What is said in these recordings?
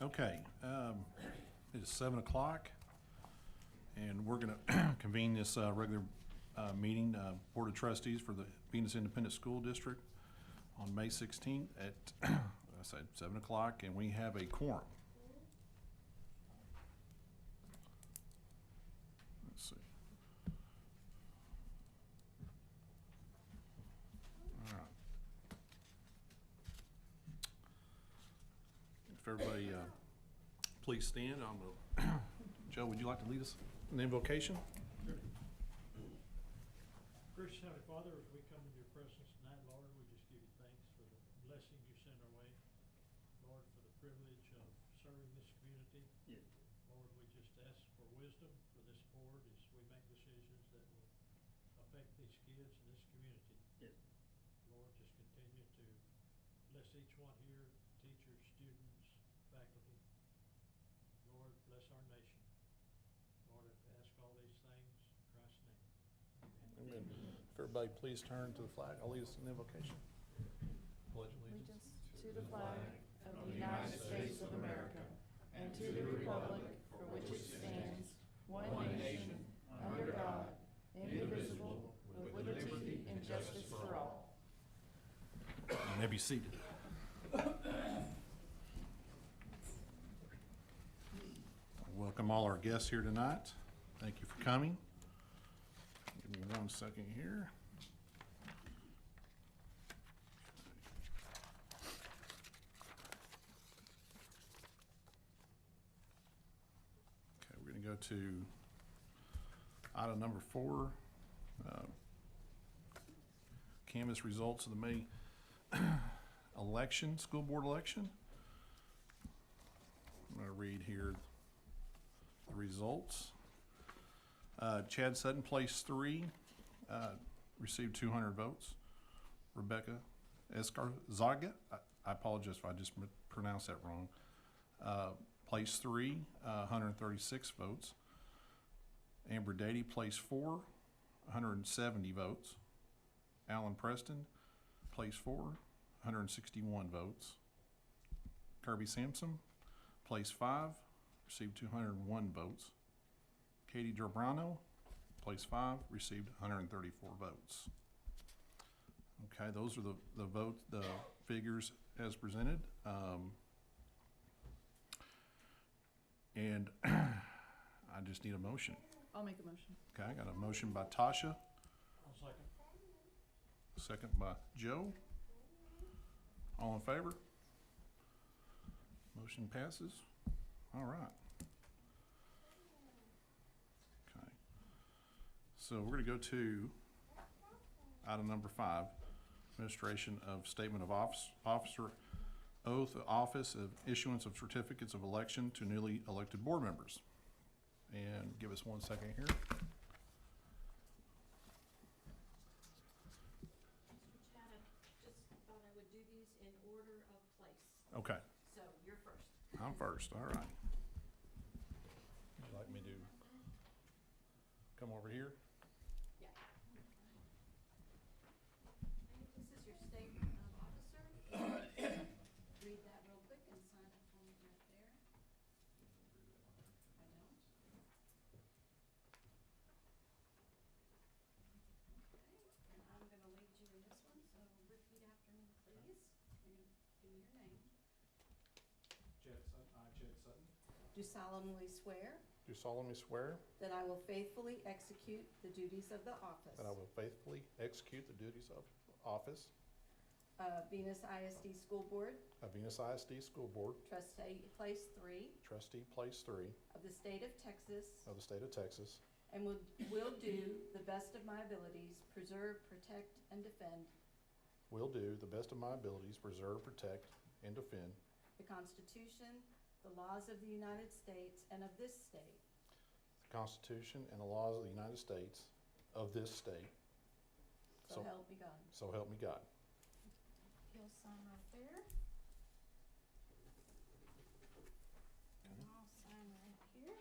Okay, it is 7 o'clock, and we're going to convene this regular meeting, Board of Trustees for the Venus Independent School District on May 16th at, I said 7 o'clock, and we have a quorum. Let's see. All right. If everybody, please stand. Joe, would you like to lead us in the invocation? Gracious Heavenly Father, as we come into your presence tonight, Lord, we just give you thanks for the blessings you send our way. Lord, for the privilege of serving this community. Yes. Lord, we just ask for wisdom for this board as we make decisions that will affect these kids and this community. Yes. Lord, just continue to bless each one here, teachers, students, faculty. Lord, bless our nation. Lord, I ask all these things in Christ's name. Amen. Amen. If everybody please turn to the flag, I'll lead us in the invocation. Pledge allegiance To the flag of the United States of America and to the republic for which it stands, one nation, under God, indivisible, with liberty and justice for all. You may be seated. Welcome all our guests here tonight. Thank you for coming. Give me 1 second here. Okay, we're going to go to item number 4. Canvass results of the May election, school board election. I'm going to read here the results. Chad Sutton placed 3, received 200 votes. Rebecca Escarzaga, I apologize if I just pronounced that wrong, placed 3, 136 votes. Amber Dady placed 4, 170 votes. Alan Preston placed 4, 161 votes. Kirby Sampson placed 5, received 201 votes. Katie Gerbrano, place 5, received 134 votes. Okay, those are the figures as presented. And I just need a motion. I'll make a motion. Okay, I got a motion by Tasha, I'll second. second by Joe. All in favor? Motion passes. All right. So we're going to go to item number 5, administration of statement of officer, oath of office of issuance of certificates of election to newly elected board members. And give us 1 second here. Mr. Chad, I just thought I would do these in order of place. Okay, So you're first. I'm first, all right. Would you like me to come over here? Yeah. This is your statement of officer. Read that real quick and sign it for me right there. I don't. Okay, and I'm gonna lead you in this one, so repeat after me, please. You're gonna give me your name. Chad Sutton. Do solemnly swear Do solemnly swear that I will faithfully execute the duties of the office that I will faithfully execute the duties of office of Venus ISD School Board, of Venus ISD School Board, Trustee Place 3 Trustee Place 3 of the State of Texas, of the State of Texas, and will do the best of my abilities, preserve, protect, and defend will do the best of my abilities, preserve, protect, and defend the Constitution, the laws of the United States and of this state, the Constitution and the laws of the United States of this state. so help me God. So help me God. You'll sign right there. And I'll sign right here.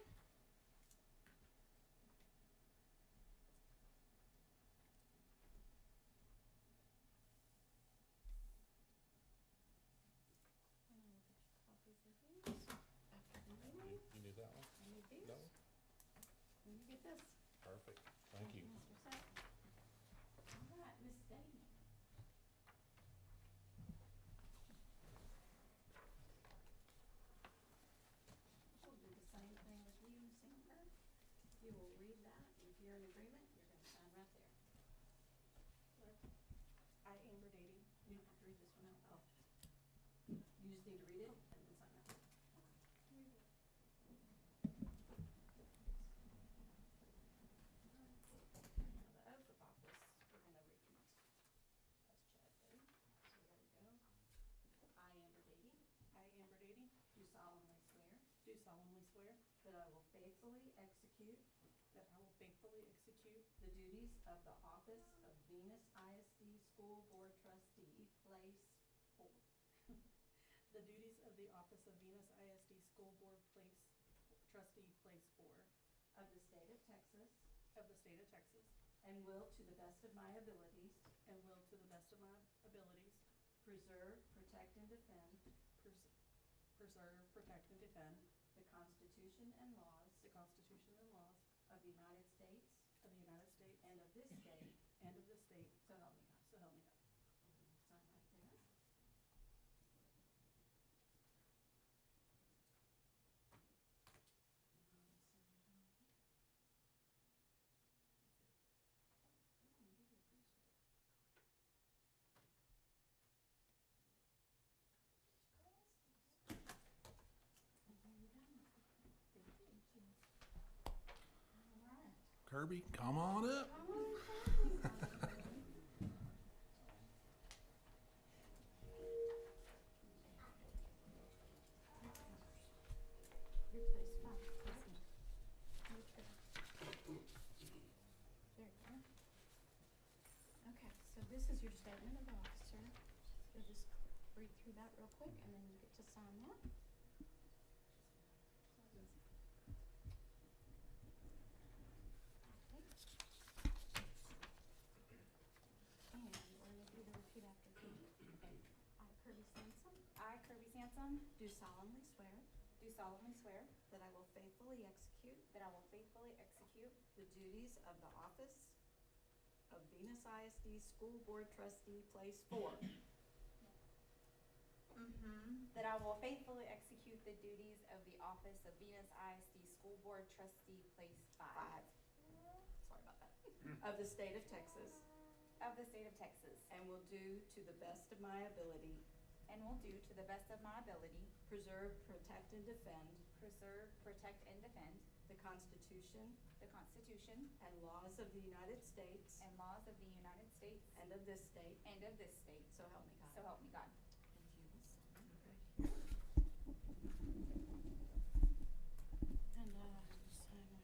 And I will get you copies of these. like this. Perfect. Thank you. Yes, you're set. All right, Miss Dady. We'll do the same thing with you, Miss Amber. You will read that, and if you're in agreement, you're gonna sign right there. I, Amber Dady, You don't have to read this one out. Oh. You just need to read it and then sign it. Now, the oath of office, we're gonna repeat. That's Chad Dady. So there we go. I, Amber Dady, I, Amber Dady, do solemnly swear do solemnly swear that I will faithfully execute that I will faithfully execute the duties of the office of Venus ISD School Board Trustee, Place 4, the duties of the office of Venus ISD School Board Trustee, Place 4 of the state of Texas, of the state of Texas, and will, to the best of my abilities, and will, to the best of my abilities, preserve, protect, and defend preserve, protect, and defend the Constitution and laws the Constitution and laws of the United States of the United States and of this state, and of this state, so help me God. so help me God. And we'll sign right there. And I'll sign it on here. That's it. I'm gonna give you a free certificate. And here you go. Thank you. All right. Kirby, come on up. Come on, Your place, fine. Listen. Okay. There you go. Okay, so this is your statement of office, sir. You'll just read through that real quick, and then you get to sign that. Okay. And we're gonna do the repeat after me. I, Kirby Sansom, I, Kirby Sansom, do solemnly swear do solemnly swear that I will faithfully execute that I will faithfully execute the duties of the office of Venus ISD School Board Trustee, Place 4, that I will faithfully execute the duties of the office of Venus ISD School Board Trustee, Place 5 sorry about that, of the state of Texas, of the state of Texas, and will do to the best of my ability and will do to the best of my ability preserve, protect, and defend preserve, protect, and defend the Constitution the Constitution and laws of the United States and laws of the United States and of this state, and of this state. so help me God. So help me God. If you will sign right here. And sign right here.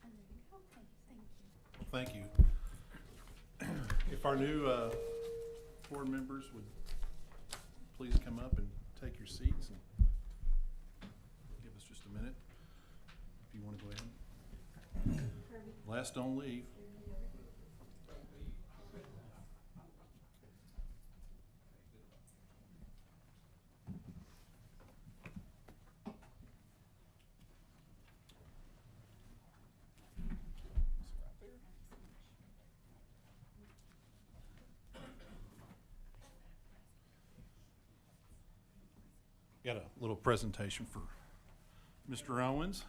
And there you go. Thank you. Thank you. If our new board members would please come up and take your seats and give us just a minute, if you want to go ahead. Last don't leave. Got a little presentation for Mr. Owens.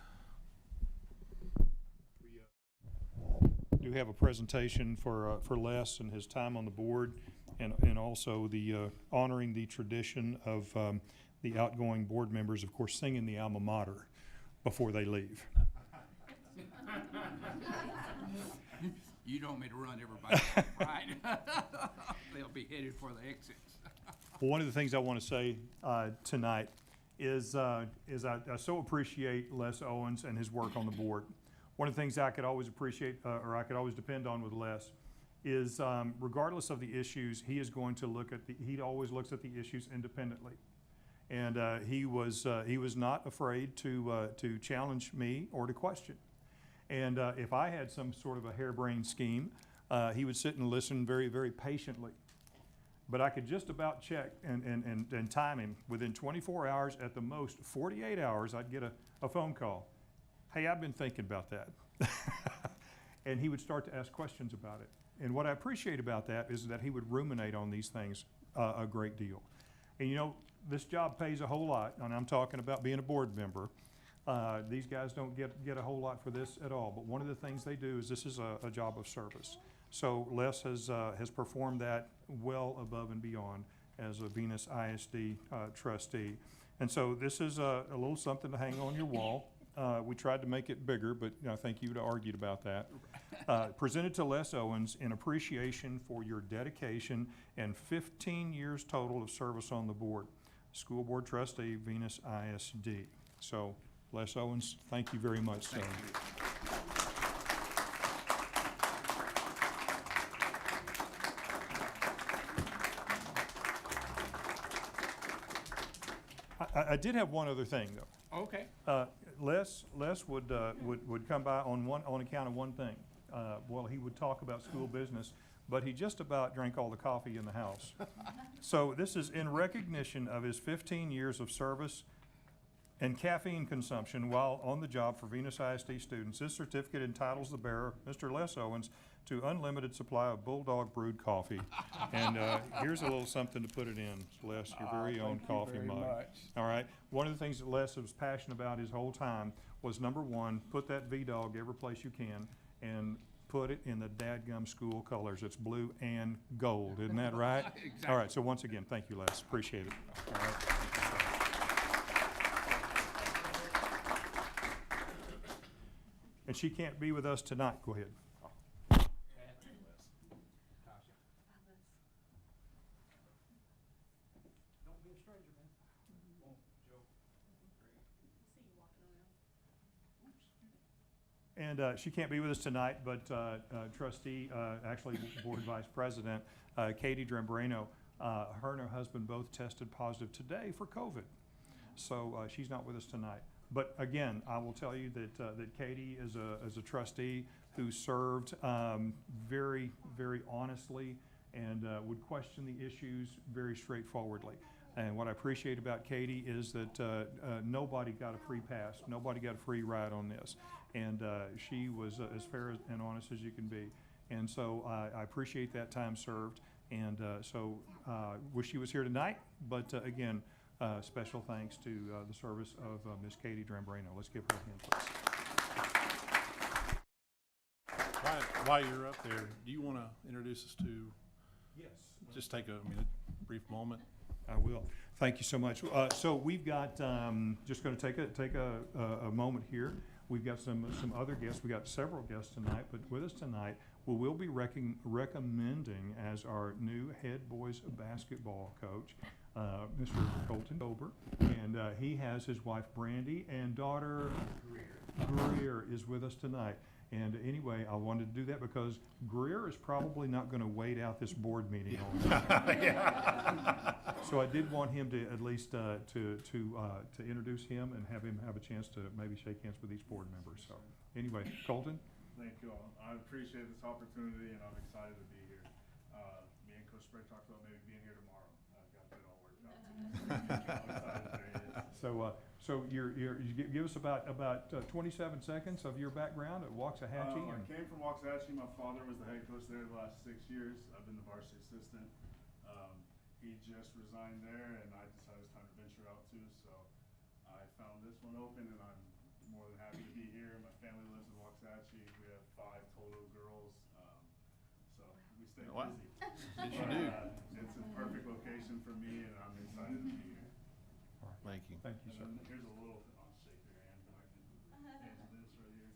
We do have a presentation for Les and his time on the board, and also the honoring the tradition of the outgoing board members, of course, singing the alma mater before they leave. You don't want me to run everybody off, right? They'll be headed for the exits. Well, one of the things I want to say tonight is I so appreciate Les Owens and his work on the board. One of the things I could always appreciate, or I could always depend on with Les, is regardless of the issues, he is going to look at he always looks at the issues independently. And he was not afraid to challenge me or to question. And if I had some sort of a harebrained scheme, He would sit and listen very, very patiently. But I could just about check and time him. Within 24 hours, at the most 48 hours, I'd get a phone call. Hey, I've been thinking about that. And he would start to ask questions about it. And what I appreciate about that is that he would ruminate on these things a great deal. And you know, this job pays a whole lot, and I'm talking about being a board member. These guys don't get a whole lot for this at all, but one of the things they do is this is a job of service. So Les has performed that well above and beyond as a Venus ISD trustee. And so this is a little something to hang on your wall. We tried to make it bigger, but I think you would have argued about that. Presented to Les Owens in appreciation for your dedication and 15 years total of service on the board. School Board Trustee, Venus ISD. So, Les Owens, thank you very much, sir. I did have one other thing, though. Okay. Les would come by on account of one thing. Well, he would talk about school business, but he just about drank all the coffee in the house. So this is in recognition of his 15 years of service and caffeine consumption while on the job for Venus ISD students. This certificate entitles the bearer, Mr. Les Owens, to unlimited supply of Bulldog brewed coffee. And here's a little something to put it in, Les, your very own coffee mug. All right. One of the things that Les was passionate about his whole time was, number one, put that V-Dog every place you can and put it in the dadgum school colors. It's blue and gold, isn't that right? Exactly. All right. So once again, thank you, Les. Appreciate it. All right. And she can't be with us tonight. Go ahead. Don't be a stranger, man. And she can't be with us tonight, but trustee, actually board vice president, Katie Drembrano, her and her husband both tested positive today for COVID. So she's not with us tonight. But again, I will tell you that Katie is a trustee who served very, very honestly and would question the issues very straightforwardly. And what I appreciate about Katie is that nobody got a free pass, nobody got a free ride on this. And she was as fair and honest as you can be. And so I appreciate that time served. And so wish she was here tonight, but again, special thanks to the service of Miss Katie Drembrano. Let's give her a hand, please. While you're up there, do you want to introduce us to, Yes. just take a brief moment? I will. Thank you so much. So we've got, just going to take a moment here. We've got some other guests. We got several guests tonight, but with us tonight, we'll be recommending as our new head boys basketball coach, Mr. Colton Dober, and he has his wife Brandy and daughter Greer is with us tonight. And anyway, I wanted to do that because Greer is probably not going to wait out this board meeting all night. So I did want him to at least to introduce him and have him have a chance to maybe shake hands with each board member. So anyway, Colton. Thank you all. I appreciate this opportunity and I'm excited to be here. Me and Coach Sprague talked about maybe being here tomorrow. I've got that all worked out. I'm excited to be here. So you give us about 27 seconds of your background at Waxahachie. I came from Waxahachie. My father was the head coach there the last 6 years. I've been the varsity assistant. He just resigned there, and I decided it's time to venture out too. So I found this one open, and I'm more than happy to be here. My family lives in Waxahachie. We have 5 total girls, so we stay Wow. busy. Yes, you do. It's a perfect location for me, and I'm excited to be here. Thank you. Thank you, sir. And then here's a little, I'll shake your hand, and I can hand you this right here.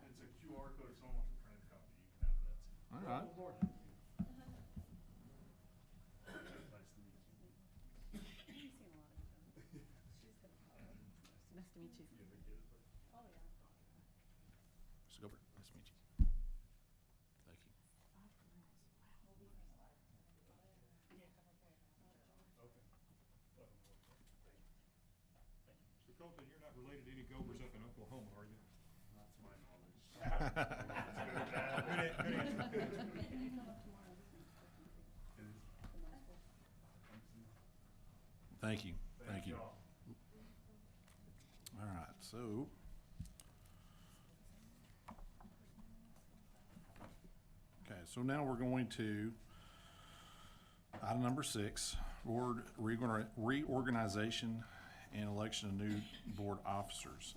It's a QR code. If someone wants a printed copy, you can have that too. All right. Nice to meet you. Nice to meet you. You ever get it? Oh, yeah. Mr. Gilbert, nice to meet you. Thank you. So Colton, you're not related to any Gobers up in Oklahoma, are you? Not to my knowledge. Thank you, thank you. All right, so. Okay, so now we're going to item number 6, board reorganization and election of new board officers.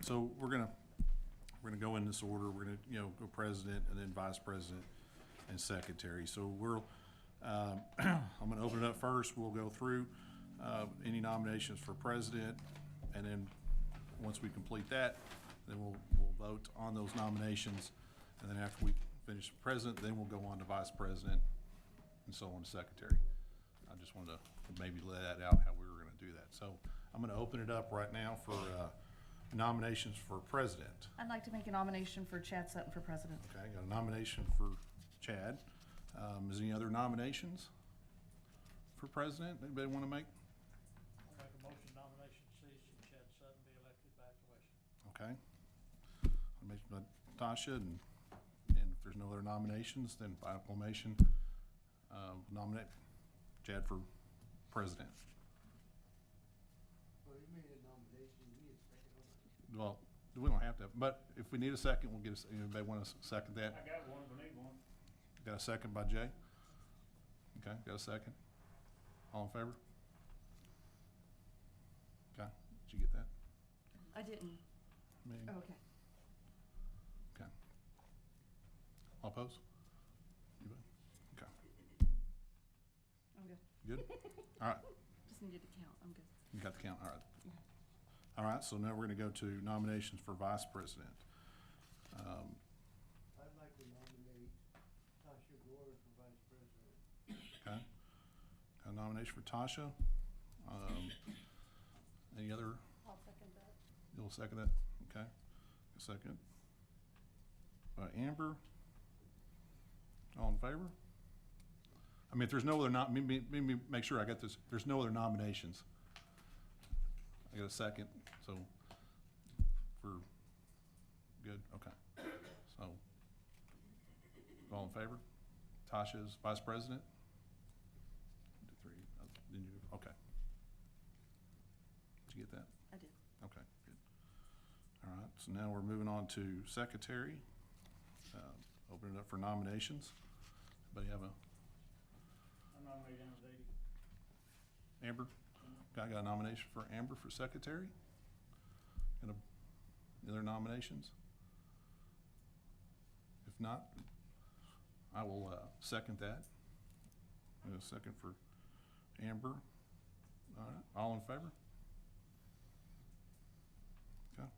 So we're gonna go in this order. We're gonna, go president and then vice president and secretary. So I'm gonna open it up first. We'll go through any nominations for president, and then once we complete that, then we'll vote on those nominations. And then after we finish the president, then we'll go on to vice president and so on to secretary. I just wanted to maybe lay that out, how we were gonna do that. So I'm gonna open it up right now for nominations for president. I'd like to make a nomination for Chad Sutton for president. Okay, got a nomination for Chad. Is any other nominations for president? Anybody wanna make? I'll make a motion nomination cease and Chad Sutton be elected by acclamation. Okay. I'll make Tasha, and if there's no other nominations, then by acclamation, nominate Chad for president. Well, you made a nomination, you need a second on it. Well, we don't have to, but if we need a second, we'll get anybody want to second that? I got one, if I need one. Got a second by Jay? Okay, got a second? All in favor? Okay, did you get that? I didn't. Me? Oh, okay. Okay. All opposed? Anybody? Okay, I'm good. good? All right, Just needed to count. I'm good. you got the count, all right. All right, so now we're gonna go to nominations for vice president. I'd like to nominate Tasha Gore for vice president. Okay. Got a nomination for Tasha. Any other, I'll second that. you'll second that? Okay, a second. Amber? All in favor? I mean, if there's no other maybe make sure I got this, there's no other nominations. I got a second, so, good, okay. So, all in favor? Tasha is vice president? 1, 2, 3, didn't you, okay. Did you get that? I did. Okay, good. All right, so now we're moving on to secretary. Open it up for nominations. Anybody have I nominate Amber? Amber. I got a nomination for Amber for secretary. Any other nominations? If not, I will second that. I got a second for Amber. All right, all in favor? Okay.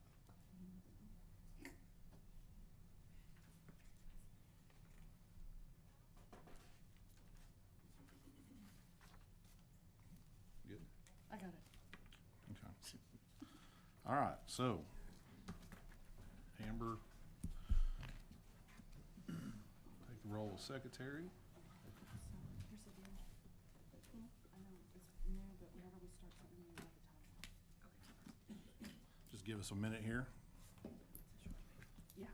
Good. I got it. Okay. All right, so Amber, take the role of secretary. So, here's the deal. I know it's new, but whenever we start something new, we have to time. Just give us a minute here. Yeah.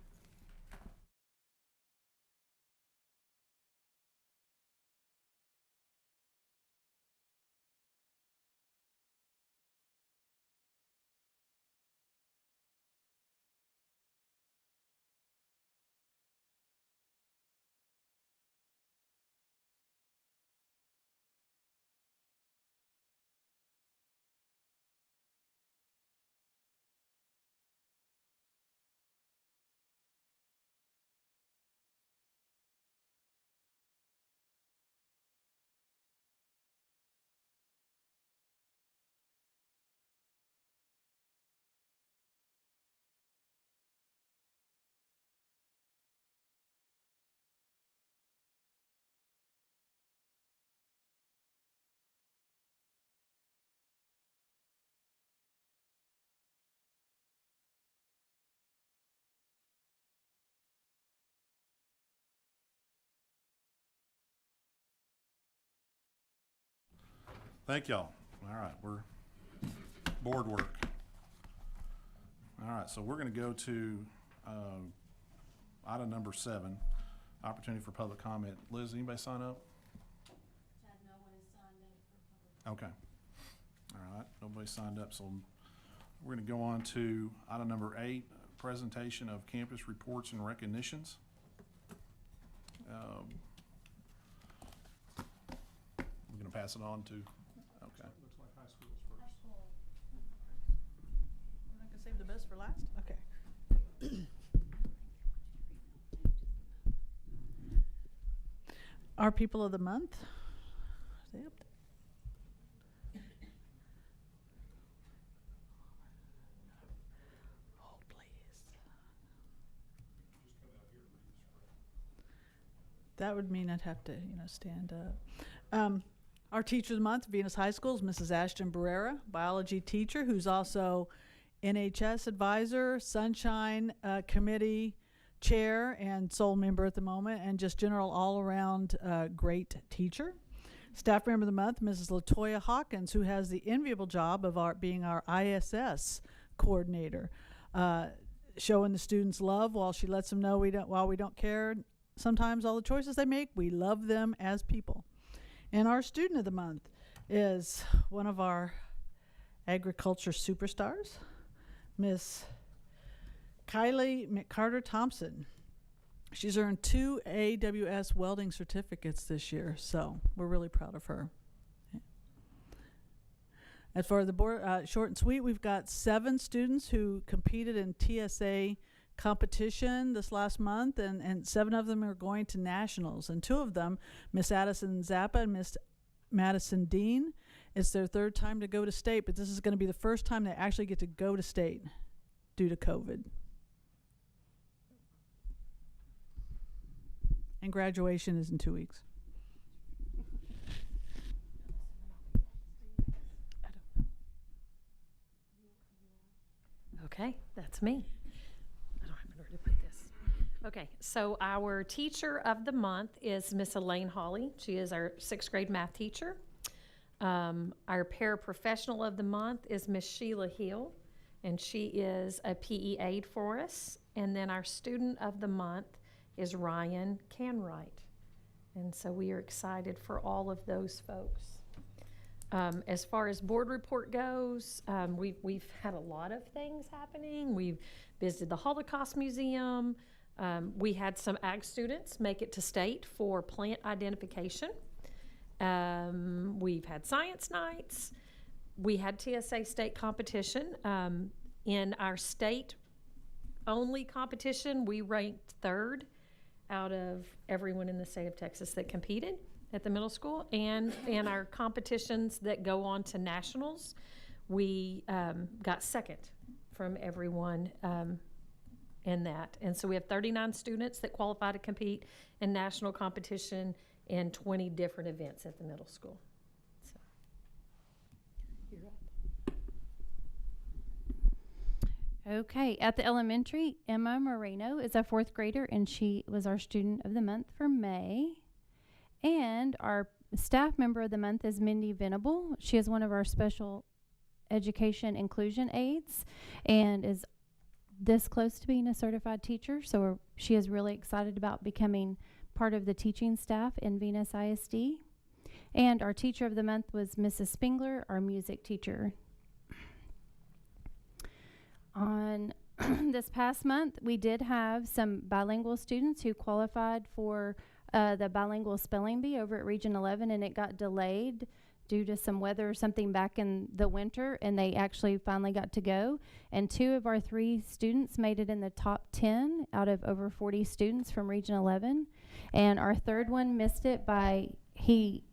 Thank y'all. All right, we're board work. All right, so we're gonna go to Item number 7, opportunity for public comment. Liz, anybody sign up? Chad, no one is signed up for public. Okay. All right, nobody signed up, so we're gonna go on to item number 8, presentation of campus reports and recognitions. We're gonna pass it on to, okay. Looks like high school's first. We're not gonna save the best for last? Okay. Our people of the month. Yep. Hold, please. That would mean I'd have to, stand up. Our teacher of the month, Venus High School, is Mrs. Ashton Barrera, biology teacher, who's also NHS advisor, Sunshine Committee chair, and sole member at the moment, and just general all-around great teacher. Staff member of the month, Mrs. LaToya Hawkins, who has the enviable job of being our ISS coordinator, showing the students love while she lets them know while we don't care sometimes all the choices they make, we love them as people. And our student of the month is one of our agriculture superstars, Miss Kylie McCarter Thompson. She's earned 2 AWS welding certificates this year, so we're really proud of her. As far as the board, short and sweet, we've got 7 students who competed in TSA competition this last month, and 7 of them are going to nationals, and 2 of them, Miss Addison Zappa and Miss Madison Dean, it's their 3rd time to go to state, but this is going to be the first time they actually get to go to state due to COVID. And graduation is in 2 weeks. Okay, that's me. I don't have anywhere to put this. Okay, so our teacher of the month is Miss Elaine Hawley. She is our 6th grade math teacher. Our paraprofessional of the month is Miss Sheila Hill, and she is a PE aide for us. And then our student of the month is Ryan Canwright. And so we are excited for all of those folks. As far as board report goes, we've had a lot of things happening. We've visited the Holocaust Museum. We had some ag students make it to state for plant identification. We've had science nights. We had TSA state competition. In our state only competition, we ranked 3rd out of everyone in the state of Texas that competed at the middle school. And in our competitions that go on to nationals, we got 2nd from everyone in that. And so we have 39 students that qualify to compete in national competition in 20 different events at the middle school. So, you're up. Okay, at the elementary, Emma Moreno is a 4th grader, and she was our student of the month for May. And our staff member of the month is Mindy Venable. She is one of our special education inclusion aides and is this close to being a certified teacher. So she is really excited about becoming part of the teaching staff in Venus ISD. And our teacher of the month was Mrs. Spengler, our music teacher. On this past month, we did have some bilingual students who qualified for the bilingual spelling bee over at Region 11, and it got delayed due to some weather or something back in the winter, and they actually finally got to go. And 2 of our 3 students made it in the top 10 out of over 40 students from Region 11. And our 3rd one missed it by, he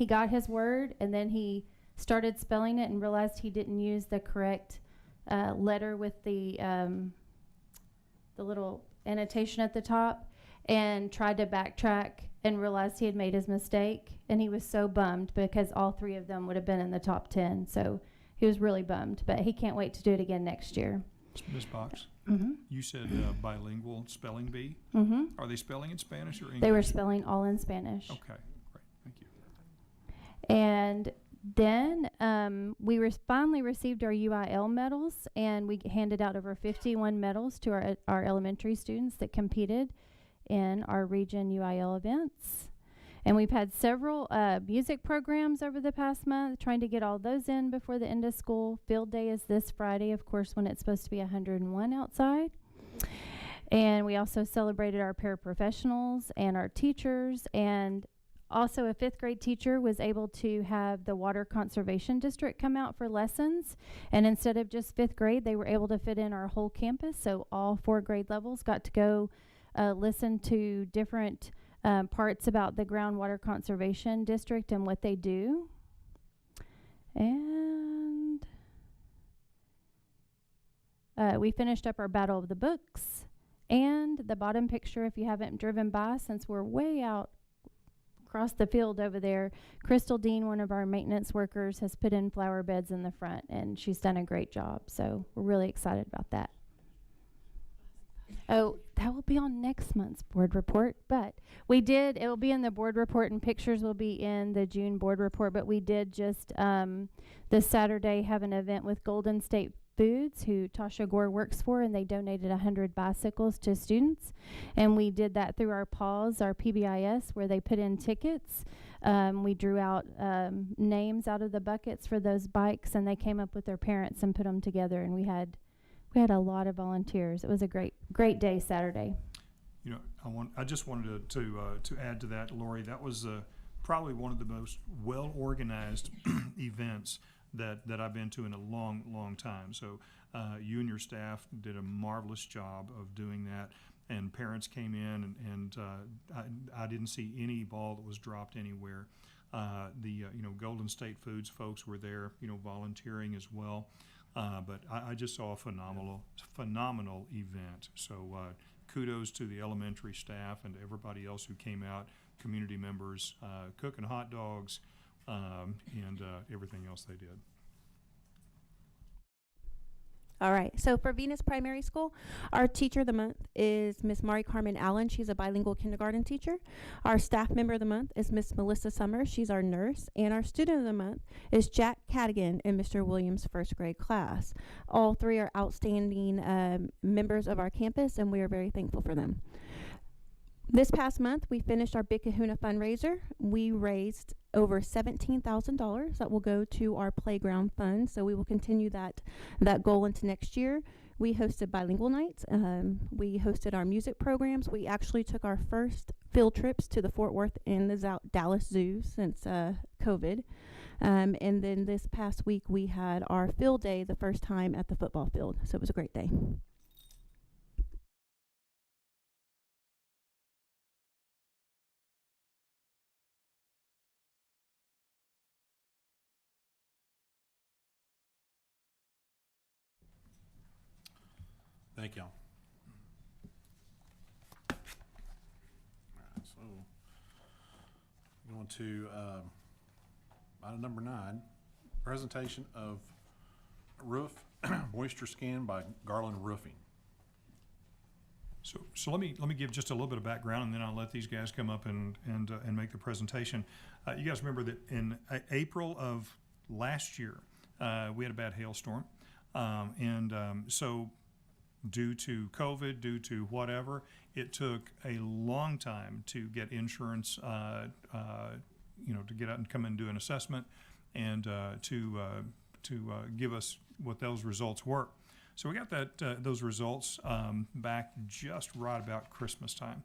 got his word, and then he started spelling it and realized he didn't use the correct letter with the little annotation at the top, and tried to backtrack and realized he had made his mistake, and he was so bummed because all 3 of them would have been in the top 10. So he was really bummed, but he can't wait to do it again next year. Ms. Box, Mm-hmm. you said bilingual spelling bee. Mm-hmm. Are they spelling in Spanish or English? They were spelling all in Spanish. Okay, great, thank you. And Then we finally received our UIL medals, and we handed out over 51 medals to our elementary students that competed in our region UIL events. And we've had several music programs over the past month, trying to get all those in before the end of school. Field day is this Friday, of course, when it's supposed to be 101 outside. And we also celebrated our paraprofessionals and our teachers, and also a 5th grade teacher was able to have the Water Conservation District come out for lessons. And instead of just 5th grade, they were able to fit in our whole campus. So all 4 grade levels got to go listen to different parts about the Groundwater Conservation District and what they do. And we finished up our Battle of the Books. And the bottom picture, if you haven't driven by, since we're way out across the field over there, Crystal Dean, one of our maintenance workers, has put in flower beds in the front, and she's done a great job. So we're really excited about that. Oh, that will be on next month's board report, but it will be in the board report, and pictures will be in the June board report. But we did just this Saturday have an event with Golden State Foods, who Tasha Gore works for, and they donated 100 bicycles to students. And we did that through our PAWS, our PBIS, where they put in tickets. We drew out names out of the buckets for those bikes, and they came up with their parents and put them together. And we had a lot of volunteers. It was a great day Saturday. You know, I just wanted to add to that, Lori. That was probably one of the most well organized events that I've been to in a long time. So you and your staff did a marvelous job of doing that, and parents came in, and I didn't see any ball that was dropped anywhere. Golden State Foods folks were there, volunteering as well. But I just saw a phenomenal event. So kudos to the elementary staff and everybody else who came out, community members, cooking hot dogs, and everything else they did. All right, so for Venus Primary School, our teacher of the month is Miss Mari Carmen Allen. She's a bilingual kindergarten teacher. Our staff member of the month is Miss Melissa Summers. She's our nurse. And our student of the month is Jack Cadigan in Mr. Williams' 1st grade class. All 3 are outstanding members of our campus, and we are very thankful for them. This past month, we finished our Big Kahuna fundraiser. We raised over $17,000 that will go to our playground fund. So we will continue that goal into next year. We hosted bilingual nights. We hosted our music programs. We actually took our first field trips to the Fort Worth and the Dallas Zoo since COVID. And then this past week, we had our field day the first time at the football field. So it was a great day. Thank y'all. All right, so going to item number 9, presentation of roof moisture scan by Garland Roofing. So let me give just a little bit of background, and then I'll let these guys come up and make the presentation. You guys remember that in April of last year, we had a bad hailstorm, so due to COVID, due to whatever, it took a long time to get insurance, to get out and come and do an assessment, and to give us what those results were. So we got those results back just right about Christmas time.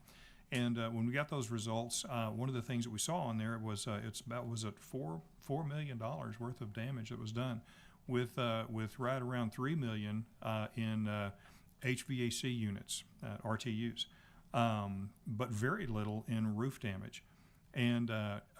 And when we got those results, one of the things that we saw on there was was it $4 million worth of damage that was done, with right around $3 million in HVAC units, RTUs, but very little in roof damage. And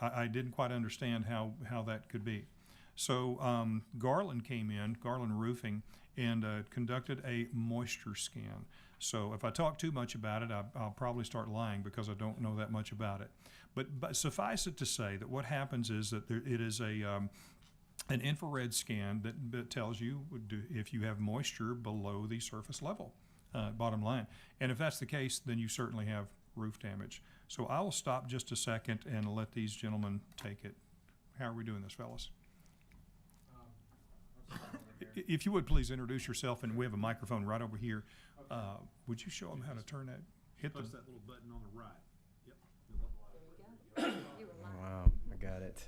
I didn't quite understand how that could be. So Garland came in, Garland Roofing, and conducted a moisture scan. So if I talk too much about it, I'll probably start lying because I don't know that much about it. But suffice it to say that what happens is that it is an infrared scan that tells you if you have moisture below the surface level, bottom line. And if that's the case, then you certainly have roof damage. So I will stop just a second and let these gentlemen take it. How are we doing this, fellas? If you would please introduce yourself, and we have a microphone right over here. Would you show them how to turn that? Hit the. Press that little button on the right. Yep. Wow, I got it.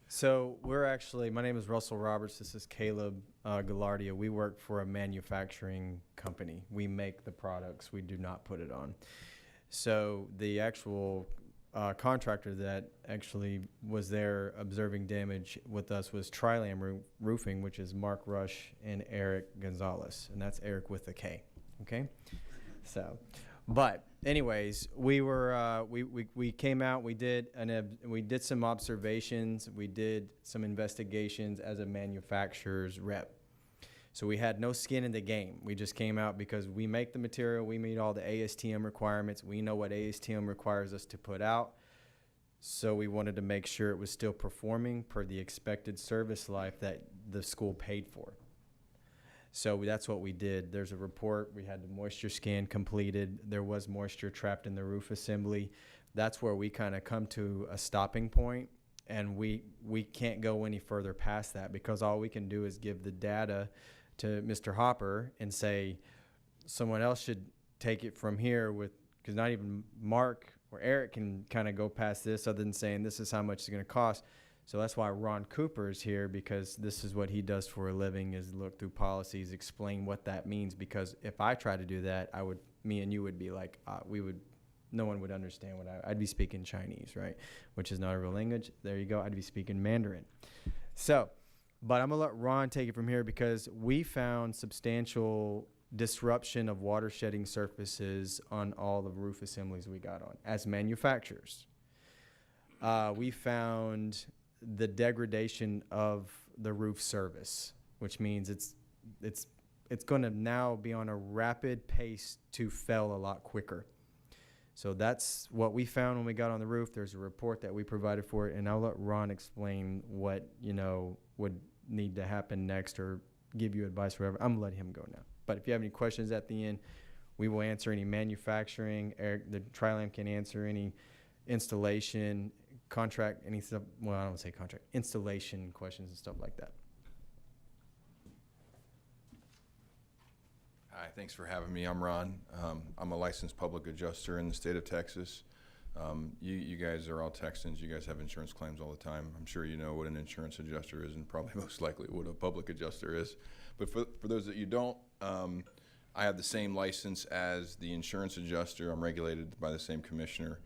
So my name is Russell Roberts. This is Caleb Gallardia. We work for a manufacturing company. We make the products. We do not put it on. So the actual contractor that actually was there observing damage with us was Trilam Roofing, which is Mark Rush and Eric Gonzalez, and that's Eric with a K. Okay, so, but anyways, we were we came out. We did some observations. We did some investigations as a manufacturer's rep. So we had no skin in the game. We just came out because we make the material. We meet all the ASTM requirements. We know what ASTM requires us to put out. So we wanted to make sure it was still performing per the expected service life that the school paid for. So that's what we did. There's a report. We had the moisture scan completed. There was moisture trapped in the roof assembly. That's where we kind of come to a stopping point, and we can't go any further past that because all we can do is give the data to Mr. Hopper and say someone else should take it from here because not even Mark or Eric can kind of go past this other than saying this is how much it's going to cost. So that's why Ron Cooper is here, because this is what he does for a living, is look through policies, explain what that means. Because if I try to do that, me and you would be like, no one would understand what I'd be speaking Chinese, right? Which is not a real language. There you go. I'd be speaking Mandarin. So, but I'm going to let Ron take it from here because we found substantial disruption of water shedding surfaces on all the roof assemblies we got on as manufacturers. We found the degradation of the roof service, which means it's going to now be on a rapid pace to fail a lot quicker. So that's what we found when we got on the roof. There's a report that we provided for it, and I'll let Ron explain what would need to happen next or give you advice or whatever. I'm letting him go now. But if you have any questions at the end, we will answer any manufacturing. Eric, the Trilam can answer any installation, contract, any stuff. Well, I don't want to say contract, installation questions and stuff like that. Hi, thanks for having me. I'm Ron. I'm a licensed public adjuster in the state of Texas. You guys are all Texans. You guys have insurance claims all the time. I'm sure you know what an insurance adjuster is and probably most likely what a public adjuster is. But for those that you don't, I have the same license as the insurance adjuster. I'm regulated by the same commissioner,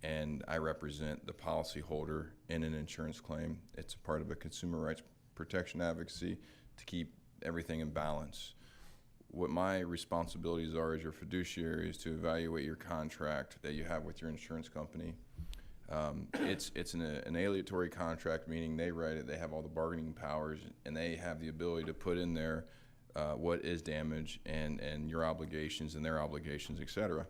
and I represent the policyholder in an insurance claim. It's a part of a consumer rights protection advocacy to keep everything in balance. What my responsibilities are as your fiduciary is to evaluate your contract that you have with your insurance company. It's an aleatory contract, meaning they write it, they have all the bargaining powers, and they have the ability to put in there what is damage and your obligations and their obligations, et cetera.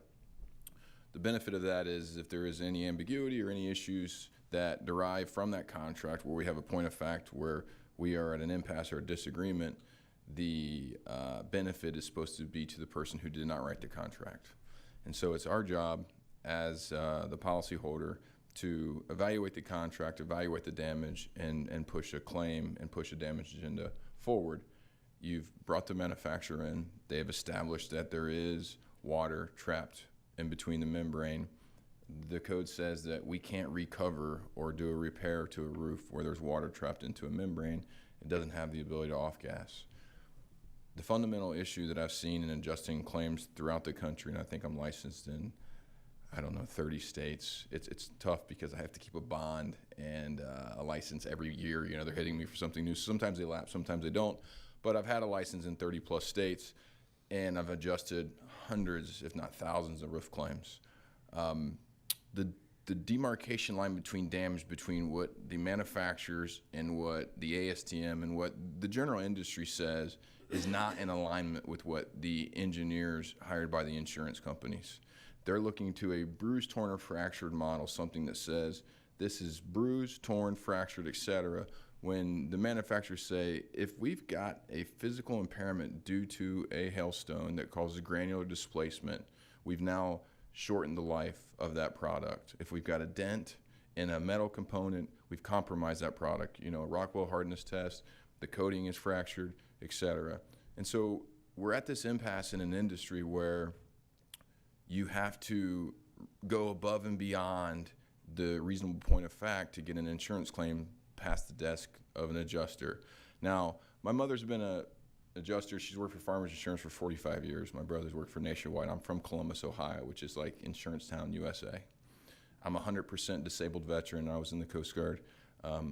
The benefit of that is if there is any ambiguity or any issues that derive from that contract where we have a point of fact where we are at an impasse or a disagreement, the benefit is supposed to be to the person who did not write the contract. And so it's our job as the policyholder to evaluate the contract, evaluate the damage, and push a claim and push a damage agenda forward. You've brought the manufacturer in. They have established that there is water trapped in between the membrane. The code says that we can't recover or do a repair to a roof where there's water trapped into a membrane. It doesn't have the ability to off-gas. The fundamental issue that I've seen in adjusting claims throughout the country, and I think I'm licensed in, 30 states. It's tough because I have to keep a bond and a license every year. They're hitting me for something new. Sometimes they lapse, sometimes they don't. But I've had a license in 30 plus states, and I've adjusted hundreds, if not thousands, of roof claims. The demarcation line between damage between what the manufacturers and what the ASTM and what the general industry says is not in alignment with what the engineers hired by the insurance companies. They're looking to a bruised, torn, or fractured model, something that says this is bruised, torn, fractured, etc. When the manufacturers say, if we've got a physical impairment due to a hailstone that causes granular displacement, we've now shortened the life of that product. If we've got a dent in a metal component, we've compromised that product. A Rockwell hardness test, the coating is fractured, etc. And so we're at this impasse in an industry where you have to go above and beyond the reasonable point of fact to get an insurance claim past the desk of an adjuster. Now, my mother's been a adjuster. She's worked for Farmers Insurance for 45 years. My brother's worked for Nationwide. I'm from Columbus, Ohio, which is like Insurance Town, USA. I'm a 100% disabled veteran. I was in the Coast Guard.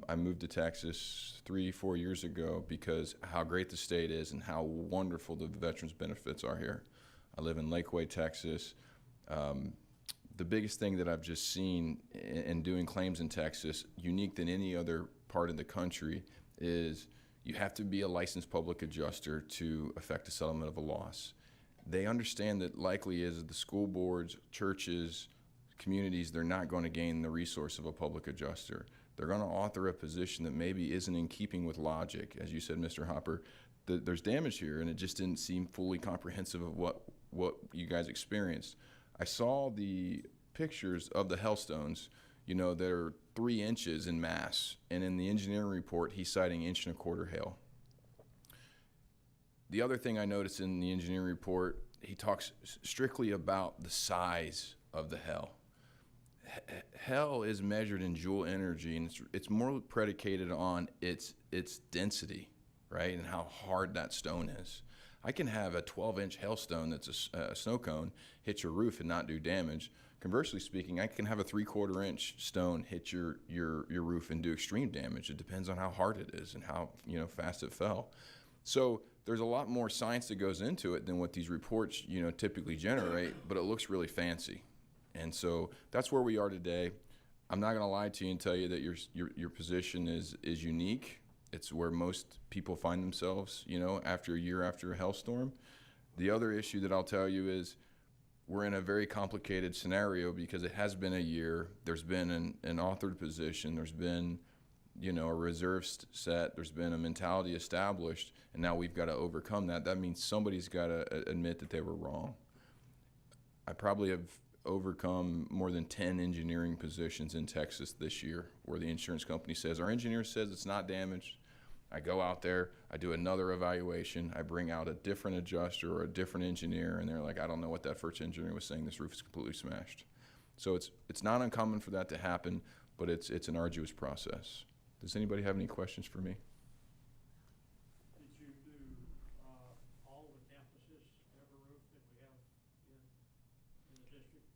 I moved to Texas 3-4 years ago because how great the state is and how wonderful the veterans benefits are here. I live in Lakeway, Texas. The biggest thing that I've just seen in doing claims in Texas, unique than any other part of the country, is you have to be a licensed public adjuster to effect a settlement of a loss. They understand that likely is the school boards, churches, communities, they're not going to gain the resource of a public adjuster. They're going to author a position that maybe isn't in keeping with logic. As you said, Mr. Hopper, there's damage here, and it just didn't seem fully comprehensive of what you guys experienced. I saw the pictures of the hailstones, you know, that are 3 inches in mass, and in the engineering report, he's citing 1.25 inch hail. The other thing I noticed in the engineering report, he talks strictly about the size of the hail. Hail is measured in joule energy, and it's more predicated on its density, right, and how hard that stone is. I can have a 12-inch hailstone that's a snow cone hit your roof and not do damage. Conversely speaking, I can have a 3/4 inch stone hit your roof and do extreme damage. It depends on how hard it is and how fast it fell. So there's a lot more science that goes into it than what these reports typically generate, but it looks really fancy. And so that's where we are today. I'm not going to lie to you and tell you that your position is unique. It's where most people find themselves, after a year after a hailstorm. The other issue that I'll tell you is we're in a very complicated scenario because it has been a year. There's been an authored position. There's been, a reserve set. There's been a mentality established, and now we've got to overcome that. That means somebody's got to admit that they were wrong. I probably have overcome more than 10 engineering positions in Texas this year where the insurance company says, our engineer says it's not damaged. I go out there, I do another evaluation, I bring out a different adjuster or a different engineer, and they're like, I don't know what that first engineer was saying, this roof is completely smashed. So it's not uncommon for that to happen, but it's an arduous process. Does anybody have any questions for me? Did you do all the campuses, every roof that we have in the district?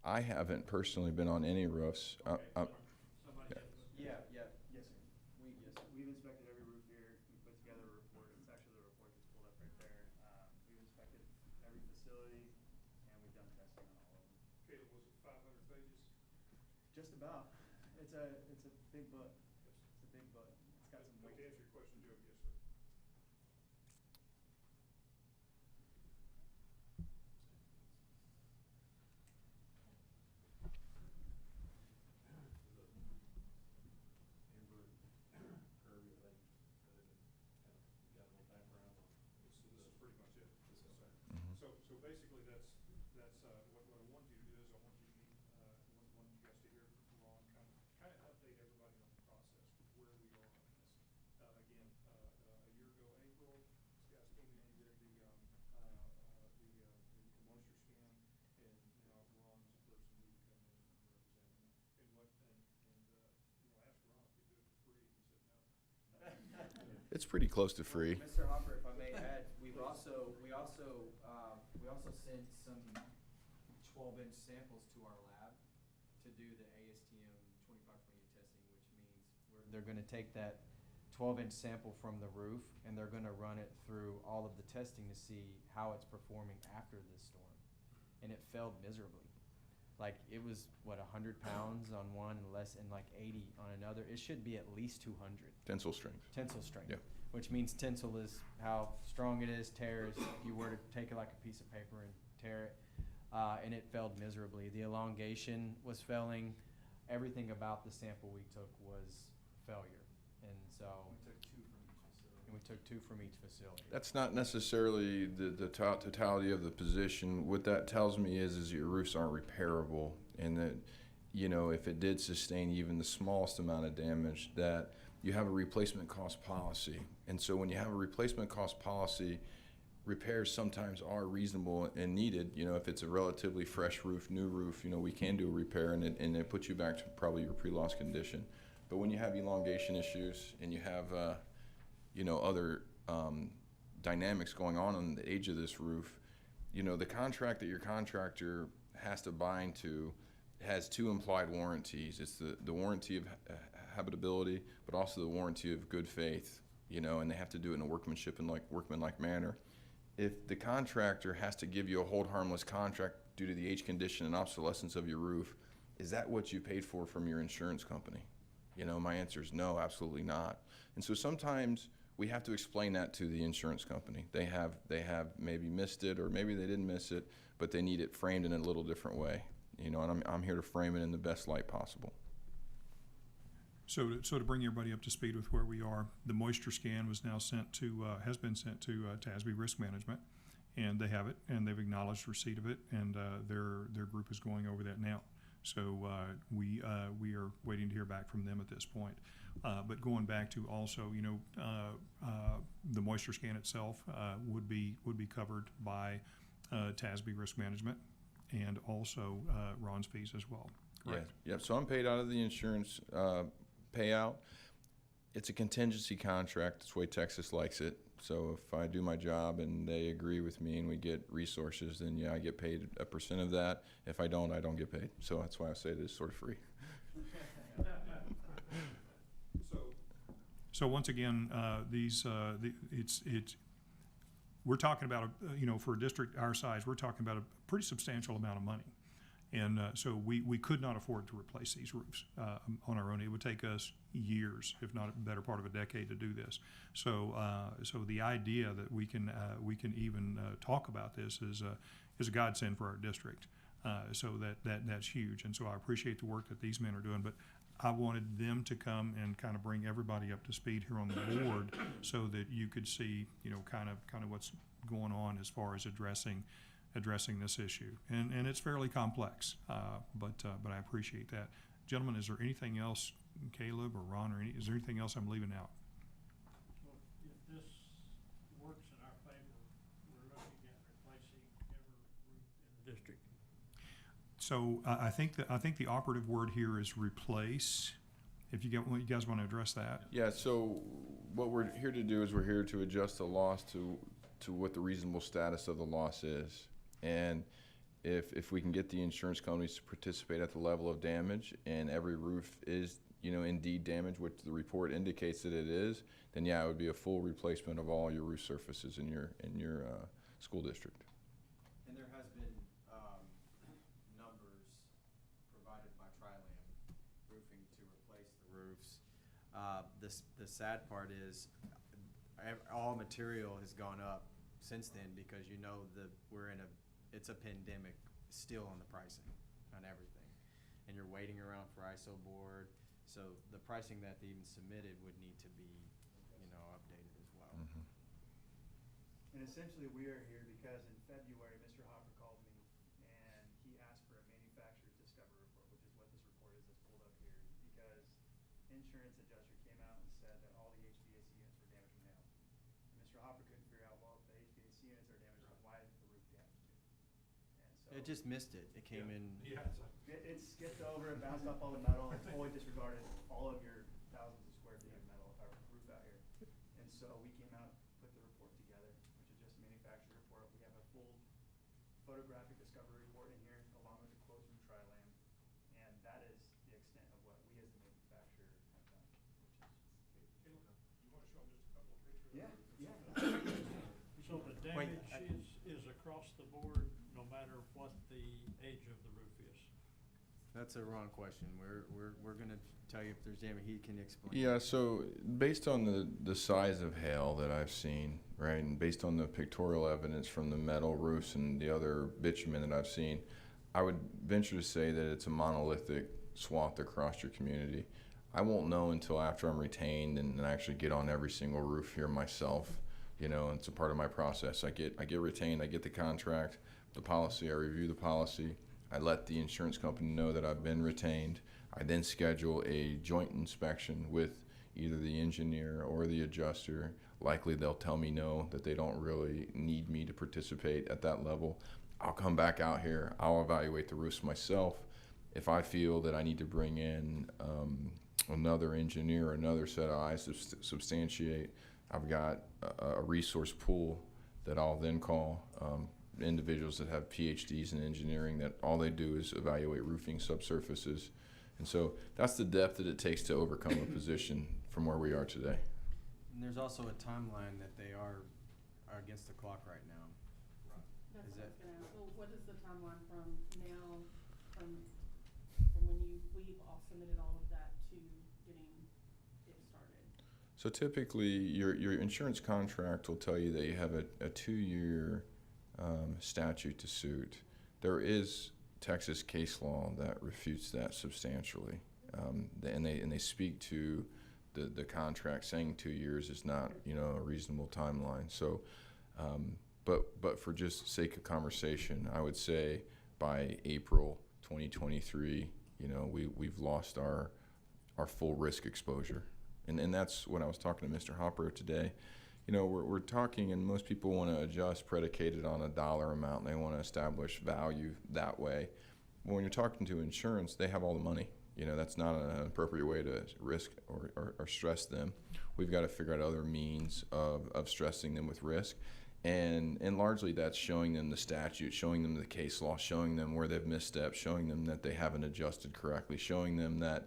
I haven't personally been on any roofs. Okay, somebody has. Yes, sir. We've inspected every roof here. We put together a report. It's actually the report that's pulled up right there. We've inspected every facility, and we've done testing on all of them. Caleb, was it 500 pages? Just about. It's a big book. It's a big book. It's got some weight. To answer your question, Joe, yes, sir. So basically, that's what I want you to do is I want you to meet, want you guys to hear from Ron, kind of update everybody on the process, where we are on this. Again, a year ago, April, these guys came in and did the monster scan, and now Ron's the person who can come in and represent them. Ask Ron if he'd do it for free, and he said no. It's pretty close to free. Mr. Hopper, if I may add, we also sent some 12-inch samples to our lab to do the ASTM 2528 testing, which means they're going to take that 12-inch sample from the roof and they're going to run it through all of the testing to see how it's performing after this storm. And it failed miserably. Like it was, 100 pounds on one and less, and like 80 on another. It should be at least 200. Tensile strength. Tensile strength. Yeah. Which means tensile is how strong it is, tears. If you were to take it like a piece of paper and tear it, and it failed miserably. The elongation was failing. Everything about the sample we took was failure. And so we took two from each facility. That's not necessarily the totality of the position. What that tells me is your roofs aren't repairable, and that if it did sustain even the smallest amount of damage, that you have a replacement cost policy. And so when you have a replacement cost policy, repairs sometimes are reasonable and needed. You know, if it's a relatively fresh roof, new roof, you know, we can do a repair and it puts you back to probably your pre-loss condition. But when you have elongation issues and you have, you know, other dynamics going on the age of this roof, you know, the contract that your contractor has to bind to has two implied warranties. It's the warranty of habitability, but also the warranty of good faith, you know, and they have to do it in a workmanlike manner. If the contractor has to give you a hold harmless contract due to the age, condition, and obsolescence of your roof, is that what you paid for from your insurance company? You know, my answer is no, absolutely not. And so sometimes we have to explain that to the insurance company. They have maybe missed it, or maybe they didn't miss it, but they need it framed in a little different way. You know, and I'm here to frame it in the best light possible. So to bring everybody up to speed with where we are, the moisture scan was now has been sent to TASB Risk Management, and they have it, and they've acknowledged receipt of it, and their group is going over that now. So we are waiting to hear back from them at this point. But going back to also, you know, the moisture scan itself would be covered by TASB Risk Management, and also Ron's fees as well. Correct? Yeah. So I'm paid out of the insurance payout. It's a contingency contract. That's the way Texas likes it. So if I do my job and they agree with me and we get resources, then yeah, I get paid a % of that. If I don't get paid. So that's why I say it is sort of free. So once again, we're talking about, you know, for a district our size, we're talking about a pretty substantial amount of money. And so we could not afford to replace these roofs on our own. It would take us years, if not a better part of a decade, to do this. So the idea that we can even talk about this is a godsend for our district. So that's huge. And so I appreciate the work that these men are doing. But I wanted them to come and kind of bring everybody up to speed here on the board, so that you could see, you know, kind of what's going on as far as addressing this issue. And it's fairly complex, but I appreciate that. Gentlemen, is there anything else, Caleb or Ron, is there anything else I'm leaving out? Well, if this works in our favor, we're looking at replacing every roof in the district. So I think the operative word here is replace. If you guys want to address that. Yeah, so what we're here to do is we're here to adjust the loss to what the reasonable status of the loss is. And if we can get the insurance companies to participate at the level of damage, and every roof is, you know, indeed damaged, which the report indicates that it is, then yeah, it would be a full replacement of all your roof surfaces in your school district. And there has been numbers provided by Tri-Lam Roofing to replace the roofs. The sad part is all material has gone up since then, because you know it's a pandemic still on the pricing on everything, and you're waiting around for ISO board. So the pricing that they even submitted would need to be, you know, updated as well. Mm-hmm. And essentially, we are here because in February, Mr. Hopper called me and he asked for a manufacturer's discovery report, which is what this report is that's pulled up here, because insurance adjuster came out and said that all the HVAC units were damaged from hail. And Mr. Hopper couldn't figure out, well, if the HVAC units are damaged, then why isn't the roof damaged too? And so It just missed it. It came in. Yeah, it skipped over and bounced off all the metal and totally disregarded all of your thousands of square feet of metal roof out here. And so we came out, put the report together, which is just a manufacturer report. We have a full photographic discovery report in here, along with the quotes from Tri-Lam. And that is the extent of what we as the manufacturer have done, which is. You want to show them just a couple of pictures? Yeah. So the damage is across the board, no matter what the age of the roof is. That's a wrong question. We're gonna tell you if there's damage. He can explain. Yeah, so based on the size of hail that I've seen, right, and based on the pictorial evidence from the metal roofs and the other bitumen that I've seen, I would venture to say that it's a monolithic swath across your community. I won't know until after I'm retained and actually get on every single roof here myself. You know, it's a part of my process. I get retained, I get the contract, the policy, I review the policy, I let the insurance company know that I've been retained. I then schedule a joint inspection with either the engineer or the adjuster. Likely they'll tell me no, that they don't really need me to participate at that level. I'll come back out here, I'll evaluate the roofs myself. If I feel that I need to bring in another engineer or another set of eyes to substantiate, I've got a resource pool that I'll then call individuals that have PhDs in engineering that all they do is evaluate roofing subsurfaces. And so that's the depth that it takes to overcome a position from where we are today. And there's also a timeline that they are against the clock right now. That's Is what I that- was gonna ask. Well, what is the timeline from now, from when we've all submitted all of that to getting it started? So typically, your insurance contract will tell you that you have a 2-year statute to suit. There is Texas case law that refutes that substantially, and they speak to the contract saying 2 years is not, you know, a reasonable timeline. So, but for just sake of conversation, I would say by April 2023, you know, we've lost our full risk exposure. And that's when I was talking to Mr. Hopper today. You know, we're talking, and most people want to adjust predicated on a dollar amount, and they want to establish value that way. When you're talking to insurance, they have all the money. You know, that's not an appropriate way to risk or stress them. We've got to figure out other means of stressing them with risk. And largely that's showing them the statute, showing them the case law, showing them where they've misstepped, showing them that they haven't adjusted correctly, showing them that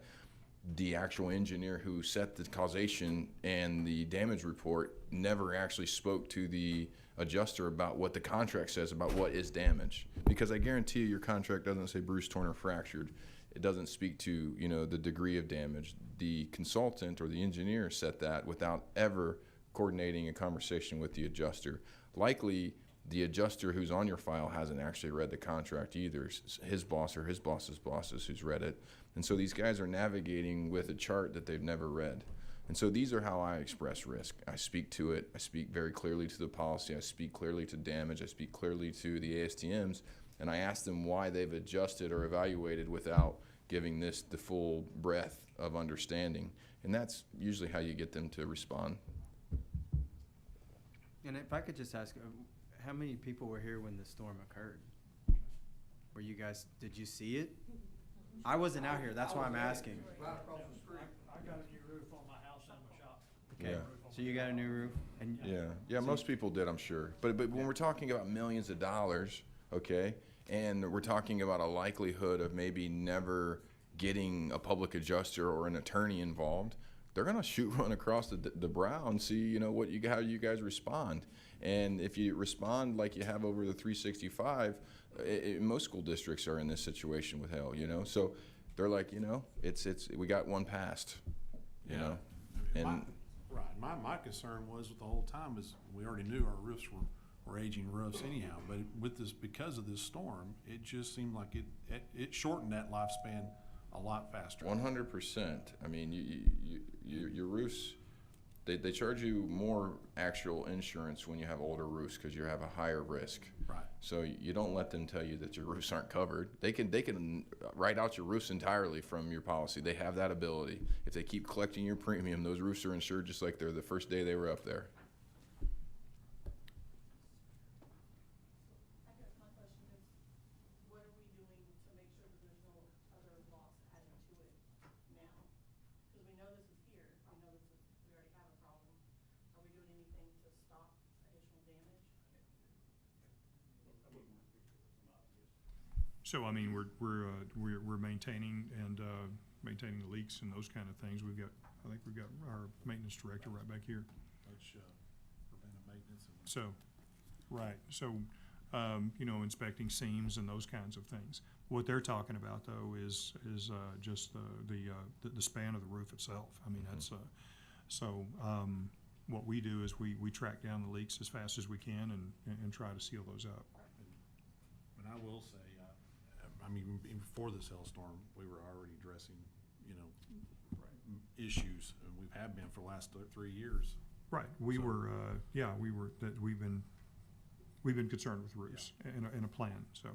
the actual engineer who set the causation and the damage report never actually spoke to the adjuster about what the contract says about what is damage. Because I guarantee you your contract doesn't say bruised, torn, or fractured. It doesn't speak to, you know, the degree of damage. The consultant or the engineer set that without ever coordinating a conversation with the adjuster. Likely the adjuster who's on your file hasn't actually read the contract either. It's his boss or his boss's bosses who's read it. And so these guys are navigating with a chart that they've never read. And so these are how I express risk. I speak to it. I speak very clearly to the policy. I speak clearly to damage. I speak clearly to the ASTMs. And I ask them why they've adjusted or evaluated without giving this the full breadth of understanding. And that's usually how you get them to respond. And if I could just ask, how many people were here when the storm occurred? Were you guys, did you see it? I wasn't out here, that's why I'm asking. Right across the street. I got a new roof on my house and my shop. Okay, Yeah. so you got a new roof? And Yeah, most people did, I'm sure. But when we're talking about millions of dollars, okay, and we're talking about a likelihood of maybe never getting a public adjuster or an attorney involved, they're gonna run across the brow and see, you know, how you guys respond. And if you respond like you have over the 365, most school districts are in this situation with hell, you know. So they're like, you know, we got one passed, you know. And my concern was with the whole time is we already knew our roofs were aging roofs anyhow, but with this, because of this storm, it just seemed like it shortened that lifespan a lot faster. 100%. I mean, your roofs, they charge you more actual insurance when you have older roofs because you have a higher risk. Right. So you don't let them tell you that your roofs aren't covered. They can write out your roofs entirely from your policy. They have that ability. If they keep collecting your premium, those roofs are insured just like they're the first day they were up there. I guess my question is, what are we doing to make sure that there's no other loss added to it now? Because we know this is here, we know we already have a problem. Are we doing anything to stop additional damage? So, I mean, we're maintaining and maintaining the leaks and those kind of things. I think we've got our maintenance director right back here. Which, preventive maintenance. So, right, so, you know, inspecting seams and those kinds of things. What they're talking about though is just the span of the roof itself. I mean, that's, what we do is we track down the leaks as fast as we can and try to seal those up. And I will say, I mean, even before this hailstorm, we were already addressing, you know, issues, and we've been for the last 3 years. Right, we've been concerned with roofs in a plan, so.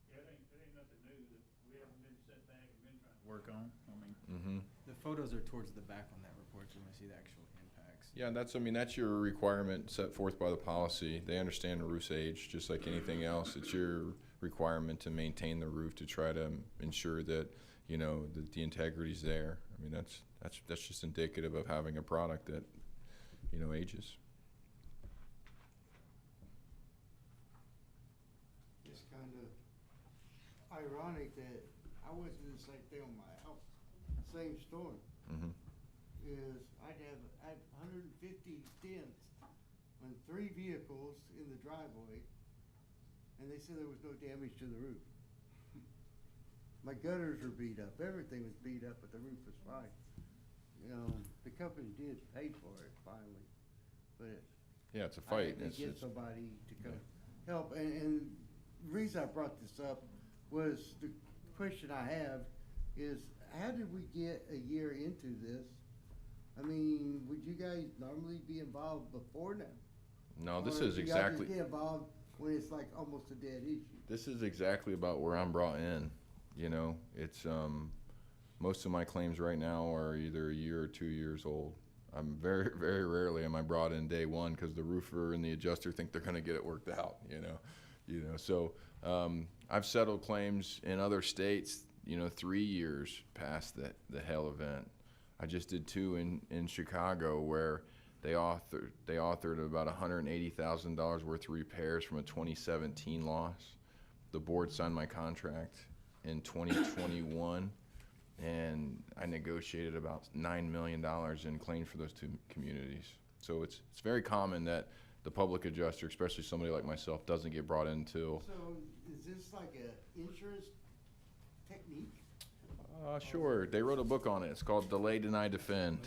Yeah, it ain't nothing new that we haven't been set back and been trying to work on. I mean, the photos are towards the back on that report. reports when we see the actual impacts. Yeah, that's your requirement set forth by the policy. They understand the roof's age, just like anything else. It's your requirement to maintain the roof to try to ensure that, that the integrity's there. That's just indicative of having a product that, ages. It's kind of ironic that I went through the same thing on my house, same storm. Mm-hmm. Is I had 150 dents on 3 vehicles in the driveway, and they said there was no damage to the roof. My gutters were beat up, everything was beat up, but the roof was fine. The company did pay for it finally, but Yeah, it's a I fight. had to get somebody to come help. And the reason I brought this up was the question I have is, how did we get a year into this? Would you guys normally be involved before now? No, this Or is do y'all exactly. just get involved when it's like almost a dead issue? This is exactly about where I'm brought in. It's most of my claims right now are either a year or 2 years old. I'm very, very rarely am I brought in day one because the roofer and the adjuster think they're going to get it worked out. So I've settled claims in other states. 3 years past the hail event. I just did 2 in Chicago where they authored about $180,000 worth of repairs from a 2017 loss. The board signed my contract in 2021, and I negotiated about $9 million in claims for those 2 communities. So it's very common that the public adjuster, especially somebody like myself, doesn't get brought in until. So is this like an insurance technique? Sure. They wrote a book on it. It's called Delay, Deny, Defend.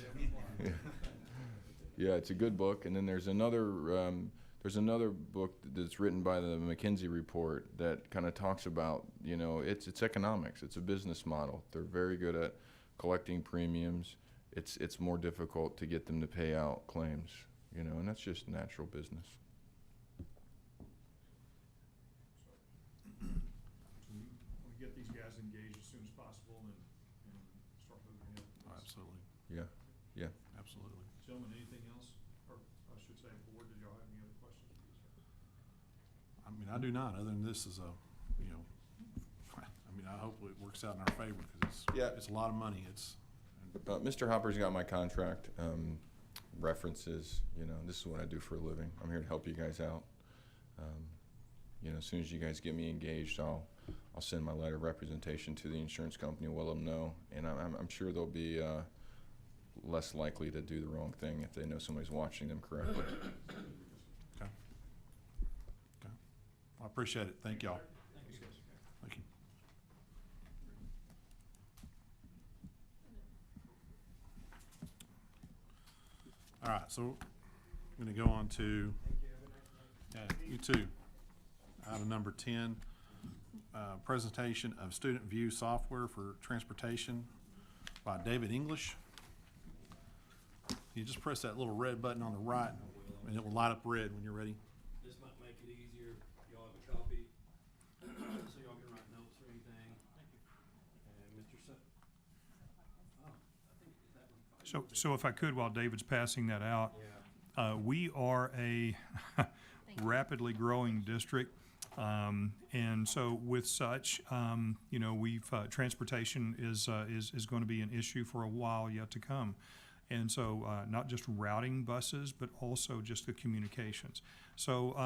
Yeah, it's a good book. And then there's another book that's written by the McKinsey report that kind of talks about, it's economics. It's a business model. They're very good at collecting premiums. It's more difficult to get them to pay out claims, and that's just natural business. We get these guys engaged as soon as possible and start moving ahead. Absolutely. Yeah. Absolutely. Gentlemen, anything else? Or I should say, board, did y'all have any other questions? I do not, other than this is I hope it works out in our favor because it's a lot of money. Mr. Hopper's got my contract, references, this is what I do for a living. I'm here to help you guys out. As soon as you guys get me engaged, I'll send my letter of representation to the insurance company, let them know, and I'm sure they'll be less likely to do the wrong thing if they know somebody's watching them correctly. Okay. I appreciate it. Thank y'all. Thank you. All right, so I'm going to go on to, you too. Item number 10, presentation of student view software for transportation by David English. You just press that little red button on the right and it will light up red when you're ready. This might make it easier if y'all have a copy, so y'all can write notes or anything. And Mr. I think that one. So if I could, while David's passing that out, we are a rapidly growing district. And so with such, transportation is going to be an issue for a while yet to come. And so not just routing buses, but also just the communications. So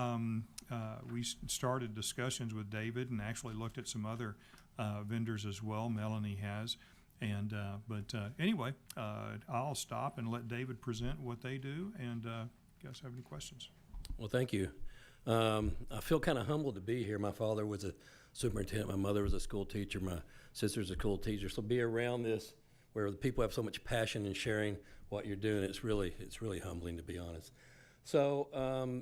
we started discussions with David and actually looked at some other vendors as well. Melanie has. And anyway, I'll stop and let David present what they do. And you guys have any questions? Well, thank you. I feel kind of humbled to be here. My father was a superintendent. My mother was a school teacher. My sister's a school teacher. So be around this where the people have so much passion in sharing what you're doing. It's really humbling, to be honest. So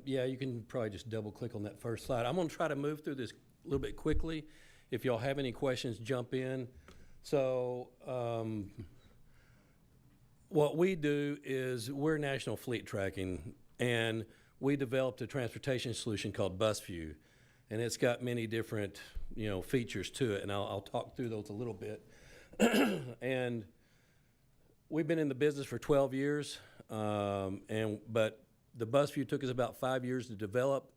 you can probably just double click on that first slide. I'm going to try to move through this a little bit quickly. If y'all have any questions, jump in. So what we do is we're National Fleet Tracking, and we developed a transportation solution called BusView, and it's got many different features to it, and I'll talk through those a little bit. And we've been in the business for 12 years, but the bus view took us about 5 years to develop,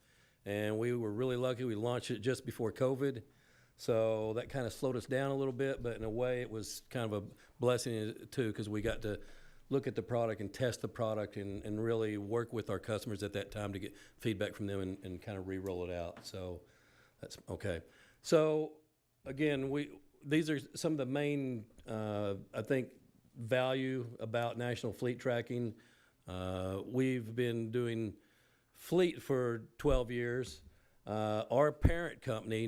and we were really lucky. We launched it just before COVID, so that kind of slowed us down a little bit, but in a way it was kind of a blessing too, because we got to look at the product and test the product and really work with our customers at that time to get feedback from them and kind of re-roll it out. So that's okay. So again, these are some of the main, I think, value about National Fleet Tracking. We've been doing fleet for 12 years. Our parent company,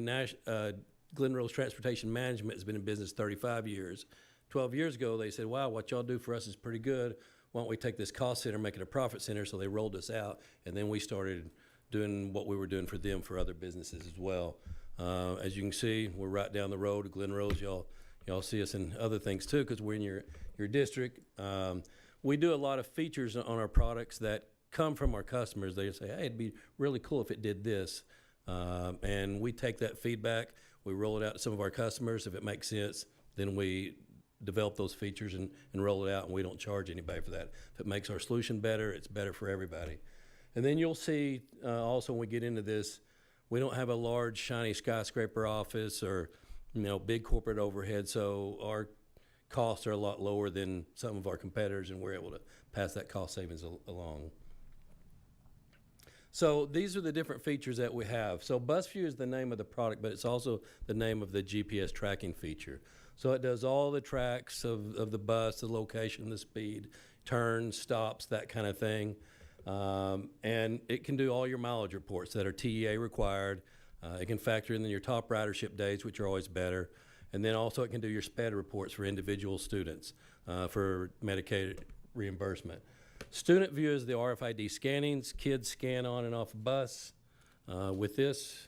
Glen Rose Transportation Management, has been in business 35 years. 12 years ago, they said, wow, what y'all do for us is pretty good. Why don't we take this cost center and make it a profit center? So they rolled us out, and then we started doing what we were doing for them for other businesses as well. As you can see, we're right down the road to Glen Rose. Y'all see us in other things too, because we're in your district. We do a lot of features on our products that come from our customers. They say, hey, it'd be really cool if it did this. And we take that feedback, we roll it out to some of our customers. If it makes sense, then we develop those features and roll it out, and we don't charge anybody for that. If it makes our solution better, it's better for everybody. And then you'll see also when we get into this, we don't have a large shiny skyscraper office or big corporate overhead, so our costs are a lot lower than some of our competitors, and we're able to pass that cost savings along. So these are the different features that we have. So BusView is the name of the product, but it's also the name of the GPS tracking feature. So it does all the tracks of the bus, the location, the speed, turns, stops, that kind of thing. And it can do all your mileage reports that are TEA required. It can factor in your top ridership days, which are always better. And then also it can do your SPED reports for individual students for Medicaid reimbursement. Student view is the RFID scannings. Kids scan on and off a bus. With this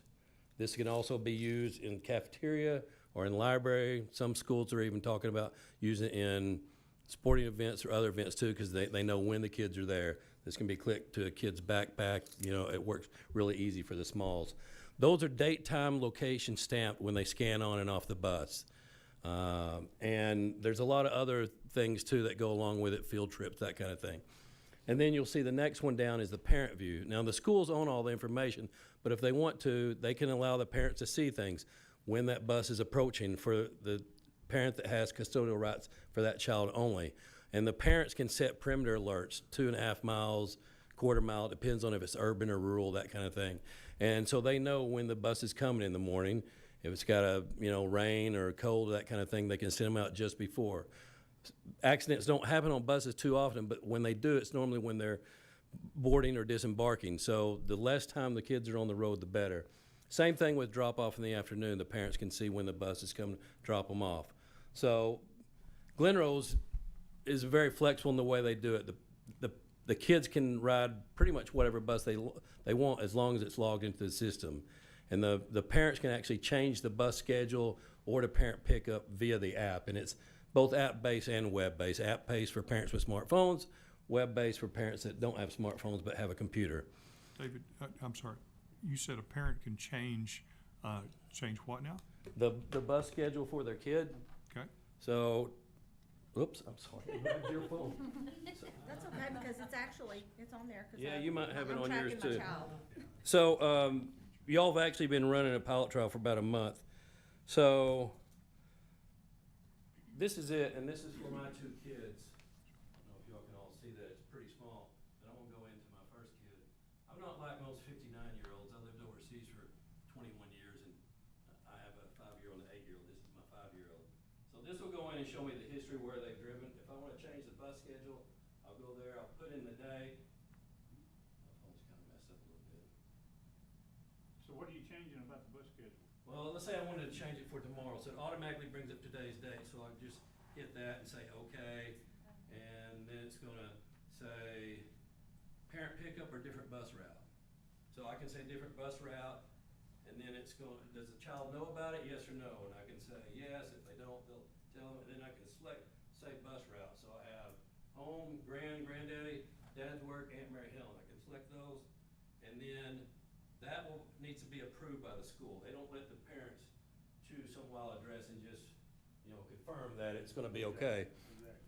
can also be used in cafeteria or in library. Some schools are even talking about using it in sporting events or other events too, because they know when the kids are there. This can be clicked to a kid's backpack. It works really easy for the smalls. Those are date, time, location stamped when they scan on and off the bus. And there's a lot of other things too that go along with it, field trips, that kind of thing. And then you'll see the next one down is the parent view. Now the schools own all the information, but if they want to, they can allow the parents to see things when that bus is approaching for the parent that has custodial rights for that child only. And the parents can set perimeter alerts, 2.5 miles, quarter mile, depends on if it's urban or rural, that kind of thing. And so they know when the bus is coming in the morning. If it's got a rain or cold, that kind of thing, they can send them out just before. Accidents don't happen on buses too often, but when they do, it's normally when they're boarding or disembarking. So the less time the kids are on the road, the better. Same thing with drop off in the afternoon. The parents can see when the bus is coming to drop them off. So Glen Rose is very flexible in the way they do it. The kids can ride pretty much whatever bus they want as long as it's logged into the system. And the parents can actually change the bus schedule or the parent pickup via the app. And it's both app-based and web-based. App-based for parents with smartphones, web-based for parents that don't have smartphones but have a computer. David, I'm sorry. You said a parent can change what now? The bus schedule for their kid. Okay. So, oops, I'm sorry. Grabbed your phone. That's okay, because it's on there. Yeah, you might have it on yours I'm too. tracking my child. So, y'all have actually been running a pilot trial for about a month. So, this is it, and this is for my two kids. I don't know if y'all can all see that. It's pretty small, but I won't go into my first kid. I'm not like most 59-year-olds. I lived overseas for 21 years, and I have a 5-year-old and an 8-year-old. This is my 5-year-old. So this will go in and show me the history where they've driven. If I want to change the bus schedule, I'll go there, I'll put in the day. My phone's kind of messed up a little bit. So what are you changing about the bus schedule? Well, let's say I wanted to change it for tomorrow, so it automatically brings up today's date, so I just hit that and say okay, and then it's gonna say parent pickup or different bus route. So I can say different bus route, and then it's going, does the child know about it, yes or no? And I can say yes. If they don't, they'll tell them, and then I can select, say, bus route. So I have home, granddaddy, dad's work, Aunt Mary Helen. I can select those, and then that needs to be approved by the school. They don't let the parents choose some wild address and just, confirm that it's gonna be okay.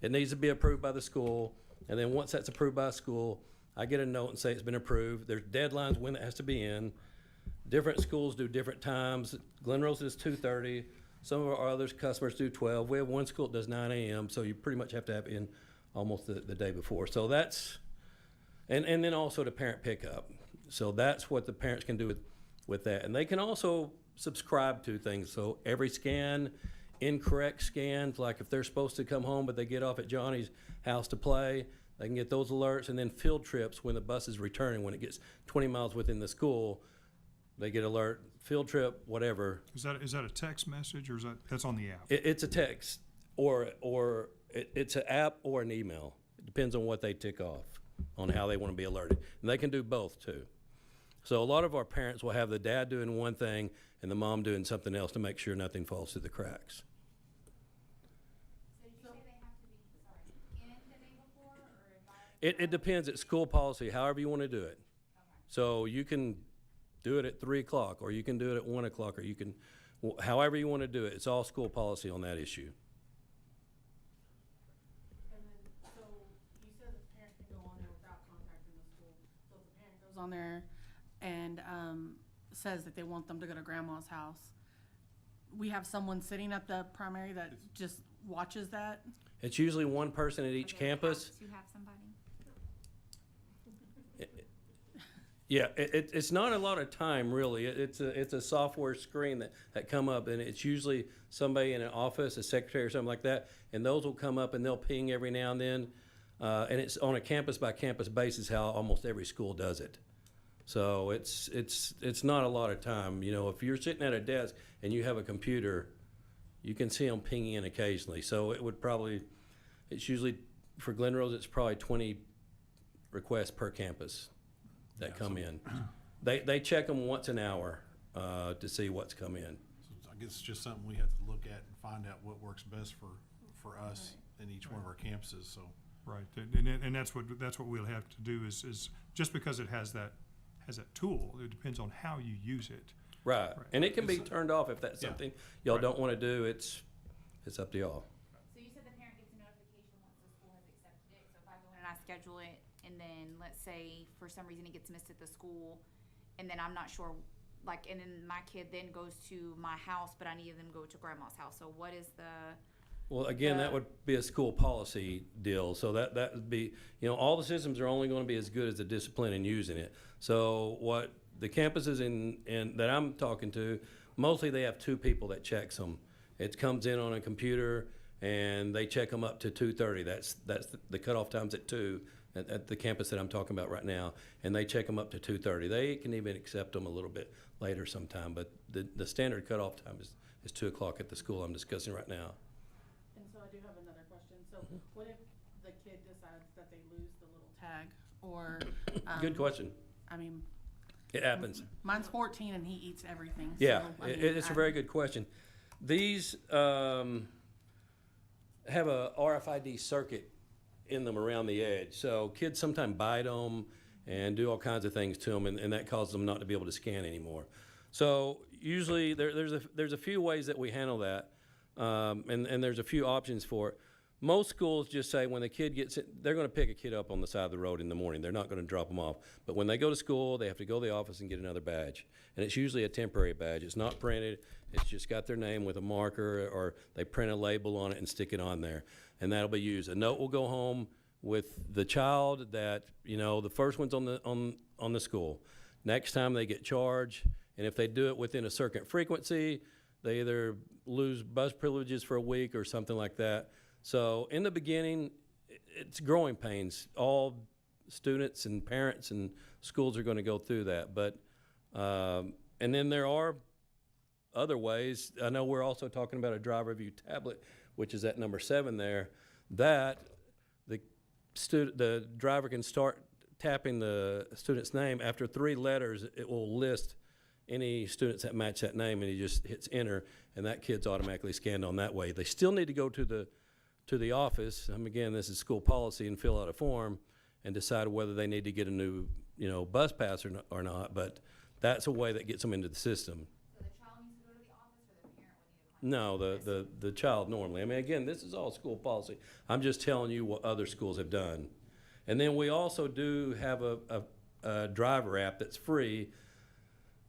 It needs to be approved by the school, and then once that's approved by a school, I get a note and say it's been approved. There's deadlines when it has to be in. Different schools do different times. Glen Rose is 2:30. Some of our other customers do 12. We have one school that does 9 a.m., so you pretty much have to have it in almost the day before. So that's, and then also the parent pickup. So that's what the parents can do with that. And they can also subscribe to things. So every scan, incorrect scans, like if they're supposed to come home but they get off at Johnny's house to play, they can get those alerts. And then field trips when the bus is returning, when it gets 20 miles within the school, they get alert, field trip, whatever. Is that a text message, or that's on the app? It's a text, or it's an app or an email. It depends on what they tick off, on how they want to be alerted. And they can do both too. So a lot of our parents will have the dad doing one thing and the mom doing something else to make sure nothing falls through the cracks. So you say they have to be, in the day before, or It depends. It's school policy, however you want to do it. So you can do it at 3 o'clock, or you can do it at 1 o'clock, or you can, however you want to do it. It's all school policy on that issue. And then, so you said the parent can go on there without contacting the school. So if the parent goes on there and says that they want them to go to grandma's house, we have someone sitting at the primary that just watches that? It's usually one person at each campus. you have somebody? Yeah, it's not a lot of time, really. It's a software screen that come up, and it's usually somebody in an office, a secretary or something like that, and those will come up and they'll ping every now and then. And it's on a campus by campus basis how almost every school does it. So it's not a lot of time. You know, if you're sitting at a desk and you have a computer, you can see them pinging in occasionally. So it's usually, for Glen Rose, it's probably 20 requests per campus that come in. They check them once an hour to see what's come in. So I guess it's just something we have to look at and find out what works best for us in each one of our campuses, so. Right, and that's what we'll have to do is just because it has that tool, it depends on how you use it. Right, and it can be turned off if that's something y'all don't want to do. It's up to y'all. So you said the parent gets a notification once the school has accepted it, so if I go in and I schedule it, and then let's say for some reason it gets missed at the school, and then I'm not sure, like, and then my kid then goes to my house, but I need them to go to grandma's house, so what is the? Well, again, that would be a school policy deal. So that would be, all the systems are only going to be as good as the discipline in using it. So what the campuses in that I'm talking to, mostly they have 2 people that checks them. It comes in on a computer and they check them up to 2:30. That's the cutoff time's at 2 at the campus that I'm talking about right now, and they check them up to 2:30. They can even accept them a little bit later sometime, but the standard cutoff time is 2 o'clock at the school I'm discussing right now. And so I do have another question. So what if the kid decides that they lose the little tag, or? Good question. I mean. It happens. Mine's 14 and he eats everything. Yeah, so, I mean, it's a very good question. These have a RFID circuit in them around the edge. So kids sometimes bite them and do all kinds of things to them, and that causes them not to be able to scan anymore. So usually there's a few ways that we handle that, and there's a few options for it. Most schools just say when the kid gets it, they're going to pick a kid up on the side of the road in the morning. They're not going to drop them off. But when they go to school, they have to go to the office and get another badge. And it's usually a temporary badge. It's not printed. It's just got their name with a marker, or they print a label on it and stick it on there. And that'll be used. A note will go home with the child that, the first one's on the school. Next time they get charged, and if they do it within a certain frequency, they either lose bus privileges for a week or something like that. So in the beginning, it's growing pains. All students and parents and schools are going to go through that. But and then there are other ways. I know we're also talking about a driver view tablet, which is at number 7 there, that the driver can start tapping the student's name. After 3 letters, it will list any students that match that name, and he just hits enter, and that kid's automatically scanned on that way. They still need to go to the office, again, this is school policy, and fill out a form and decide whether they need to get a new, bus pass or not. But that's a way that gets them into the system. So the child needs to go to the office, or the parent would need to No, the child normally. I mean, again, this is all school policy. I'm just telling you what other schools have done. And then we also do have a driver app that's free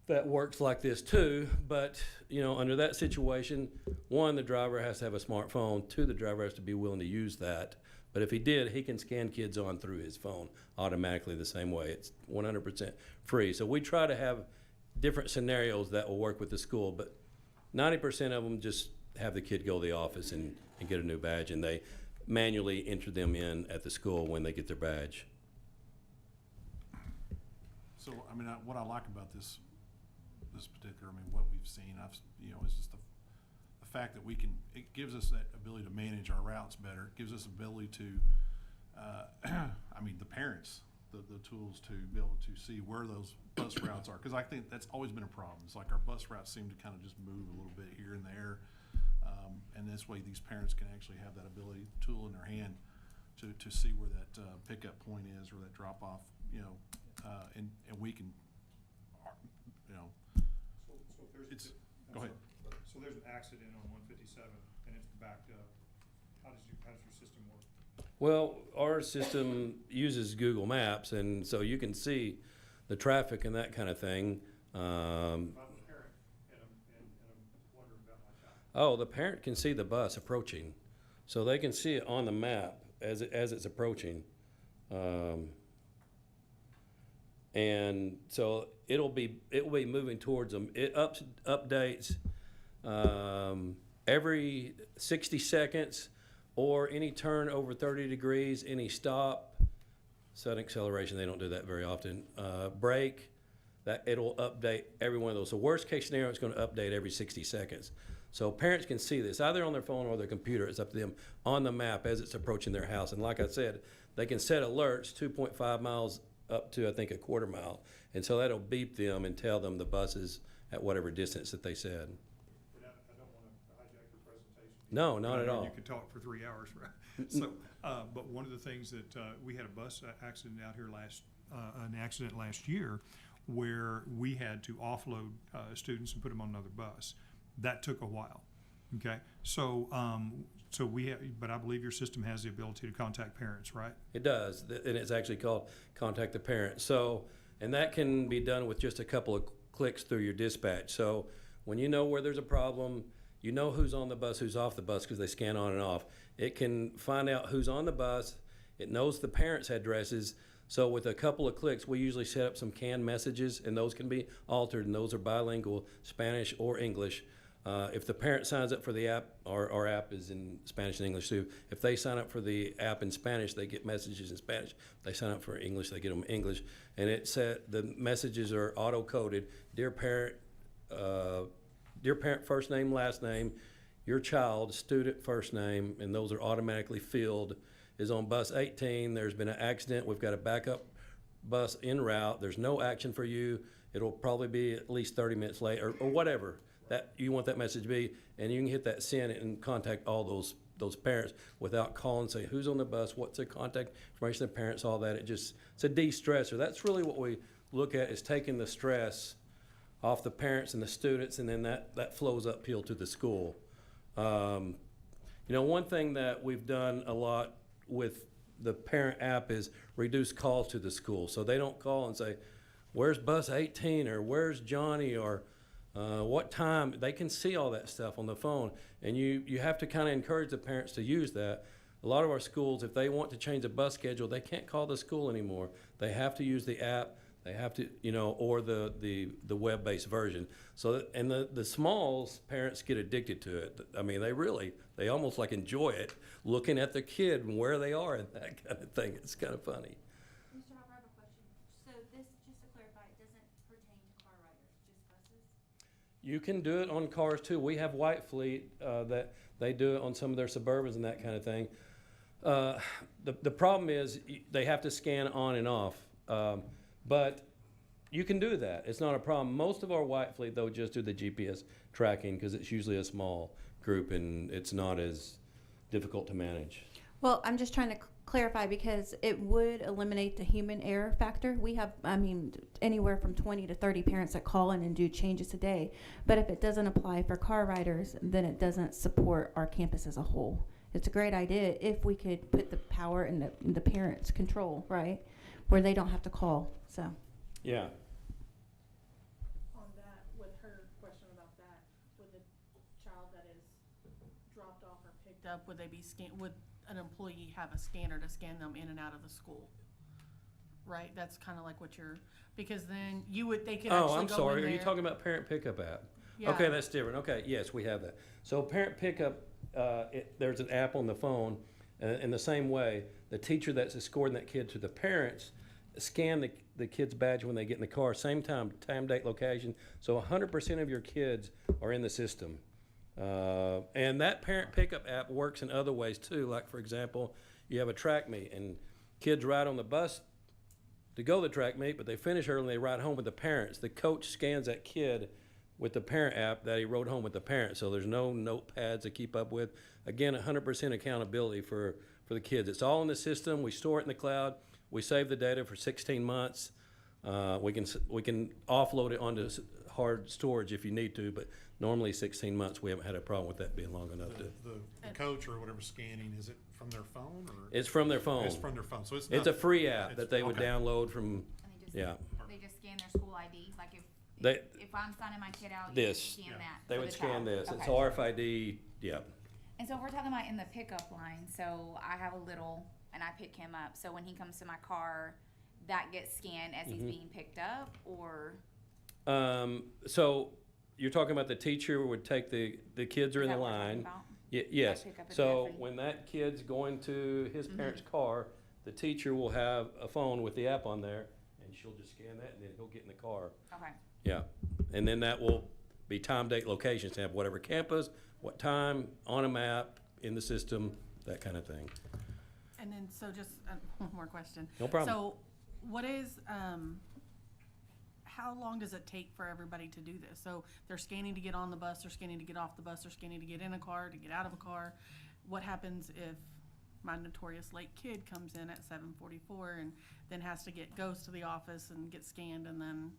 that works like this too. But, you know, under that situation, one, the driver has to have a smartphone. Two, the driver has to be willing to use that. But if he did, he can scan kids on through his phone automatically the same way. It's 100% free. So we try to have different scenarios that will work with the school, but 90% of them just have the kid go to the office and get a new badge, and they manually enter them in at the school when they get their badge. So, I mean, what I like about this particular, I mean, what we've seen, is just the fact that it gives us that ability to manage our routes better. It gives us ability to, the parents, the tools to be able to see where those bus routes are. Because I think that's always been a problem. It's like our bus routes seem to kind of just move a little bit here and there. And this way these parents can actually have that ability, tool in their hand to see where that pickup point is or that drop off, and we can, So if there's go ahead. So there's an accident on 157 and it's backed up. How does your system work? Well, our system uses Google Maps, and so you can see the traffic and that kind of thing. If I'm a parent and I'm wondering about my child. Oh, the parent can see the bus approaching, so they can see it on the map as it's approaching, and so it'll be moving towards them. It updates every 60 seconds, or any turn over 30 degrees, any stop, sudden acceleration. They don't do that very often. Brake, that it'll update every one of those. So worst case scenario, it's going to update every 60 seconds. So parents can see this either on their phone or their computer. It's up to them on the map as it's approaching their house. And like I said, they can set alerts 2.5 miles up to, I think, a quarter mile. And so that'll beep them and tell them the bus is at whatever distance that they said. I don't want to hijack your presentation. No, not at all. You could talk for 3 hours, right? So, but one of the things that we had a bus accident out here last year where we had to offload students and put them on another bus. That took a while. Okay, so but I believe your system has the ability to contact parents, right? It does, and it's actually called Contact the Parent. So, and that can be done with just a couple of clicks through your dispatch. So when you know where there's a problem, you know who's on the bus, who's off the bus, because they scan on and off. It can find out who's on the bus. It knows the parents' addresses. So with a couple of clicks, we usually set up some canned messages, and those can be altered, and those are bilingual, Spanish or English. If the parent signs up for the app, our app is in Spanish and English too. If they sign up for the app in Spanish, they get messages in Spanish. If they sign up for English, they get them in English. And the messages are auto-coded. Dear parent, first name, last name, your child, student, first name, and those are automatically filled. Is on bus 18. There's been an accident. We've got a backup bus en route. There's no action for you. It'll probably be at least 30 minutes late or whatever that you want that message to be, and you can hit that send and contact all those parents without calling, say who's on the bus, what's the contact information of the parents, all that. It's a de-stressor. That's really what we look at, is taking the stress off the parents and the students, and then that flows uphill to the school. One thing that we've done a lot with the parent app is reduce calls to the school. So they don't call and say, where's bus 18, or where's Johnny, or what time. They can see all that stuff on the phone, and you have to kind of encourage the parents to use that. A lot of our schools, if they want to change a bus schedule, they can't call the school anymore. They have to use the app. They have to, or the web-based version. So, and the smalls, parents get addicted to it. I mean, they almost like enjoy it, looking at the kid and where they are and that kind of thing. It's kind of funny. Mr. Hopper, I have a question. So this, just to clarify, it doesn't pertain to car riders, just buses? You can do it on cars too. We have White Fleet that they do it on some of their Suburbans and that kind of thing. The problem is they have to scan on and off. But you can do that. It's not a problem. Most of our White Fleet, though, just do the GPS tracking because it's usually a small group and it's not as difficult to manage. Well, I'm just trying to clarify, because it would eliminate the human error factor. We have, anywhere from 20 to 30 parents that call in and do changes a day. But if it doesn't apply for car riders, then it doesn't support our campus as a whole. It's a great idea if we could put the power in the parents' control, right? Where they don't have to call, so. Yeah. On that, with her question about that, with a child that is dropped off or picked up, would they be would an employee have a scanner to scan them in and out of the school? Right, that's kind of like what you're, because then they could actually go in there. Oh, I'm sorry, are you talking about parent pickup app? Yeah. Okay, that's different. Okay, yes, we have that. So parent pickup, there's an app on the phone, in the same way, the teacher that's escorting that kid to the parents scan the kid's badge when they get in the car, same time, date, location. So 100% of your kids are in the system. And that parent pickup app works in other ways too. Like, for example, you have a track meet and kids ride on the bus to go to the track meet, but they finish early and they ride home with the parents. The coach scans that kid with the parent app that he rode home with the parents. So there's no notepads to keep up with. Again, 100% accountability for the kids. It's all in the system. We store it in the cloud. We save the data for 16 months. We can offload it onto hard storage if you need to, but normally 16 months. We haven't had a problem with that being long enough to. The coach or whatever scanning, is it from their phone or? It's from their phone. It's from their phone, so it's It's not. a free app it's- that they would okay. download from, yeah. They just scan their school ID, like They- if I'm signing my kid out, you This. scan that. They for would the scan child. this. It's Okay. RFID, yeah. And so if we're talking about in the pickup line, so I have a little and I pick him up. So when he comes to my car, that gets scanned as he's being picked up, or? So you're talking about the teacher would take the kids are Is in the that what we're talking line. about? Yes. Pick up at So Jeffrey? when that kid's going to his parents' car, the teacher will have a phone with the app on there, and she'll just scan that, and then he'll get in the car. Okay. Yeah, and then that will be time, date, location, stamp, whatever campus, what time, on a map, in the system, that kind of thing. And then, so just one more question. No problem. So what is, how long does it take for everybody to do this? So they're scanning to get on the bus, they're scanning to get off the bus, they're scanning to get in a car, to get out of a car. What happens if my notorious late kid comes in at 7:44 and then goes to the office and gets scanned and then?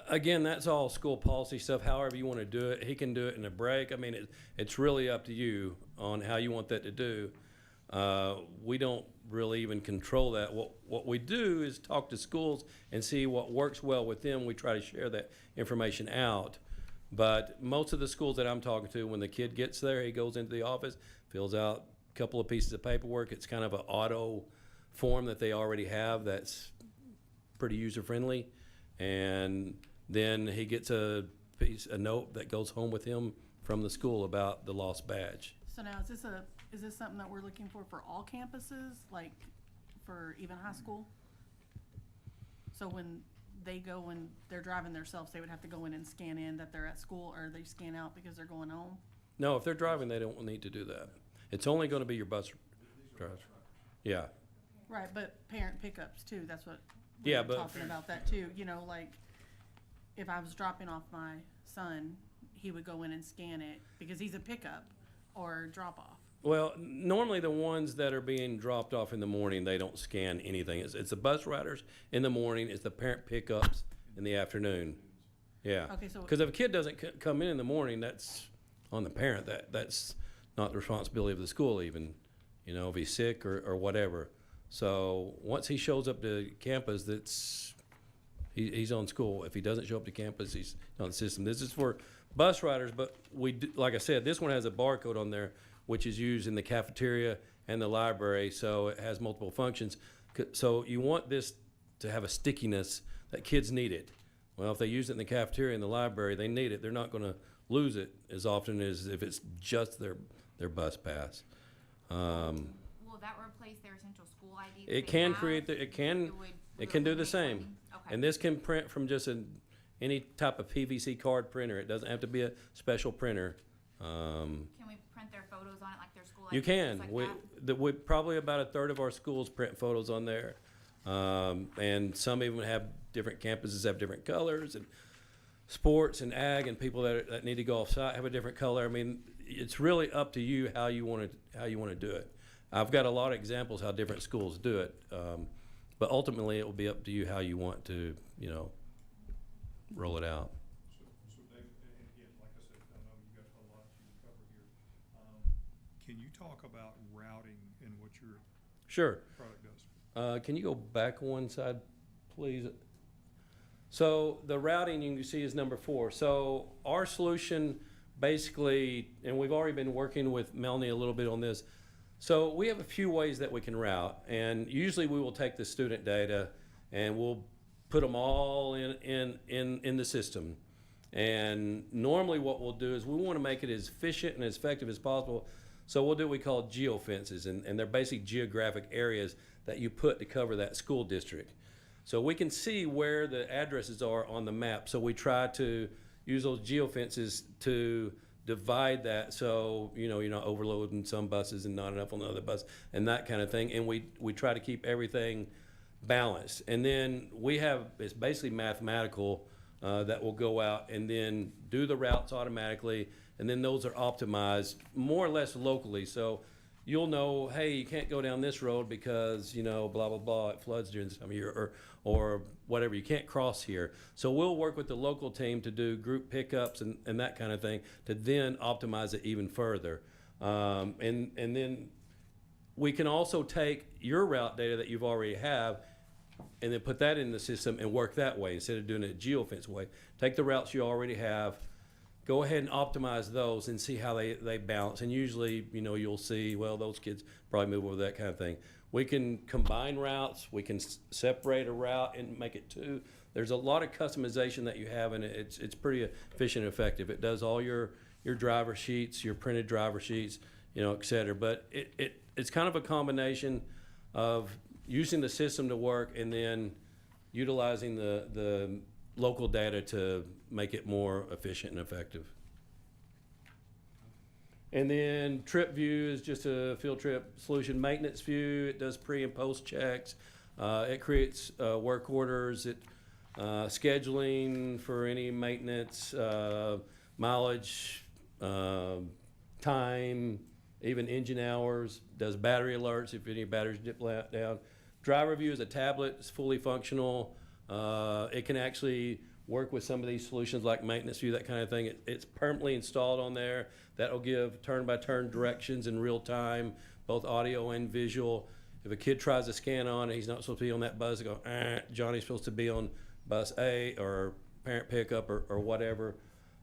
Again, that's all school policy stuff, however you want to do it. He can do it in a break. I mean, it's really up to you on how you want that to do. We don't really even control that. What we do is talk to schools and see what works well with them. We try to share that information out. But most of the schools that I'm talking to, when the kid gets there, he goes into the office, fills out a couple of pieces of paperwork. It's kind of an auto form that they already have that's pretty user-friendly. And then he gets a note that goes home with him from the school about the lost badge. So now, is this something that we're looking for all campuses, like for even high school? So when they go and they're driving themselves, they would have to go in and scan in that they're at school, or they scan out because they're going home? No, if they're driving, they don't need to do that. It's only going to be your bus drivers. Yeah. Right, but parent pickups too, that's what Yeah, we're but- talking about that too. You know, like if I was dropping off my son, he would go in and scan it because he's a pickup or drop off. Well, normally the ones that are being dropped off in the morning, they don't scan anything. It's the bus riders in the morning, it's the parent pickups in the afternoon. Yeah. Okay, so- Because if a kid doesn't come in the morning, that's on the parent. That's not the responsibility of the school even, if he's sick or whatever. So once he shows up to campus, he's on school. If he doesn't show up to campus, he's on the system. This is for bus riders, but like I said, this one has a barcode on there, which is used in the cafeteria and the library, so it has multiple functions. So you want this to have a stickiness that kids need it. Well, if they use it in the cafeteria and the library, they need it. They're not going to lose it as often as if it's just their bus pass. Will that replace their essential school ID? It can create it can do the same. Okay. And this can print from just any type of PVC card printer. It doesn't have to be a special printer. Can we print their photos on it like their school ID? You can. Like that? We probably about a third of our schools print photos on there. And some even have different campuses have different colors, and sports and ag and people that need to go off site have a different color. I mean, it's really up to you how you want to do it. I've got a lot of examples how different schools do it, but ultimately it will be up to you how you want to, roll it out. So Dave, and again, like I said, I know you got a lot you can cover here. Can you talk about routing and what your Sure. product does? Can you go back one side, please? So the routing you can see is number 4. So our solution basically, and we've already been working with Melanie a little bit on this. So we have a few ways that we can route, and usually we will take the student data and we'll put them all in the system. And normally what we'll do is we want to make it as efficient and as effective as possible. So we'll do what we call Geo Fences, and they're basic geographic areas that you put to cover that school district. So we can see where the addresses are on the map. So we try to use those Geo Fences to divide that, so you're not overloading some buses and not enough on the other bus and that kind of thing. And we try to keep everything balanced. And then it's basically mathematical that will go out and then do the routes automatically, and then those are optimized more or less locally. So you'll know, hey, you can't go down this road because, blah, blah, blah, it floods during this time of year, or whatever, you can't cross here. So we'll work with the local team to do group pickups and that kind of thing to then optimize it even further. And then we can also take your route data that you've already have and then put that in the system and work that way instead of doing it geofence way. Take the routes you already have, go ahead and optimize those and see how they balance. And usually, you'll see, well, those kids probably move over, that kind of thing. We can combine routes. We can separate a route and make it 2. There's a lot of customization that you have, and it's pretty efficient and effective. It does all your driver sheets, your printed driver sheets, et cetera. But it's kind of a combination of using the system to work and then utilizing the local data to make it more efficient and effective. And then trip view is just a field trip solution. Maintenance view, it does pre and post checks. It creates work orders. It scheduling for any maintenance, mileage, time, even engine hours. Does battery alerts if any batteries dip down. Driver view is a tablet. It's fully functional. It can actually work with some of these solutions like maintenance view, that kind of thing. It's permanently installed on there. That'll give turn-by-turn directions in real time, both audio and visual. If a kid tries to scan on it, he's not supposed to be on that bus, go, Johnny's supposed to be on bus A or parent pickup or whatever.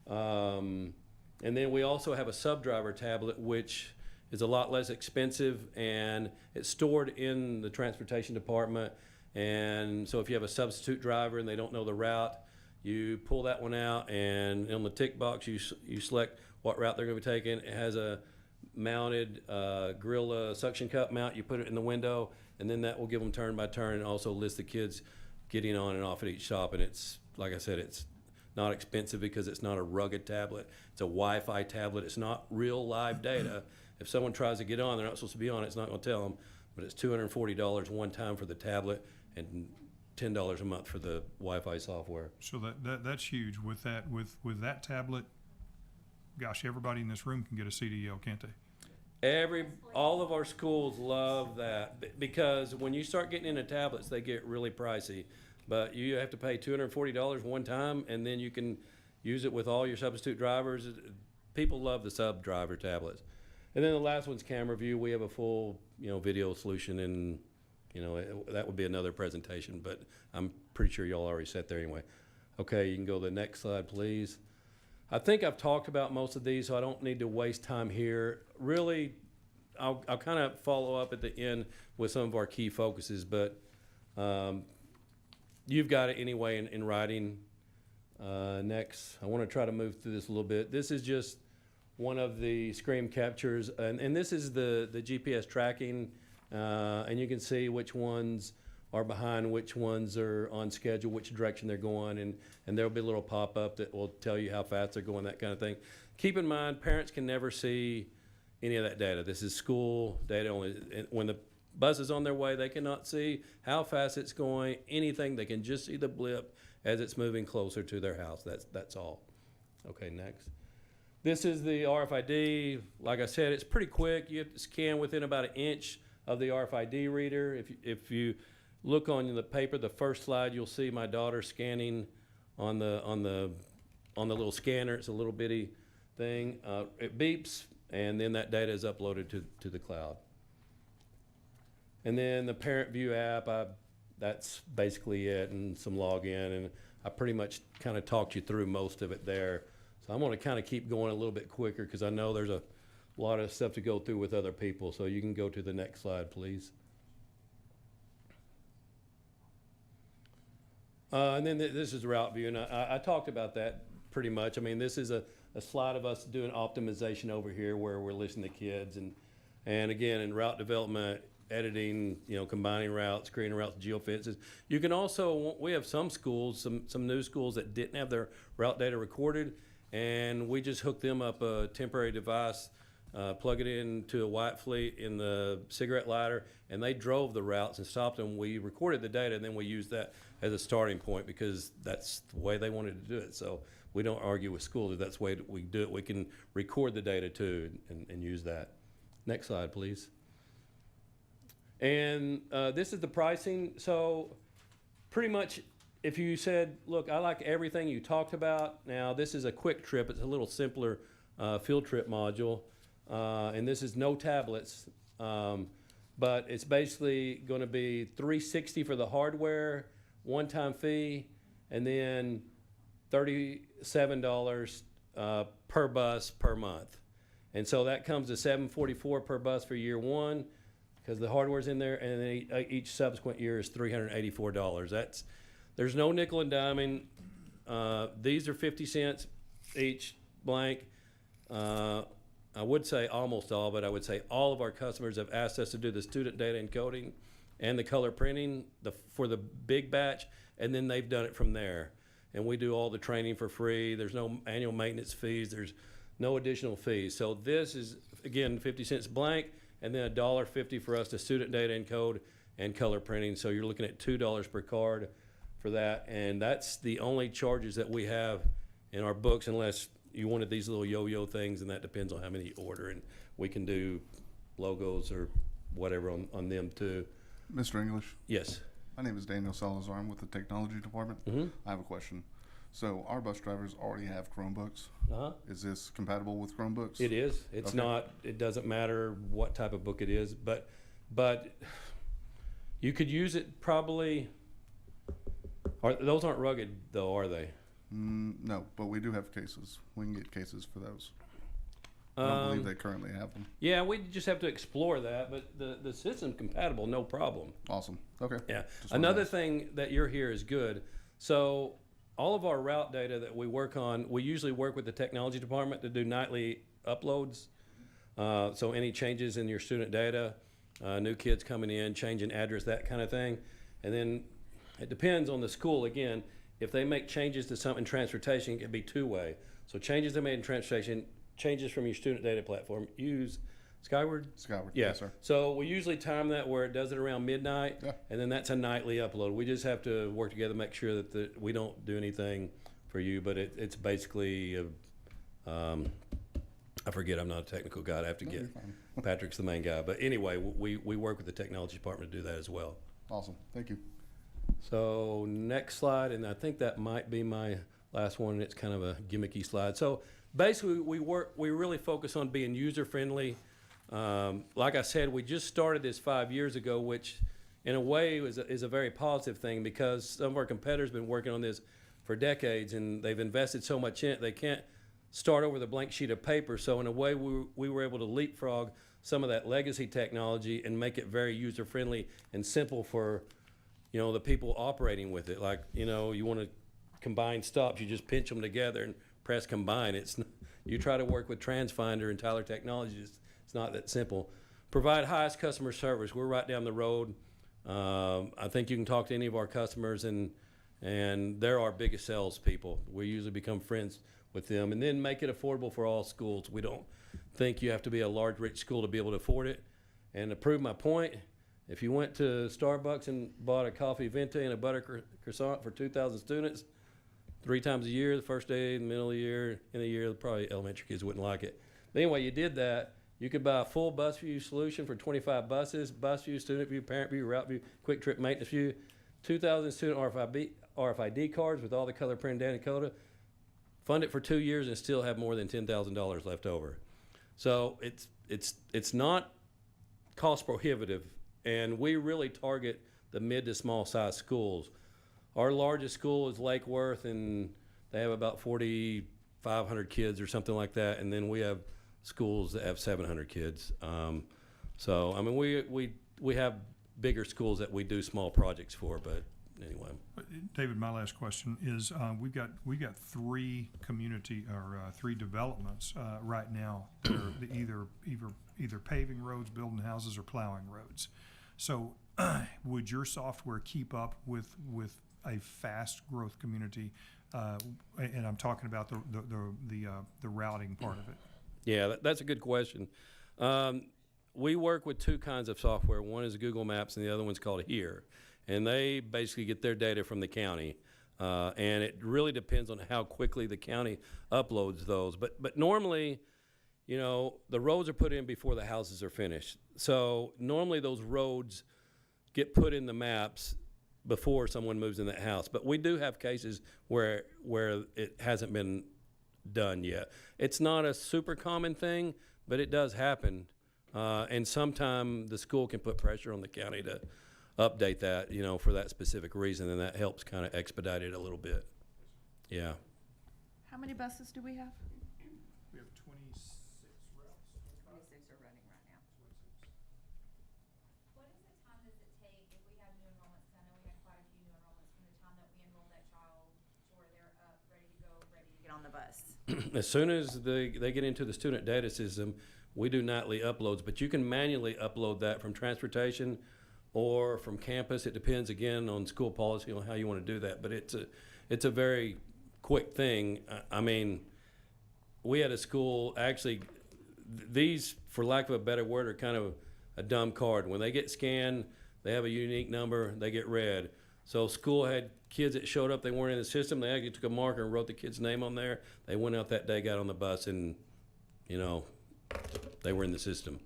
And then we also have a sub-driver tablet, which is a lot less expensive, and it's stored in the transportation department. And so if you have a substitute driver and they don't know the route, you pull that one out, and on the tick box you select what route they're going to be taking. It has a mounted Gorilla suction cup mount. You put it in the window, and then that will give them turn by turn and also list the kids getting on and off at each stop. And it's, like I said, it's not expensive because it's not a rugged tablet. It's a Wi-Fi tablet. It's not real live data. If someone tries to get on, they're not supposed to be on it. It's not going to tell them. But it's $240 one time for the tablet and $10 a month for the Wi-Fi software. So that's huge. With that tablet, gosh, everybody in this room can get a CDL, can't they? All of our schools love that because when you start getting into tablets, they get really pricey. But you have to pay $240 one time, and then you can use it with all your substitute drivers. People love the sub-driver tablets. And then the last one's camera view. We have a full, video solution, and that would be another presentation, but I'm pretty sure y'all already sat there anyway. Okay, you can go to the next slide, please. I think I've talked about most of these, so I don't need to waste time here. Really, I'll kind of follow up at the end with some of our key focuses, but you've got it anyway in writing. Next, I want to try to move through this a little bit. This is just one of the screen captures, and this is the GPS tracking, and you can see which ones are behind, which ones are on schedule, which direction they're going, and there'll be a little pop-up that will tell you how fast they're going, that kind of thing. Keep in mind, parents can never see any of that data. This is school data only. When the bus is on their way, they cannot see how fast it's going, anything. They can just see the blip as it's moving closer to their house. That's all. Okay, next. This is the RFID. Like I said, it's pretty quick. You have to scan within about 1 inch of the RFID reader. If you look on the paper, the first slide, you'll see my daughter scanning on the little scanner. It's a little bitty thing. It beeps, and then that data is uploaded to the cloud. And then the Parent View app, that's basically it, and some login, and I pretty much kind of talked you through most of it there. So I'm going to kind of keep going a little bit quicker because I know there's a lot of stuff to go through with other people. So you can go to the next slide, please. And then this is route view, and I talked about that pretty much. I mean, this is a slide of us doing optimization over here where we're listening to kids, and again, in route development, editing, combining routes, creating routes, Geo Fences. You can also, we have some schools, some new schools that didn't have their route data recorded, and we just hooked them up a temporary device, plug it into a white fleet in the cigarette lighter, and they drove the routes and stopped them. We recorded the data, and then we used that as a starting point because that's the way they wanted to do it. So we don't argue with schools. If that's the way that we do it, we can record the data too and use that. Next slide, please. And this is the pricing. So pretty much if you said, look, I like everything you talked about. Now this is a quick trip. It's a little simpler field trip module. And this is no tablets. But it's basically going to be $360 for the hardware, one-time fee, and then $37 per bus per month. And so that comes to $744 per bus for year one, because the hardware's in there, and then each subsequent year is $384. There's no nickel and diming. These are 50 cents each blank. I would say almost all, but I would say all of our customers have asked us to do the student data encoding and the color printing for the big batch, and then they've done it from there. And we do all the training for free. There's no annual maintenance fees. There's no additional fees. So this is, again, 50 cents blank, and then $1.50 for us to student data encode and color printing. So you're looking at $2 per card for that. And that's the only charges that we have in our books, unless you wanted these little yo-yo things, and that depends on how many you order. And we can do logos or whatever on them too. Mr. English? Yes. My name is Daniel Salazar. I'm with the technology department. I have a question. So our bus drivers already have Chromebooks. Is this compatible with Chromebooks? It is. It's okay. not. It doesn't matter what type of book it is, but you could use it probably. Those aren't rugged though, are they? No, but we do have cases. We can get cases for those. I don't believe they currently have them. Yeah, we just have to explore that, but the system's compatible, no problem. Awesome. Okay. Yeah. Another thing that you're here is good. So all of our route data that we work on, we usually work with the technology department to do nightly uploads. So any changes in your student data, new kids coming in, changing address, that kind of thing. And then it depends on the school. Again, if they make changes to something in transportation, it can be two-way. So changes they made in transportation, changes from your student data platform, use Skyward? Skyward, yeah. yes, sir. So we usually time that where it does it around midnight, and then that's a nightly upload. We just have to work together, make sure that we don't do anything for you, but it's basically, I forget, I'm not a technical guy. I have to get, Patrick's the main guy. But anyway, we work with the technology department to do that as well. Awesome, thank you. So next slide, and I think that might be my last one. It's kind of a gimmicky slide. So basically, we really focus on being user-friendly. Like I said, we just started this 5 years ago, which in a way is a very positive thing, because some of our competitors have been working on this for decades, and they've invested so much in it, they can't start over the blank sheet of paper. So in a way, we were able to leapfrog some of that legacy technology and make it very user-friendly and simple for the people operating with it. Like, you want to combine stops, you just pinch them together and press combine. You try to work with TransFinder and Tyler Technologies, it's not that simple. Provide highest customer service. We're right down the road. I think you can talk to any of our customers, and they're our biggest salespeople. We usually become friends with them. And then make it affordable for all schools. We don't think you have to be a large, rich school to be able to afford it. And to prove my point, if you went to Starbucks and bought a coffee venti and a butter croissant for 2,000 students, 3 times a year, the first day, the middle of the year, end of the year. Probably elementary kids wouldn't like it. But anyway, you did that. You could buy a full bus view solution for 25 buses, bus view, student view, parent view, route view, quick trip maintenance view, 2,000 student RFID cards with all the color printed down in Dakota. Fund it for 2 years and still have more than $10,000 left over. So it's not cost prohibitive, and we really target the mid to small size schools. Our largest school is Lake Worth, and they have about 4,500 kids or something like that, and then we have schools that have 700 kids. So I mean, we have bigger schools that we do small projects for, but anyway. David, my last question is, we've got 3 community or 3 developments right now that are either paving roads, building houses, or plowing roads. So would your software keep up with a fast growth community? And I'm talking about the routing part of it. Yeah, that's a good question. We work with 2 kinds of software. One is Google Maps, and the other one's called Here. And they basically get their data from the county. And it really depends on how quickly the county uploads those. But normally, you know, the roads are put in before the houses are finished. So normally those roads get put in the maps before someone moves in that house. But we do have cases where it hasn't been done yet. It's not a super common thing, but it does happen. And sometime the school can put pressure on the county to update that, you know, for that specific reason, and that helps kind of expedite it a little bit. Yeah. How many buses do we have? We have 26 routes. 26 are running right now. What is the time does it take if we have new enrollments? 'Cause I know we had quite a few new enrollments from the time that we enroll that child to where they're up, ready to go, ready to get on the bus. As soon as they get into the student data system, we do nightly uploads, but you can manually upload that from transportation or from campus. It depends, again, on school policy on how you want to do that, but it's a very quick thing. I mean, we had a school, actually, these, for lack of a better word, are kind of a dumb card. When they get scanned, they have a unique number, they get read. So school had kids that showed up, they weren't in the system, they actually took a marker and wrote the kid's name on there. They went out that day, got on the bus, and, you know, they were in the system.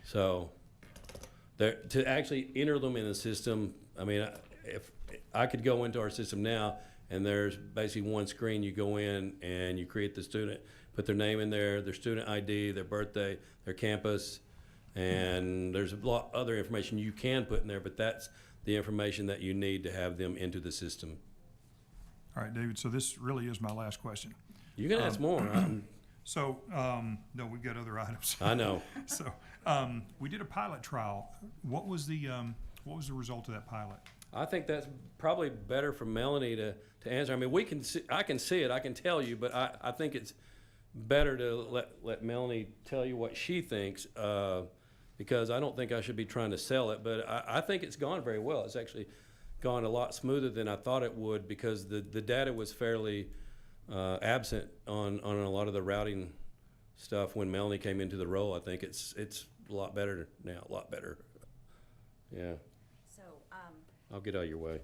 So to actually enter them in the system, I mean, if I could go into our system now, and there's basically one screen, you go in and you create the student, put their name in there, their student ID, their birthday, their campus, and there's a lot other information you can put in there, but that's the information that you need to have them into the system. All right, David, so this really is my last question. You can ask more. So, no, we've got other items. I know. So, we did a pilot trial. What was the result of that pilot? I think that's probably better for Melanie to answer. I mean, I can see it, I can tell you, but I think it's better to let Melanie tell you what she thinks, because I don't think I should be trying to sell it, but I think it's gone very well. It's actually gone a lot smoother than I thought it would, because the data was fairly absent on a lot of the routing stuff when Melanie came into the role. I think it's a lot better now, a lot better. Yeah. So, I'll get out of your way,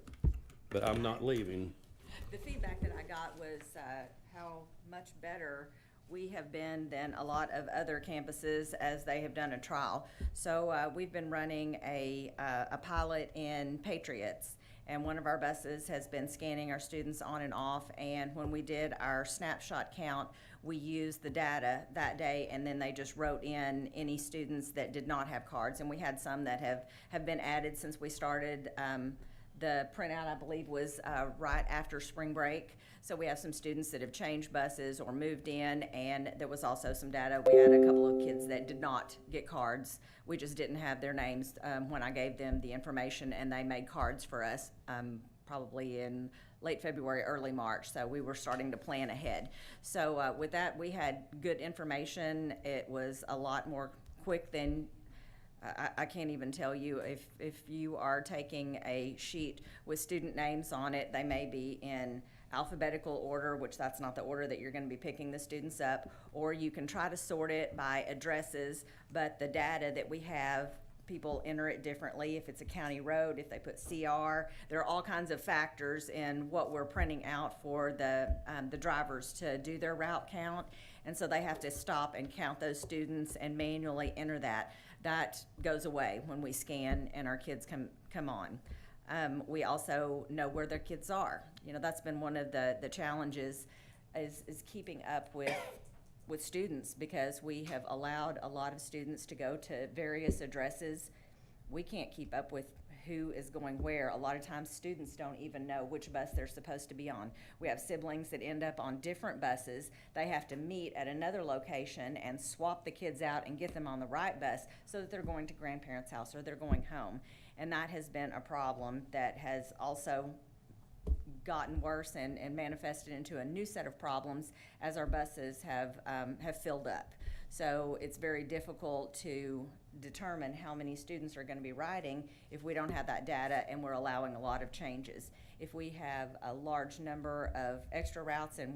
but I'm not leaving. the feedback that I got was how much better we have been than a lot of other campuses as they have done a trial. So we've been running a pilot in Patriots, and one of our buses has been scanning our students on and off, and when we did our snapshot count, we used the data that day, and then they just wrote in any students that did not have cards, and we had some that have been added since we started. The printout, I believe, was right after spring break. So we have some students that have changed buses or moved in, and there was also some data. We had a couple of kids that did not get cards. We just didn't have their names when I gave them the information, and they made cards for us probably in late February, early March. So we were starting to plan ahead. So with that, we had good information. It was a lot more quick than I can't even tell you. If you are taking a sheet with student names on it, they may be in alphabetical order, which that's not the order that you're going to be picking the students up, or you can try to sort it by addresses, but the data that we have people enter it differently. If it's a county road, if they put CR, there are all kinds of factors in what we're printing out for the drivers to do their route count. And so they have to stop and count those students and manually enter that. That goes away when we scan and our kids come on. We also know where their kids are. You know, that's been one of the challenges is keeping up with students, because we have allowed a lot of students to go to various addresses. We can't keep up with who is going where. A lot of times students don't even know which bus they're supposed to be on. We have siblings that end up on different buses. They have to meet at another location and swap the kids out and get them on the right bus so that they're going to grandparents' house or they're going home. And that has been a problem that has also gotten worse and manifested into a new set of problems as our buses have filled up. So it's very difficult to determine how many students are going to be riding if we don't have that data and we're allowing a lot of changes. If we have a large number of extra routes and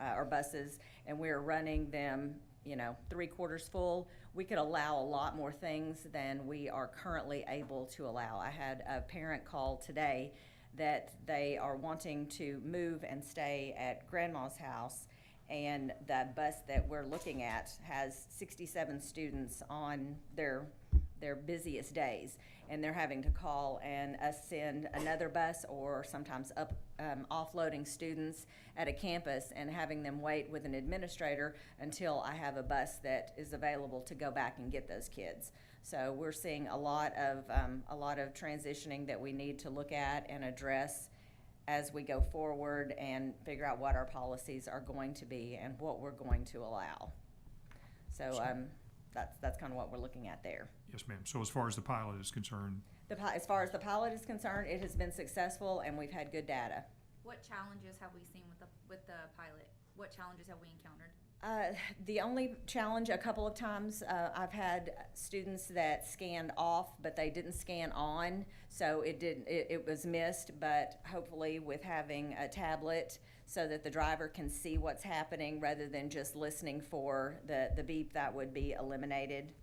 our buses, and we're running them, you know, 3/4 full, we could allow a lot more things than we are currently able to allow. I had a parent call today that they are wanting to move and stay at grandma's house, and the bus that we're looking at has 67 students on their busiest days, and they're having to call and us send another bus, or sometimes offloading students at a campus and having them wait with an administrator until I have a bus that is available to go back and get those kids. So we're seeing a lot of transitioning that we need to look at and address as we go forward and figure out what our policies are going to be and what we're going to allow. So that's kind of what we're looking at there. Yes, ma'am. So as far as the pilot is concerned, As far as the pilot is concerned, it has been successful and we've had good data. What challenges have we seen with the pilot? What challenges have we encountered? The only challenge, a couple of times, I've had students that scanned off, but they didn't scan on, so it was missed. But hopefully, with having a tablet so that the driver can see what's happening rather than just listening for the beep, that would be eliminated.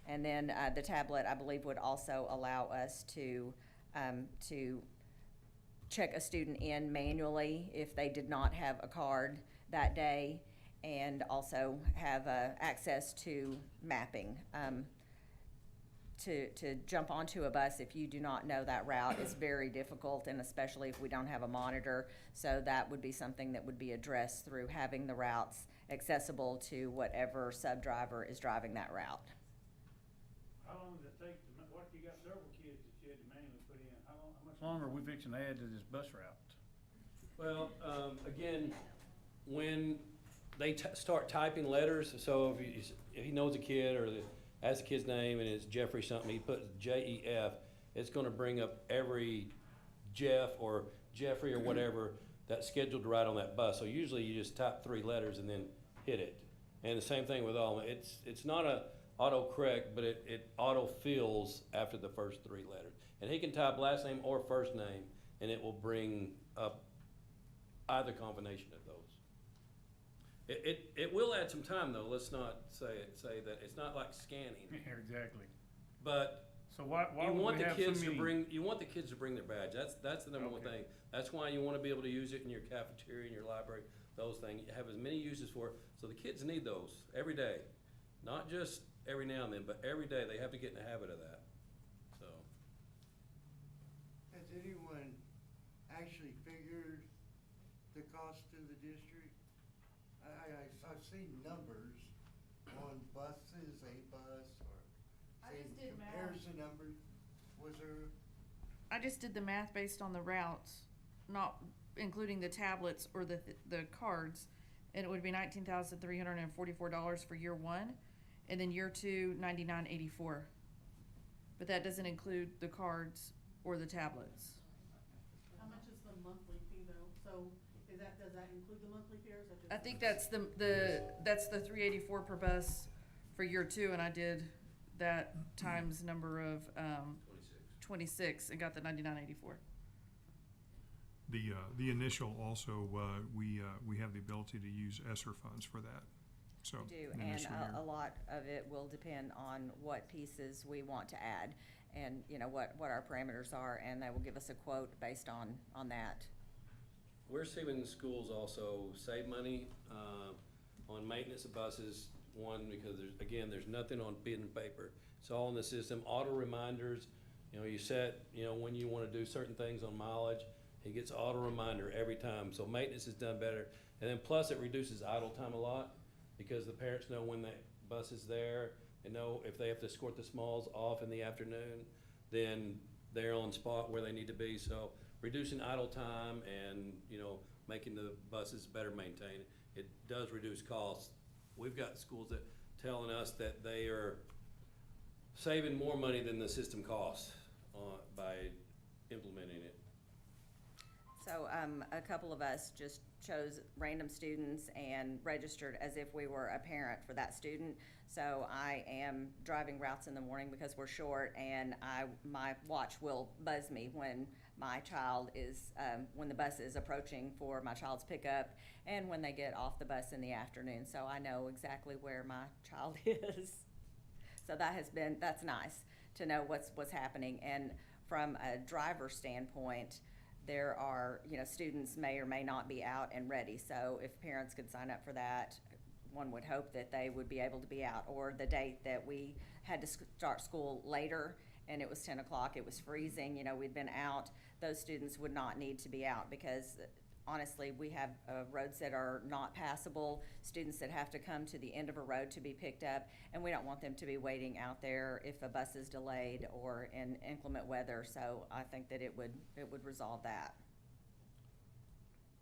And then the tablet, I believe, would also allow us to check a student in manually if they did not have a card that day, and also have access to mapping. To jump onto a bus if you do not know that route is very difficult, and especially if we don't have a monitor. So that would be something that would be addressed through having the routes accessible to whatever sub-driver is driving that route. How long does it take what if you got several kids that you had to manually put in? How much longer are we fixing to add to this bus route? Well, again, when they start typing letters, so if he knows a kid or has a kid's name and it's Jeffrey something, he puts JEF, it's going to bring up every Jeff or Jeffrey or whatever that's scheduled to ride on that bus. So usually you just type 3 letters and then hit it. And the same thing with all. It's not a auto-correct, but it auto-fills after the first 3 letters. And he can type last name or first name, and it will bring up either combination of those. It will add some time, though. Let's not say that it's not like scanning. Yeah, exactly. But so why you want the kids so to bring their badge. That's the number one thing. That's why you want to be able to use it in your cafeteria, in your library, those things. You have as many uses for it. So the kids need those every day, not just every now and then, but every day. They have to get in the habit of that. So. Has anyone actually figured the cost to the district? I've seen numbers on buses, a bus, or say comparison numbers. Was there? I just did the math based on the routes, not including the tablets or the cards, and it would be $19,344 for year 1, and then year 2, $99.84. But that doesn't include the cards or the tablets. How much is the monthly fee though? So does that include the monthly fee, or is that just? I think that's the $384 per bus for year 2, and I did that times number of 26 and got the $99.84. the initial also, we have the ability to use ESSER funds for that. So We do, in and this year. a lot of it will depend on what pieces we want to add and, you know, what our parameters are, and they will give us a quote based on that. We're seeing the schools also save money on maintenance of buses. One, because there's nothing on pen and paper. It's all in the system. Auto reminders, you know, you set, you know, when you want to do certain things on mileage, it gets auto reminder every time. So maintenance is done better. And then plus it reduces idle time a lot because the parents know when that bus is there. They know if they have to escort the smalls off in the afternoon, then they're on spot where they need to be. So reducing idle time and, you know, making the buses better maintained, it does reduce costs. We've got schools that telling us that they are saving more money than the system costs by implementing it. So a couple of us just chose random students and registered as if we were a parent for that student. So I am driving routes in the morning because we're short, and my watch will buzz me when my child is, when the bus is approaching for my child's pickup and when they get off the bus in the afternoon. So I know exactly where my child is. So that's nice to know what's happening. And from a driver standpoint, there are, you know, students may or may not be out and ready. So if parents could sign up for that, one would hope that they would be able to be out. Or the date that we had to start school later and it was 10 o'clock, it was freezing, you know, we'd been out, those students would not need to be out because honestly, we have roads that are not passable, students that have to come to the end of a road to be picked up, and we don't want them to be waiting out there if a bus is delayed or in inclement weather. So I think that it would resolve that.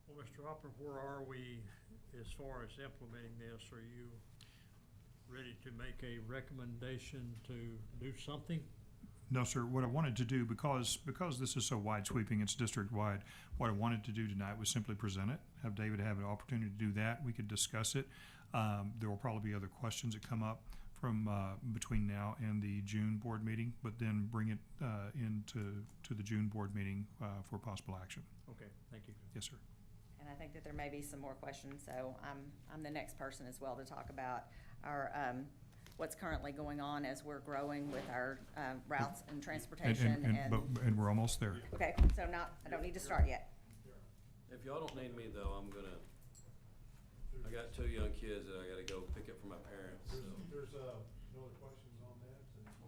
Well, Mr. Hopper, where are we as far as implementing this? Are you ready to make a recommendation to do something? No, sir. What I wanted to do, because this is so wide sweeping, it's district wide, what I wanted to do tonight was simply present it, have David have an opportunity to do that. We could discuss it. There will probably be other questions that come up from between now and the June board meeting, but then bring it into the June board meeting for possible action. Okay, thank you. Yes, sir. And I think that there may be some more questions, so I'm the next person as well to talk about our what's currently going on as we're growing with our routes and transportation. And we're almost there. Okay, so I don't need to start yet. If y'all don't need me though, I got 2 young kids that I gotta go pick up from my parents, so. There's no other questions on that?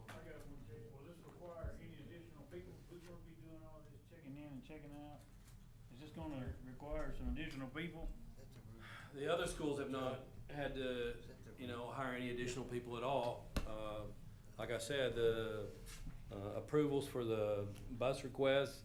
I got one, Jay. Will this require any additional people? Who's gonna be doing all this checking in and checking out? Is this gonna require some additional people? The other schools have not had to, you know, hire any additional people at all. Like I said, the approvals for the bus requests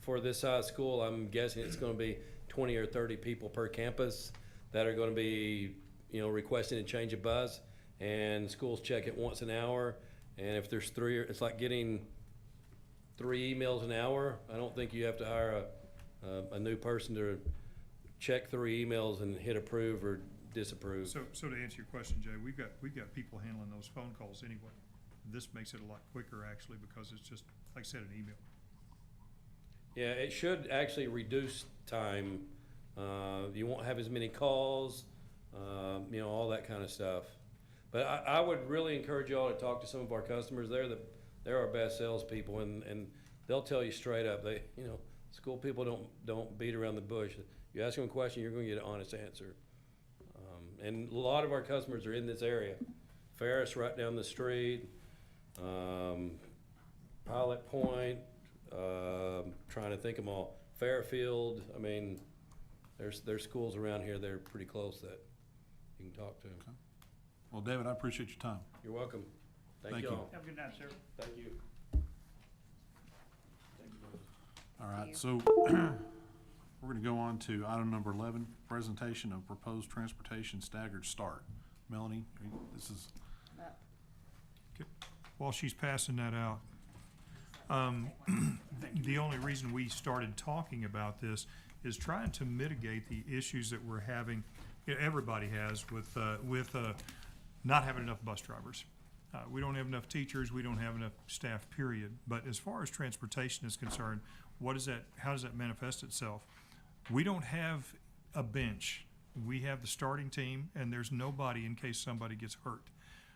for this size school, I'm guessing it's gonna be 20 or 30 people per campus that are gonna be, you know, requesting a change of bus, and schools check it once an hour, and if there's 3, it's like getting 3 emails an hour. I don't think you have to hire a new person to check 3 emails and hit approve or disapprove. So to answer your question, Jay, we've got people handling those phone calls anyway. This makes it a lot quicker actually because it's just, like I said, an email. Yeah, it should actually reduce time. You won't have as many calls, you know, all that kind of stuff. But I would really encourage y'all to talk to some of our customers. They're our best salespeople, and they'll tell you straight up. They, you know, school people don't beat around the bush. You ask them a question, you're going to get an honest answer. And a lot of our customers are in this area. Ferris right down the street, Pilot Point, trying to think them all. Fairfield, I mean, there's schools around here that are pretty close that you can talk to. Okay. Well, David, I appreciate your time. You're welcome. Thank Thank you you. all. Have a good night, sir. Thank you. All right, so we're gonna go on to item number 11, presentation of proposed transportation staggered start. Melanie, this is. Okay. While she's passing that out, the only reason we started talking about this is trying to mitigate the issues that we're having, everybody has with not having enough bus drivers. We don't have enough teachers, we don't have enough staff, period. But as far as transportation is concerned, how does that manifest itself? We don't have a bench we have the starting team, and there's nobody in case somebody gets hurt.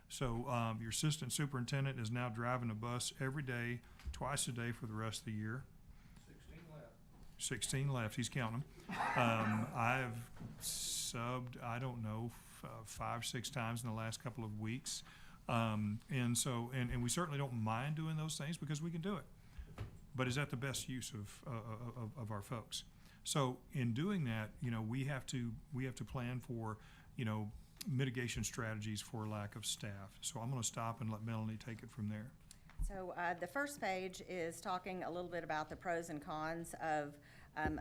So your assistant superintendent is now driving a bus every day, twice a day for the rest of the year. 16 left, he's counting them. I've subbed, I don't know, 5, 6 times in the last couple of weeks. And we certainly don't mind doing those things because we can do it. But is that the best use of our folks? So in doing that, we have to plan for, mitigation strategies for lack of staff. So I'm going to stop and let Melanie take it from there. So the first page is talking a little bit about the pros and cons of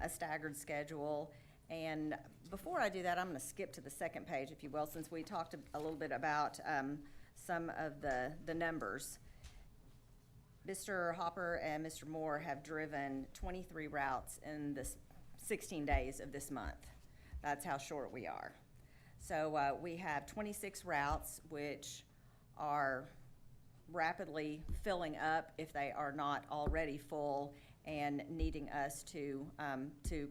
a staggered schedule. And before I do that, I'm going to skip to the second page, if you will, since we talked a little bit about some of the numbers. Mr. Hopper and Mr. Moore have driven 23 routes in the 16 days of this month. That's how short we are. So we have 26 routes, which are rapidly filling up if they are not already full, and needing us to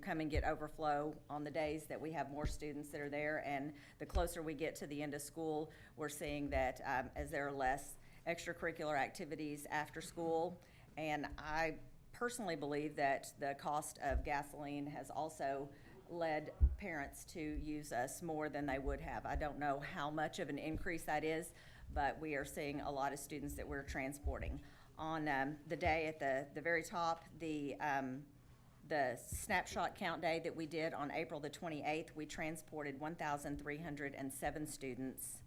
come and get overflow on the days that we have more students that are there. And the closer we get to the end of school, we're seeing that as there are less extracurricular activities after school. And I personally believe that the cost of gasoline has also led parents to use us more than they would have. I don't know how much of an increase that is, but we are seeing a lot of students that we're transporting. On the day at the very top, the snapshot count day that we did on April the 28th, we transported 1,307 students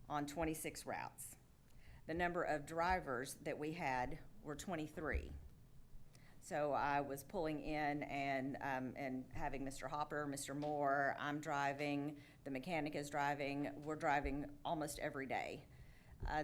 on 26 routes. The number of drivers that we had were 23. So I was pulling in and having Mr. Hopper, Mr. Moore, I'm driving, the mechanic is driving, we're driving almost every day.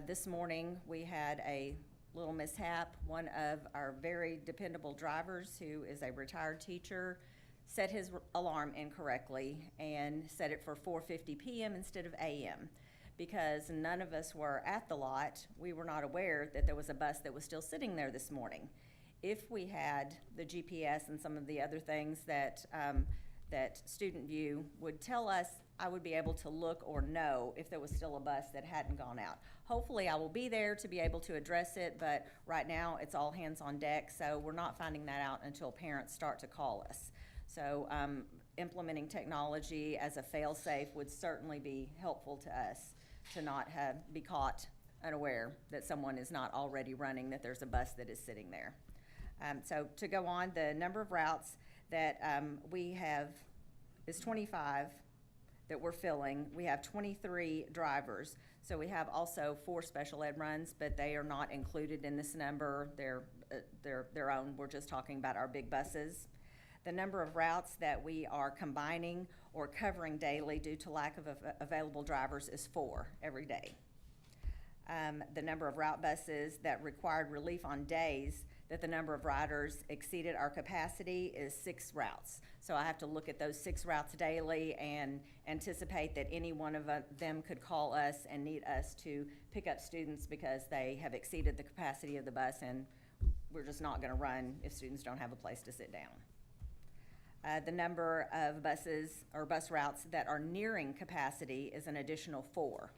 This morning we had a little mishap. One of our very dependable drivers, who is a retired teacher, set his alarm incorrectly and set it for 4:50 p.m. instead of a.m. Because none of us were at the lot, we were not aware that there was a bus that was still sitting there this morning. If we had the GPS and some of the other things that Student View would tell us, I would be able to look or know if there was still a bus that hadn't gone out. Hopefully I will be there to be able to address it, but right now it's all hands on deck, so we're not finding that out until parents start to call us. So implementing technology as a fail-safe would certainly be helpful to us to not be caught unaware that someone is not already running, that there's a bus that is sitting there. So to go on, the number of routes that we have is 25 that we're filling. We have 23 drivers. So we have also 4 special ed runs, but they are not included in this number. They're their own. We're just talking about our big buses. The number of routes that we are combining or covering daily due to lack of available drivers is 4 every day. The number of route buses that required relief on days that the number of riders exceeded our capacity is 6 routes. So I have to look at those 6 routes daily and anticipate that any one of them could call us and need us to pick up students because they have exceeded the capacity of the bus, and we're just not gonna run if students don't have a place to sit down. The number of buses or bus routes that are nearing capacity is an additional 4.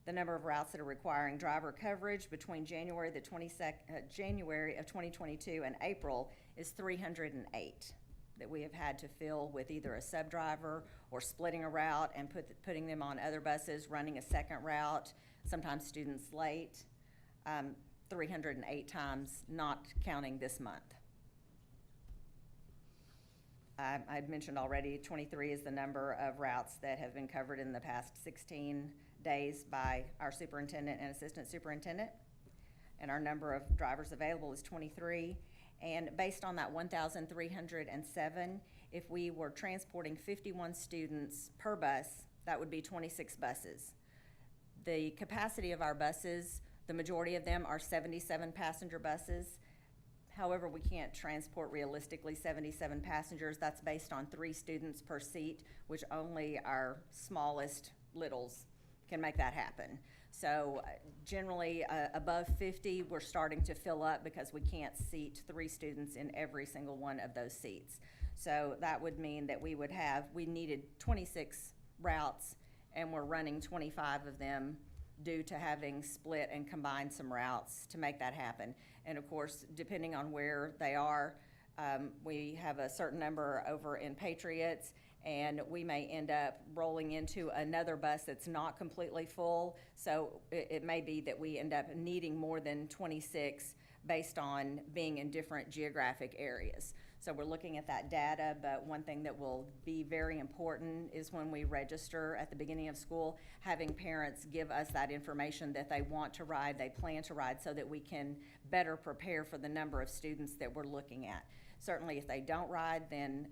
The number of routes that are requiring driver coverage between January of 2022 and April is 308 that we have had to fill with either a sub-driver or splitting a route and putting them on other buses, running a second route, sometimes students late, 308 times, not counting this month. I'd mentioned already 23 is the number of routes that have been covered in the past 16 days by our superintendent and assistant superintendent. And our number of drivers available is 23. And based on that 1,307, if we were transporting 51 students per bus, that would be 26 buses. The capacity of our buses, the majority of them are 77 passenger buses. However, we can't transport realistically 77 passengers. That's based on 3 students per seat, which only our smallest littles can make that happen. So generally, above 50, we're starting to fill up because we can't seat 3 students in every single one of those seats. So that would mean that we needed 26 routes, and we're running 25 of them due to having split and combined some routes to make that happen. And of course, depending on where they are, we have a certain number over in Patriots, and we may end up rolling into another bus that's not completely full. So it may be that we end up needing more than 26 based on being in different geographic areas. So we're looking at that data, but one thing that will be very important is when we register at the beginning of school, having parents give us that information that they want to ride, they plan to ride, so that we can better prepare for the number of students that we're looking at. Certainly if they don't ride, then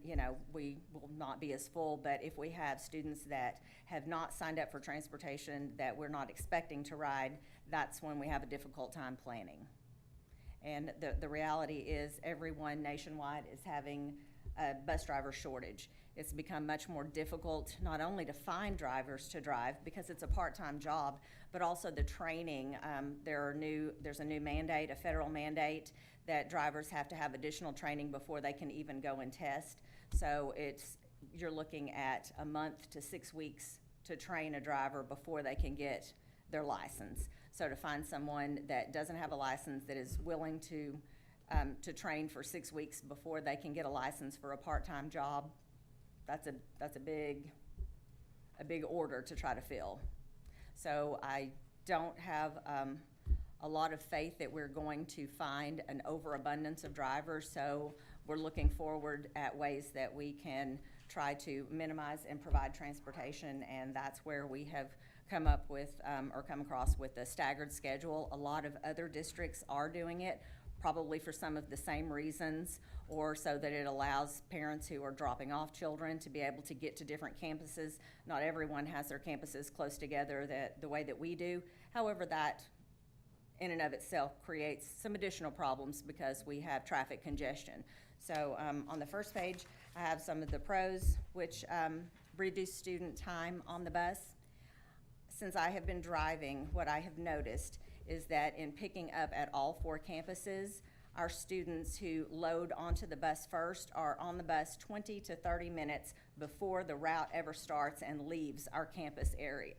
we will not be as full, but if we have students that have not signed up for transportation that we're not expecting to ride, that's when we have a difficult time planning. And the reality is everyone nationwide is having a bus driver shortage. It's become much more difficult not only to find drivers to drive because it's a part-time job, but also the training. There's a new mandate, a federal mandate, that drivers have to have additional training before they can even go and test. So you're looking at a month to 6 weeks to train a driver before they can get their license. So to find someone that doesn't have a license that is willing to train for 6 weeks before they can get a license for a part-time job, that's a big order to try to fill. So I don't have a lot of faith that we're going to find an overabundance of drivers. So we're looking forward at ways that we can try to minimize and provide transportation, and that's where we have come up with or come across with the staggered schedule. A lot of other districts are doing it, probably for some of the same reasons, or so that it allows parents who are dropping off children to be able to get to different campuses. Not everyone has their campuses close together the way that we do. However, that in and of itself creates some additional problems because we have traffic congestion. So on the first page, I have some of the pros, which reduce student time on the bus. Since I have been driving, what I have noticed is that in picking up at all 4 campuses, our students who load onto the bus first are on the bus 20 to 30 minutes before the route ever starts and leaves our campus area.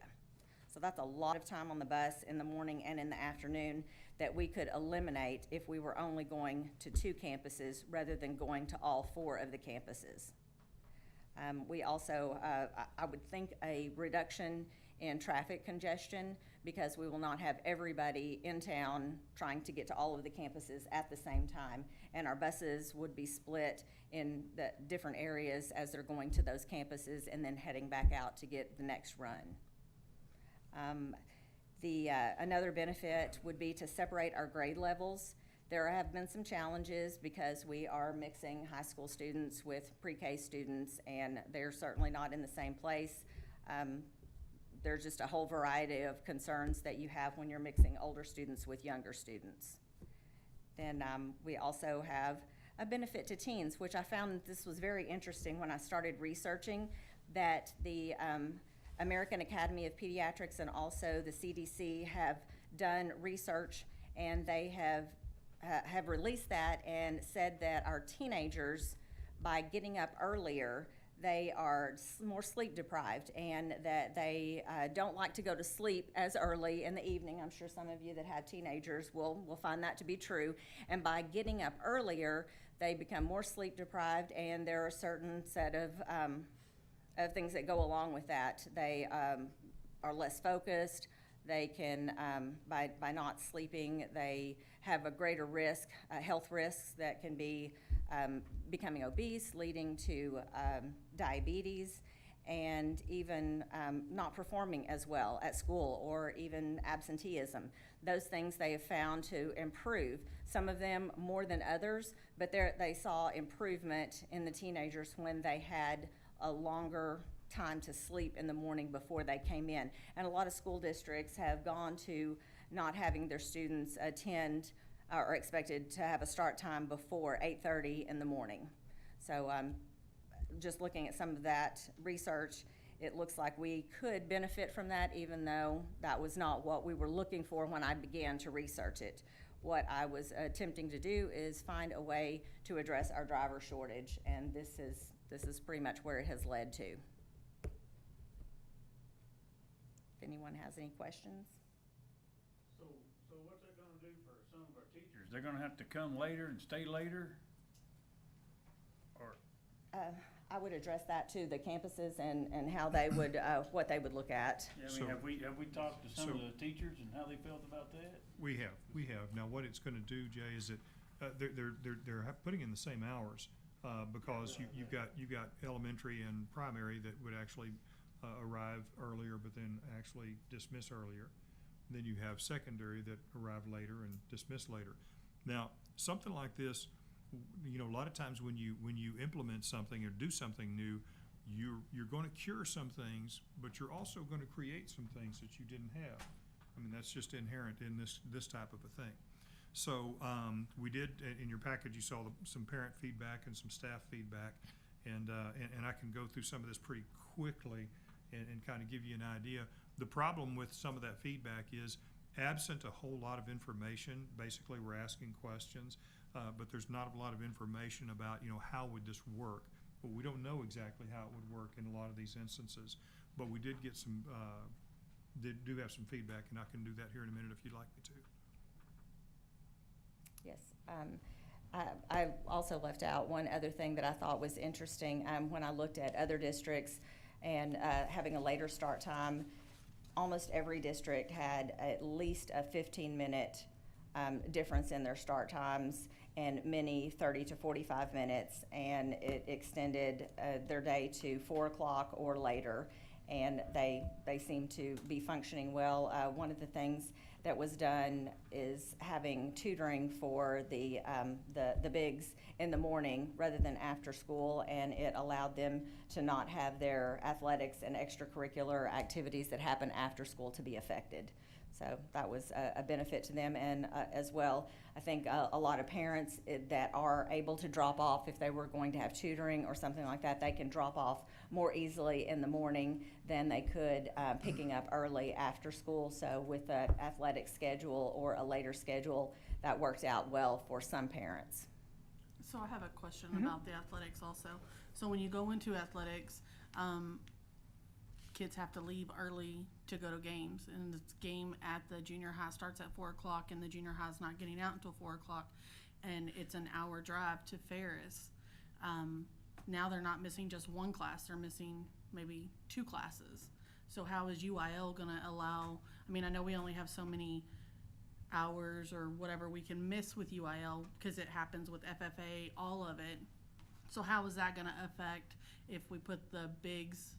So that's a lot of time on the bus in the morning and in the afternoon that we could eliminate if we were only going to 2 campuses rather than going to all 4 of the campuses. We also, I would think, a reduction in traffic congestion because we will not have everybody in town trying to get to all of the campuses at the same time. And our buses would be split in the different areas as they're going to those campuses and then heading back out to get the next run. Another benefit would be to separate our grade levels. There have been some challenges because we are mixing high school students with pre-K students, and they're certainly not in the same place. There's just a whole variety of concerns that you have when you're mixing older students with younger students. Then we also have a benefit to teens, which I found this was very interesting when I started researching, that the American Academy of Pediatrics and also the CDC have done research, and they have released that and said that our teenagers, by getting up earlier, they are more sleep deprived, and that they don't like to go to sleep as early in the evening. I'm sure some of you that have teenagers will find that to be true. And by getting up earlier, they become more sleep deprived, and there are a certain set of things that go along with that. They are less focused. They can, by not sleeping, they have a greater risk, health risks that can be becoming obese, leading to diabetes, and even not performing as well at school, or even absenteeism. Those things they have found to improve. Some of them more than others, but they saw improvement in the teenagers when they had a longer time to sleep in the morning before they came in. And a lot of school districts have gone to not having their students attend or expected to have a start time before 8:30 in the morning. So just looking at some of that research, it looks like we could benefit from that, even though that was not what we were looking for when I began to research it. What I was attempting to do is find a way to address our driver shortage, and this is pretty much where it has led to. If anyone has any questions? So what's that gonna do for some of our teachers? They're gonna have to come later and stay later? Or? I would address that to the campuses and how they would, what they would look at. Yeah, I mean, have we talked to some of the teachers and how they felt about that? We have. Now, what it's gonna do, Jay, is that, they're putting in the same hours, because you've got elementary and primary that would actually, arrive earlier, but then actually dismiss earlier. Then you have secondary that arrive later and dismiss later. Now, something like this, you know, a lot of times when you implement something or do something new, you're going to cure some things, but you're also going to create some things that you didn't have. I mean, that's just inherent in this type of a thing. So we did, in your package, you saw some parent feedback and some staff feedback, and I can go through some of this pretty quickly and kind of give you an idea. The problem with some of that feedback is absent a whole lot of information. Basically, we're asking questions, but there's not a lot of information about, you know, how would this work. Well, we don't know exactly how it would work in a lot of these instances, but we did get some, do have some feedback, and I can do that here in a minute if you'd like me to. Yes. I also left out one other thing that I thought was interesting. When I looked at other districts and having a later start time, almost every district had at least a 15-minute difference in their start times, and many 30 to 45 minutes, and it extended their day to 4 o'clock or later, and they seem to be functioning well. One of the things that was done is having tutoring for the bigs in the morning rather than after school, and it allowed them to not have their athletics and extracurricular activities that happen after school to be affected. So that was a benefit to them, and as well, I think a lot of parents that are able to drop off if they were going to have tutoring or something like that, they can drop off more easily in the morning than they could picking up early after school. So with an athletic schedule or a later schedule, that worked out well for some parents. So I have a question about the athletics also. So when you go into athletics, kids have to leave early to go to games, and this game at the junior high starts at 4 o'clock, and the junior high's not getting out until 4 o'clock, and it's an hour drive to Ferris. Now they're not missing just one class, they're missing maybe 2 classes. So how is UIL gonna allow, I mean, I know we only have so many hours or whatever we can miss with UIL because it happens with FFA, all of it. So how is that gonna affect if we put the bigs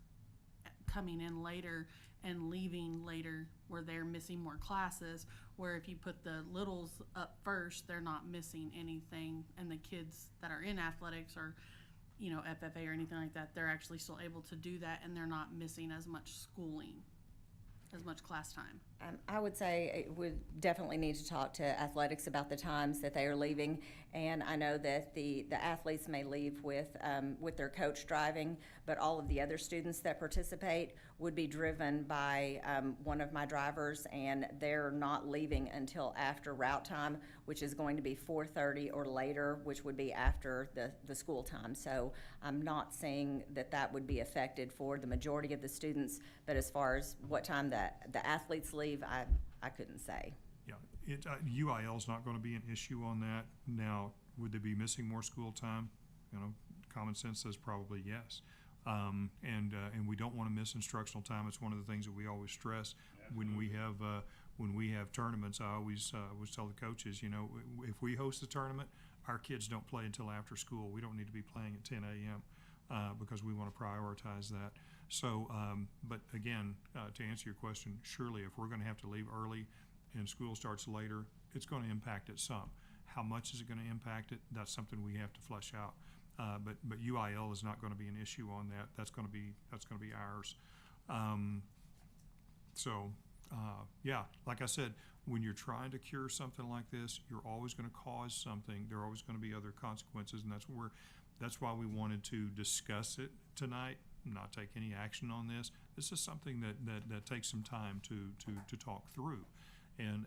coming in later and leaving later, where they're missing more classes, where if you put the littles up first, they're not missing anything, and the kids that are in athletics or, you know, FFA or anything like that, they're actually still able to do that, and they're not missing as much schooling, as much class time. I would say we definitely need to talk to athletics about the times that they are leaving, and I know that the athletes may leave with their coach driving, but all of the other students that participate would be driven by one of my drivers, and they're not leaving until after route time, which is going to be 4:30 or later, which would be after the school time. So I'm not saying that would be affected for the majority of the students, but as far as what time the athletes leave, I couldn't say. Yeah, UIL is not going to be an issue on that. Now, would they be missing more school time? You know, common sense says probably yes. And we don't want to miss instructional time. It's one of the things that we always stress when we have tournaments. I always tell the coaches, you know, if we host a tournament, our kids don't play until after school. We don't need to be playing at 10 a.m. Because we want to prioritize that. So, but again, to answer your question, surely if we're going to have to leave early and school starts later, it's going to impact it some. How much is it going to impact it? That's something we have to flesh out. But UIL is not going to be an issue on that. That's going to be ours. Yeah, like I said, when you're trying to cure something like this, you're always going to cause something. There are always going to be other consequences, and that's why we wanted to discuss it tonight not take any action on this. This is something that takes some time to talk through. And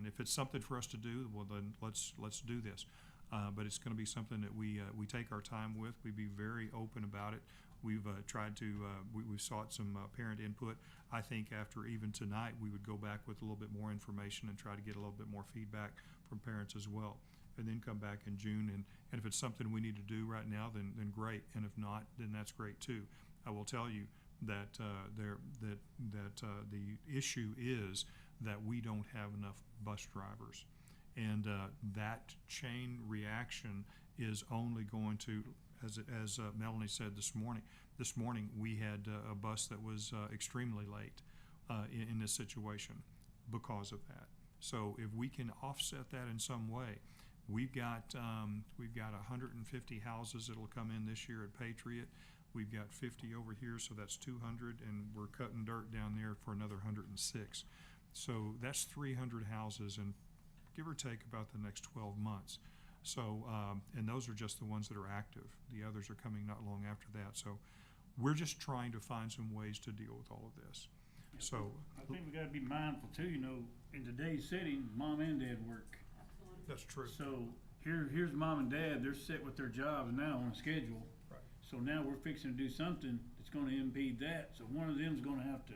if it's something for us to do, well, then let's do this. But it's going to be something that we take our time with. We be very open about it. We've tried to, we've sought some parent input. I think after even tonight, we would go back with a little bit more information and try to get a little bit more feedback from parents as well. And then come back in June. And if it's something we need to do right now, then great. And if not, then that's great too. I will tell you that the issue is that we don't have enough bus drivers. And that chain reaction is only going to, as Melanie said this morning we had a bus that was extremely late in this situation because of that. So if we can offset that in some way, we've got 150 houses that'll come in this year at Patriot. We've got 50 over here, so that's 200, and we're cutting dirt down there for another 106. So that's 300 houses, and give or take about the next 12 months. So, and those are just the ones that are active. The others are coming not long after that. So we're just trying to find some ways to deal with all of this. So I think we gotta be mindful too, in today's setting, mom and dad work. that's true. So here's mom and dad, they're set with their jobs now on a schedule. Right. So now we're fixing to do something that's gonna impede that. So one of them's gonna have to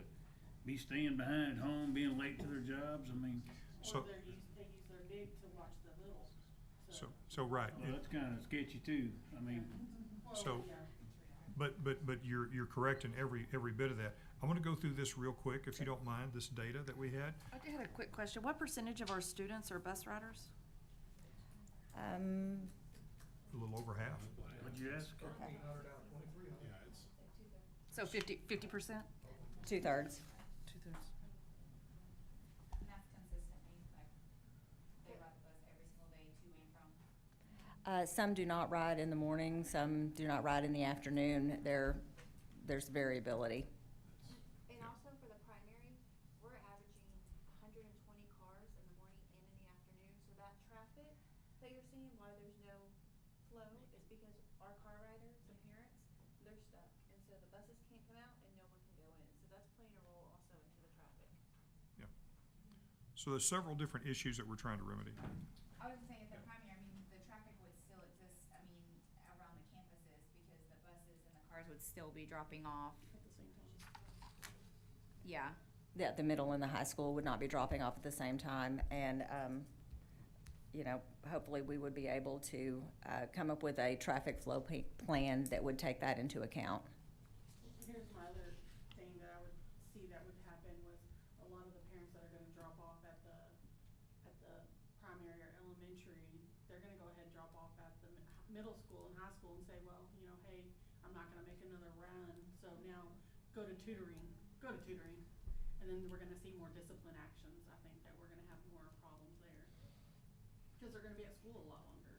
be staying behind at home, being late to their jobs. I mean, So- Or they use their big to watch the little. So right. well, that's kinda sketchy too. I mean, So, but you're correct in every bit of that. I want to go through this real quick, if you don't mind, this data that we had. I had a quick question. What percentage of our students are bus riders? A little over half. what'd you ask? So 50%? 2/3. Two-thirds. And that's consistently, like, they ride the bus every single day to and from. Some do not ride in the morning, some do not ride in the afternoon. There's variability. And also for the primary, we're averaging 120 cars in the morning and in the afternoon. So that traffic that you're seeing, why there's no flow, is because our car riders, the parents, they're stuck. And so the buses can't come out and no one can go in. So that's playing a role also into the traffic. So there's several different issues that we're trying to remedy. I was saying at the primary, I mean, the traffic would still exist, I mean, around the campuses because the buses and the cars would still be dropping off. At the same time. Yeah. Yeah, the middle and the high school would not be dropping off at the same time. And, hopefully we would be able to come up with a traffic flow plan that would take that into account. Here's my other thing that I would see that would happen was a lot of the parents that are gonna drop off at the primary or elementary, they're gonna go ahead and drop off at the middle school and high school and say, well, hey, I'm not gonna make another run, so now go to tutoring. And then we're gonna see more discipline actions. I think that we're gonna have more problems there. Cause they're gonna be at school a lot longer.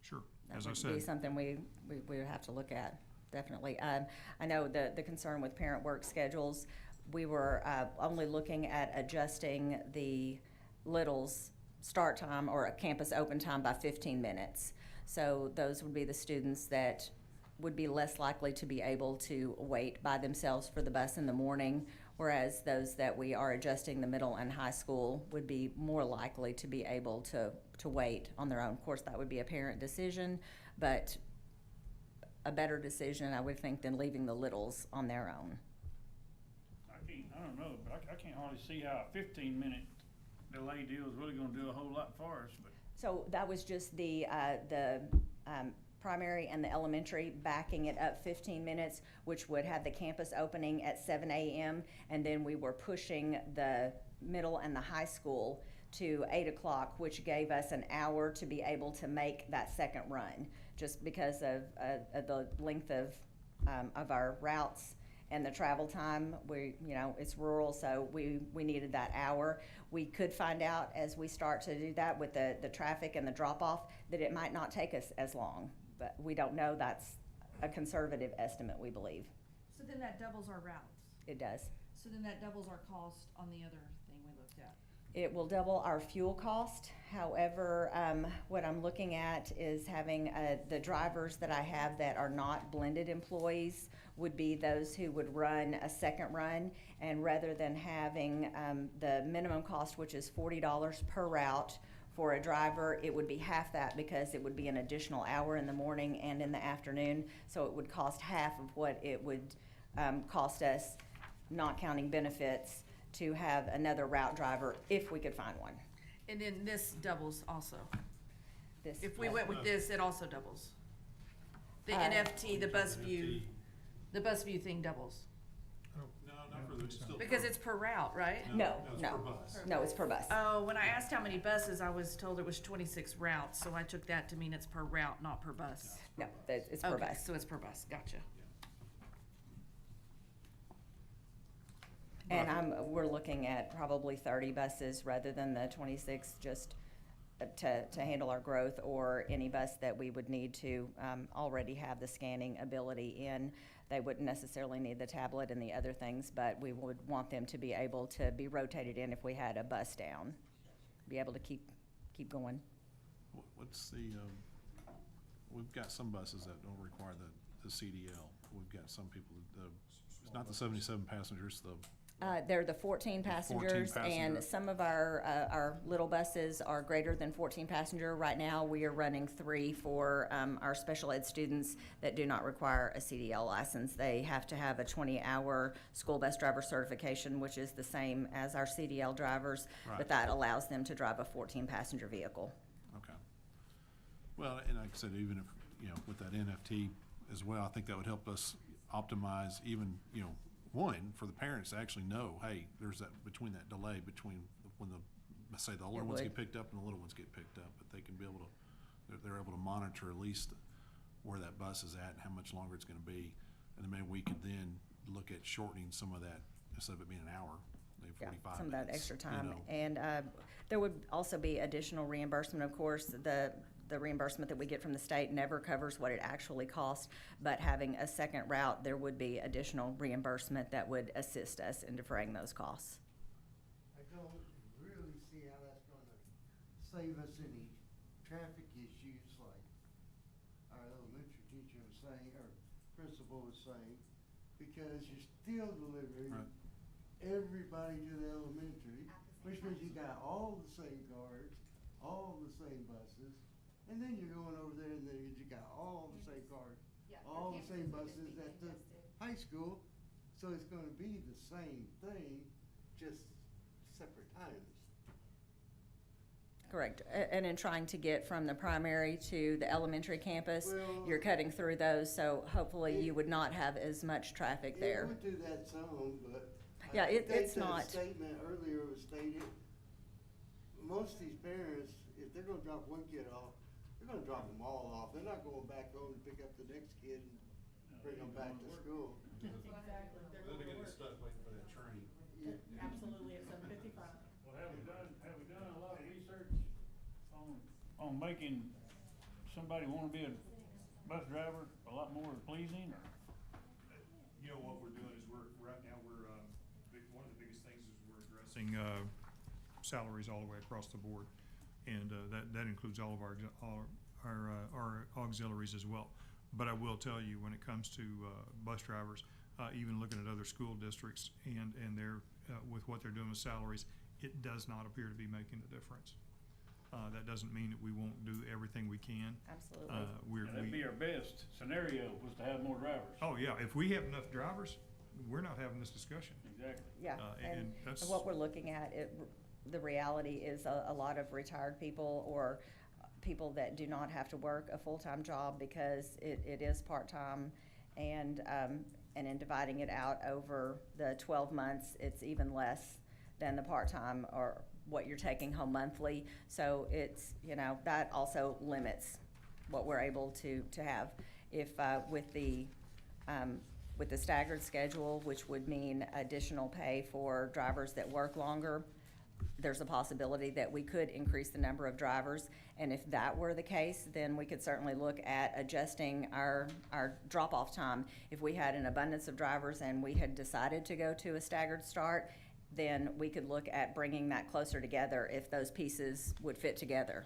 Sure, That as I would said. be something we would have to look at, definitely. I know the concern with parent work schedules, we were only looking at adjusting the littles' start time or a campus open time by 15 minutes. So those would be the students that would be less likely to be able to wait by themselves for the bus in the morning, whereas those that we are adjusting the middle and high school would be more likely to be able to wait on their own. Of course, that would be a parent decision, but a better decision, I would think, than leaving the littles on their own. I don't know, but I can't hardly see how a 15-minute delay deal is really gonna do a whole lot for us, but. So that was just the primary and the elementary, backing it up 15 minutes, which would have the campus opening at 7 a.m. And then we were pushing the middle and the high school to 8 o'clock, which gave us an hour to be able to make that second run, just because of the length of our routes and the travel time. It's rural, so we needed that hour. We could find out as we start to do that with the traffic and the drop-off that it might not take us as long, but we don't know. That's a conservative estimate, we believe. So then that doubles our routes. It does. So then that doubles our cost on the other thing we looked at. It will double our fuel cost. However, what I'm looking at is having the drivers that I have that are not blended employees would be those who would run a second run, and rather than having the minimum cost, which is $40 per route for a driver, it would be half that because it would be an additional hour in the morning and in the afternoon. So it would cost half of what it would cost us, not counting benefits, to have another route driver if we could find one. And then this doubles also. This, If we went with this, it also doubles. The Uh, NFT, the BuzzView thing doubles. No, not for the, it's still. Because it's per route, right? No, it's no. per bus. No, it's per bus. Oh, when I asked how many buses, I was told it was 26 routes, so I took that to mean it's per route, not per bus. No, it's per Okay, bus. so it's per bus, gotcha. And we're looking at probably 30 buses rather than the 26, just to handle our growth, or any bus that we would need to already have the scanning ability in. They wouldn't necessarily need the tablet and the other things, but we would want them to be able to be rotated in if we had a bus down, be able to keep going. What's the, we've got some buses that don't require the CDL. We've got some people, it's not the 77 passengers, They're the 14 passengers, and some of our little buses are greater than 14 passenger. Right now, we are running 3 for our special ed students that do not require a CDL license. They have to have a 20-hour school bus driver certification, which is the same as our CDL drivers, but that allows them to drive a 14-passenger vehicle. Okay. Well, and like I said, even if, with that NFT as well, I think that would help us optimize even, one, for the parents to actually know, hey, there's that delay between when let's say the older ones get picked up and the little ones get picked up, but they can be able to, they're able to monitor at least where that bus is at and how much longer it's gonna be. And then maybe we could then look at shortening some of that, instead of it being an hour, maybe 45 minutes. Some of that extra time. And there would also be additional reimbursement, of course. The reimbursement that we get from the state never covers what it actually costs, but having a second route, there would be additional reimbursement that would assist us in defraying those costs. I don't really see how that's gonna save us any traffic issues like our elementary teacher was saying, or principal was saying, because you're still delivering everybody to the elementary, which means you got all the same cars, all the same buses. And then you're going over there and then you got all the same cars, all the same buses at the high school. So it's gonna be the same thing, just separate times. Correct. And in trying to get from the primary to the elementary campus, you're cutting through those, so hopefully you would not have as much traffic there. It would do that some, but Yeah, I think it's the not. statement earlier was stated, most of these parents, if they're gonna drop one kid off, they're gonna drop them all off. They're not going back home to pick up the next kid and bring them back to school. Exactly. Then they're getting stuck waiting for that train. Absolutely, at 7:55. Well, have we done a lot of research on making somebody wanna be a bus driver a lot more pleasing, or? What we're doing is right now we're one of the biggest things is we're addressing salaries all the way across the board. And that includes all of our auxiliaries as well. But I will tell you, when it comes to bus drivers, even looking at other school districts and their with what they're doing with salaries, it does not appear to be making a difference. That doesn't mean that we won't do everything we can. Absolutely. That'd be our best scenario, was to have more drivers. Oh yeah, if we have enough drivers, we're not having this discussion. Exactly. Yeah, and and that's what we're looking at, the reality is a lot of retired people or people that do not have to work a full-time job because it is part-time, and in dividing it out over the 12 months, it's even less than the part-time or what you're taking home monthly. So it's, that also limits what we're able to have. If with the staggered schedule, which would mean additional pay for drivers that work longer, there's a possibility that we could increase the number of drivers. And if that were the case, then we could certainly look at adjusting our drop-off time. If we had an abundance of drivers and we had decided to go to a staggered start, then we could look at bringing that closer together if those pieces would fit together.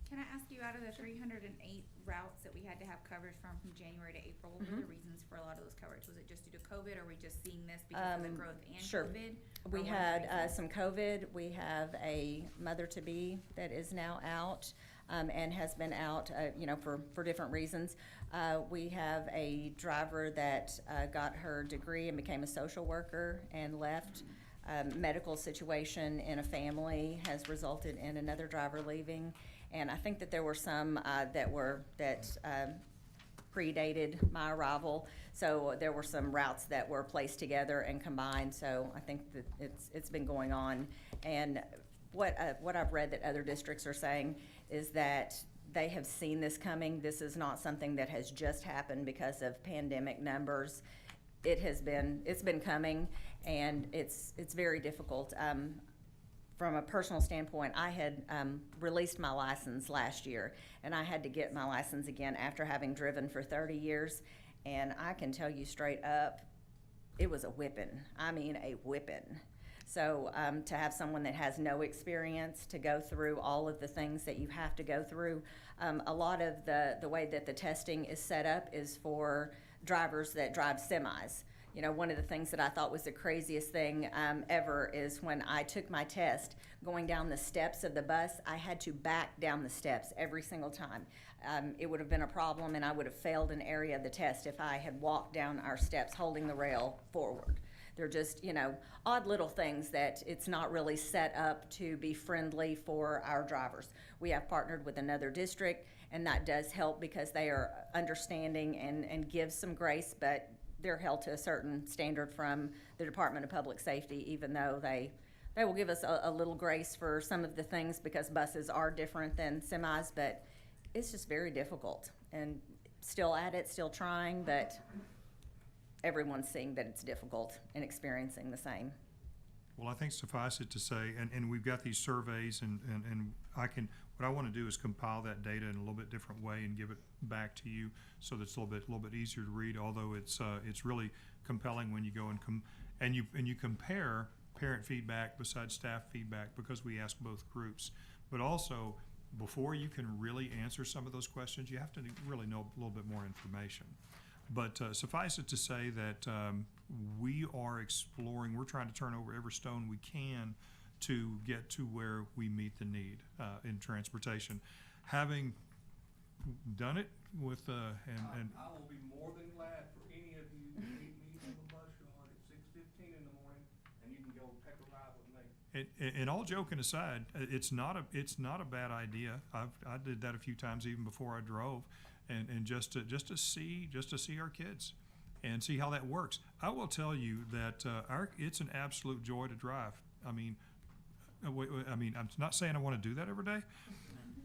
Can I ask you, out of the 308 routes that we had to have coverage from January to April, what were the reasons for a lot of those coverage? Was it just due to COVID, or were we just seeing this because of the growth and Sure. COVID? Or We what are the had reasons? some COVID. We have a mother-to-be that is now out and has been out, for different reasons. We have a driver that got her degree and became a social worker and left. Medical situation in a family has resulted in another driver leaving. And I think that there were some that predated my arrival. So there were some routes that were placed together and combined. So I think that it's been going on. And what I've read that other districts are saying is that they have seen this coming. This is not something that has just happened because of pandemic numbers. It's been coming, and it's very difficult. From a personal standpoint, I had released my license last year, and I had to get my license again after having driven for 30 years. And I can tell you straight up, it was a whipping. I mean, a whipping. So to have someone that has no experience to go through all of the things that you have to go through, a lot of the way that the testing is set up is for drivers that drive semis. You know, one of the things that I thought was the craziest thing ever is when I took my test, going down the steps of the bus, I had to back down the steps every single time. It would have been a problem, and I would have failed an area of the test if I had walked down our steps holding the rail forward. They're just, odd little things that it's not really set up to be friendly for our drivers. We have partnered with another district, and that does help because they are understanding and give some grace, but they're held to a certain standard from the Department of Public Safety, even though they will give us a little grace for some of the things because buses are different than semis, but it's just very difficult. And still at it, still trying, but everyone's seeing that it's difficult and experiencing the same. Well, I think suffice it to say, and we've got these surveys, and what I want to do is compile that data in a little bit different way and give it back to you so that it's a little bit easier to read, although it's really compelling when you go and you compare parent feedback besides staff feedback, because we ask both groups. But also, before you can really answer some of those questions, you have to really know a little bit more information. But suffice it to say that we are exploring, we're trying to turn over every stone we can to get to where we meet the need in transportation. Having done it with, I will be more than glad for any of you to meet me in the bus yard at 6:15 in the morning, and you can go take a ride with me. and all joking aside, it's not a bad idea. I did that a few times even before I drove, and just to see our kids and see how that works. I will tell you that it's an absolute joy to drive. I mean, I'm not saying I want to do that every day,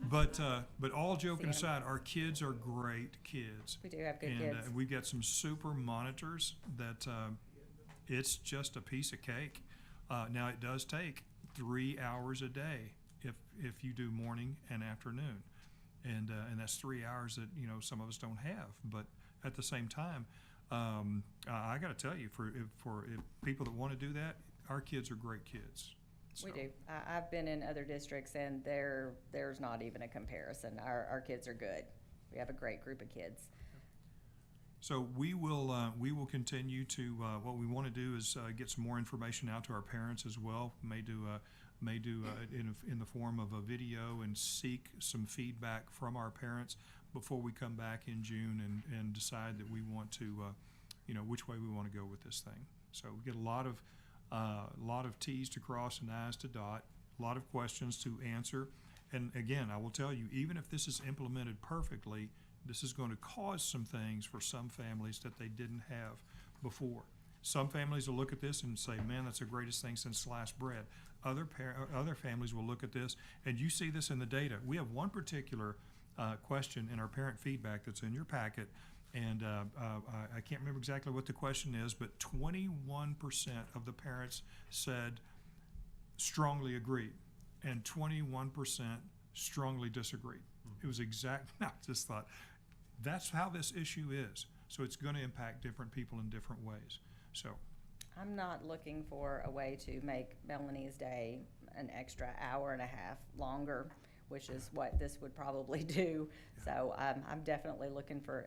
but all joking aside, our kids are great kids. We do have good kids. And we've got some super monitors that it's just a piece of cake. Now, it does take 3 hours a day if you do morning and afternoon, and that's 3 hours that some of us don't have. But at the same time, I got to tell you, for people that want to do that, our kids are great kids. So. We do. I've been in other districts, and there's not even a comparison. Our kids are good. We have a great group of kids. So we will continue to, what we want to do is get some more information out to our parents as well. May do in the form of a video and seek some feedback from our parents before we come back in June and decide that we want to, which way we want to go with this thing. So we get a lot of T's to cross and I's to dot, a lot of questions to answer. And again, I will tell you, even if this is implemented perfectly, this is going to cause some things for some families that they didn't have before. Some families will look at this and say, man, that's the greatest thing since sliced bread. Other families will look at this, and you see this in the data. We have one particular question in our parent feedback that's in your packet, and I can't remember exactly what the question is, but 21% of the parents said strongly agreed, and 21% strongly disagreed. It was exact. I just thought, that's how this issue is. So it's going to impact different people in different ways. So I'm not looking for a way to make Melanie's day an extra hour and a half longer, which is what this would probably do. So I'm definitely looking for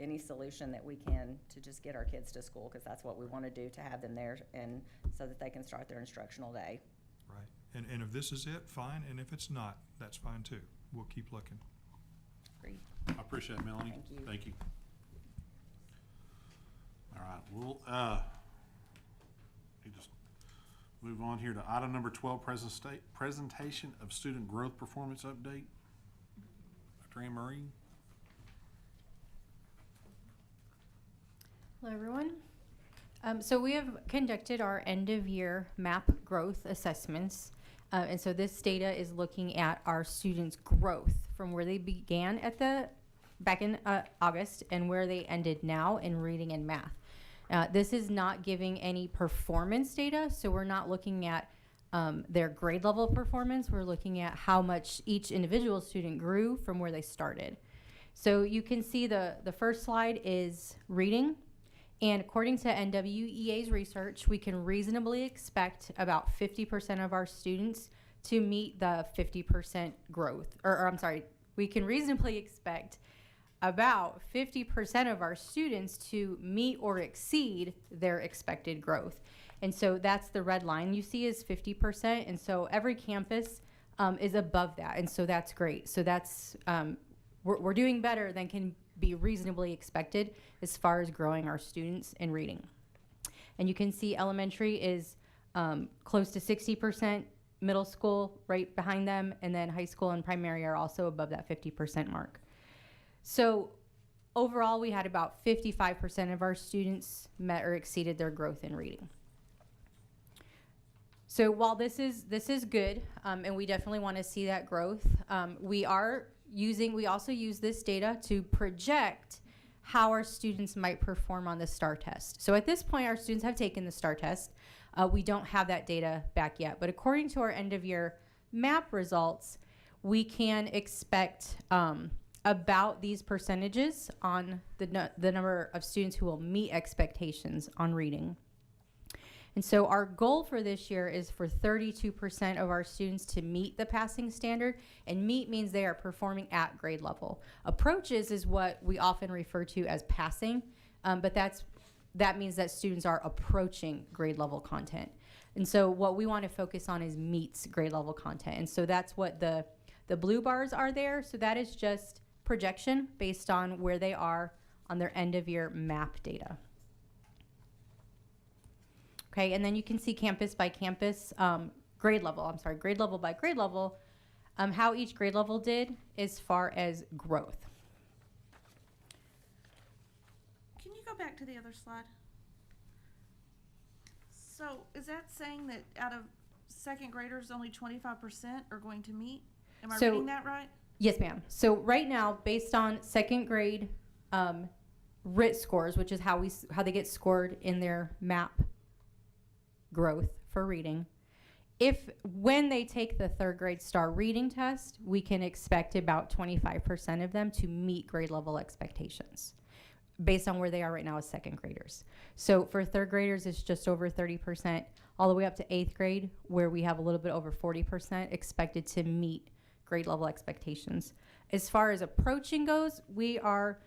any solution that we can to just get our kids to school, because that's what we want to do, to have them there and so that they can start their instructional day. Right. And if this is it, fine. And if it's not, that's fine too. We'll keep looking. Agreed. I appreciate it, Melanie. Thank you. Thank you. All right, we'll just move on here to item number 12, presentation of student growth performance update. Dr. Ann Marie. Hello, everyone. So we have conducted our end-of-year MAP growth assessments. And so this data is looking at our students' growth from where they began back in August and where they ended now in reading and math. This is not giving any performance data, so we're not looking at their grade level performance. We're looking at how much each individual student grew from where they started. So you can see the first slide is reading. And according to NWEA's research, we can reasonably expect about 50% of our students to meet the 50% growth. We can reasonably expect about 50% of our students to meet or exceed their expected growth. And so that's the red line you see is 50%. And so every campus is above that. And so that's great. So that's, we're doing better than can be reasonably expected as far as growing our students in reading. And you can see elementary is close to 60%, middle school right behind them, and then high school and primary are also above that 50% mark. So overall, we had about 55% of our students met or exceeded their growth in reading. So while this is good, and we definitely want to see that growth, we also use this data to project how our students might perform on the STAR test. So at this point, our students have taken the STAR test. We don't have that data back yet, but according to our end of year MAP results, we can expect about these percentages on the number of students who will meet expectations on reading. And so our goal for this year is for 32% of our students to meet the passing standard, and meet means they are performing at grade level. Approaches is what we often refer to as passing, but that means that students are approaching grade level content. And so what we want to focus on is meets grade level content. And so that's what the blue bars are there. So that is just projection based on where they are on their end of year MAP data. Okay, and then you can see campus by campus, grade level by grade level, how each grade level did as far as growth. Can you go back to the other slide? So is that saying that out of second graders, only 25% are going to meet? Am I reading that right? Yes, ma'am. So right now, based on second grade RIT scores, which is how they get scored in their MAP growth for reading, when they take the third grade STAR reading test, we can expect about 25% of them to meet grade level expectations based on where they are right now as second graders. So for third graders, it's just over 30%, all the way up to eighth grade, where we have a little bit over 40% expected to meet grade level expectations. As far as approaching goes, we are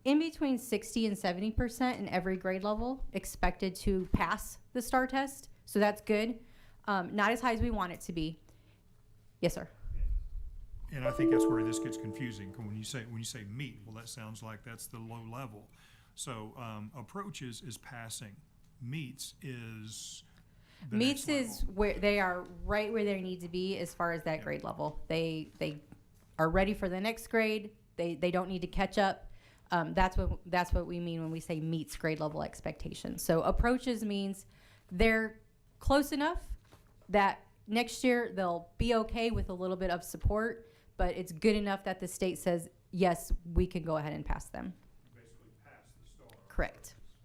in between 60 and 70% in every grade level expected to pass the STAR test. So that's good. Not as high as we want it to be. Yes, sir. And I think that's where this gets confusing. When you say meet, well, that sounds like that's the low level. So approaches is passing. Meets is the Meets next is where they are right where they need to be as far as that grade level. They are ready for the next grade. They don't need to catch up. That's what we mean when we say meets grade level expectations. So approaches means they're close enough that next year they'll be okay with a little bit of support, but it's good enough that the state says, yes, we can go ahead and pass them. Basically pass the STAR.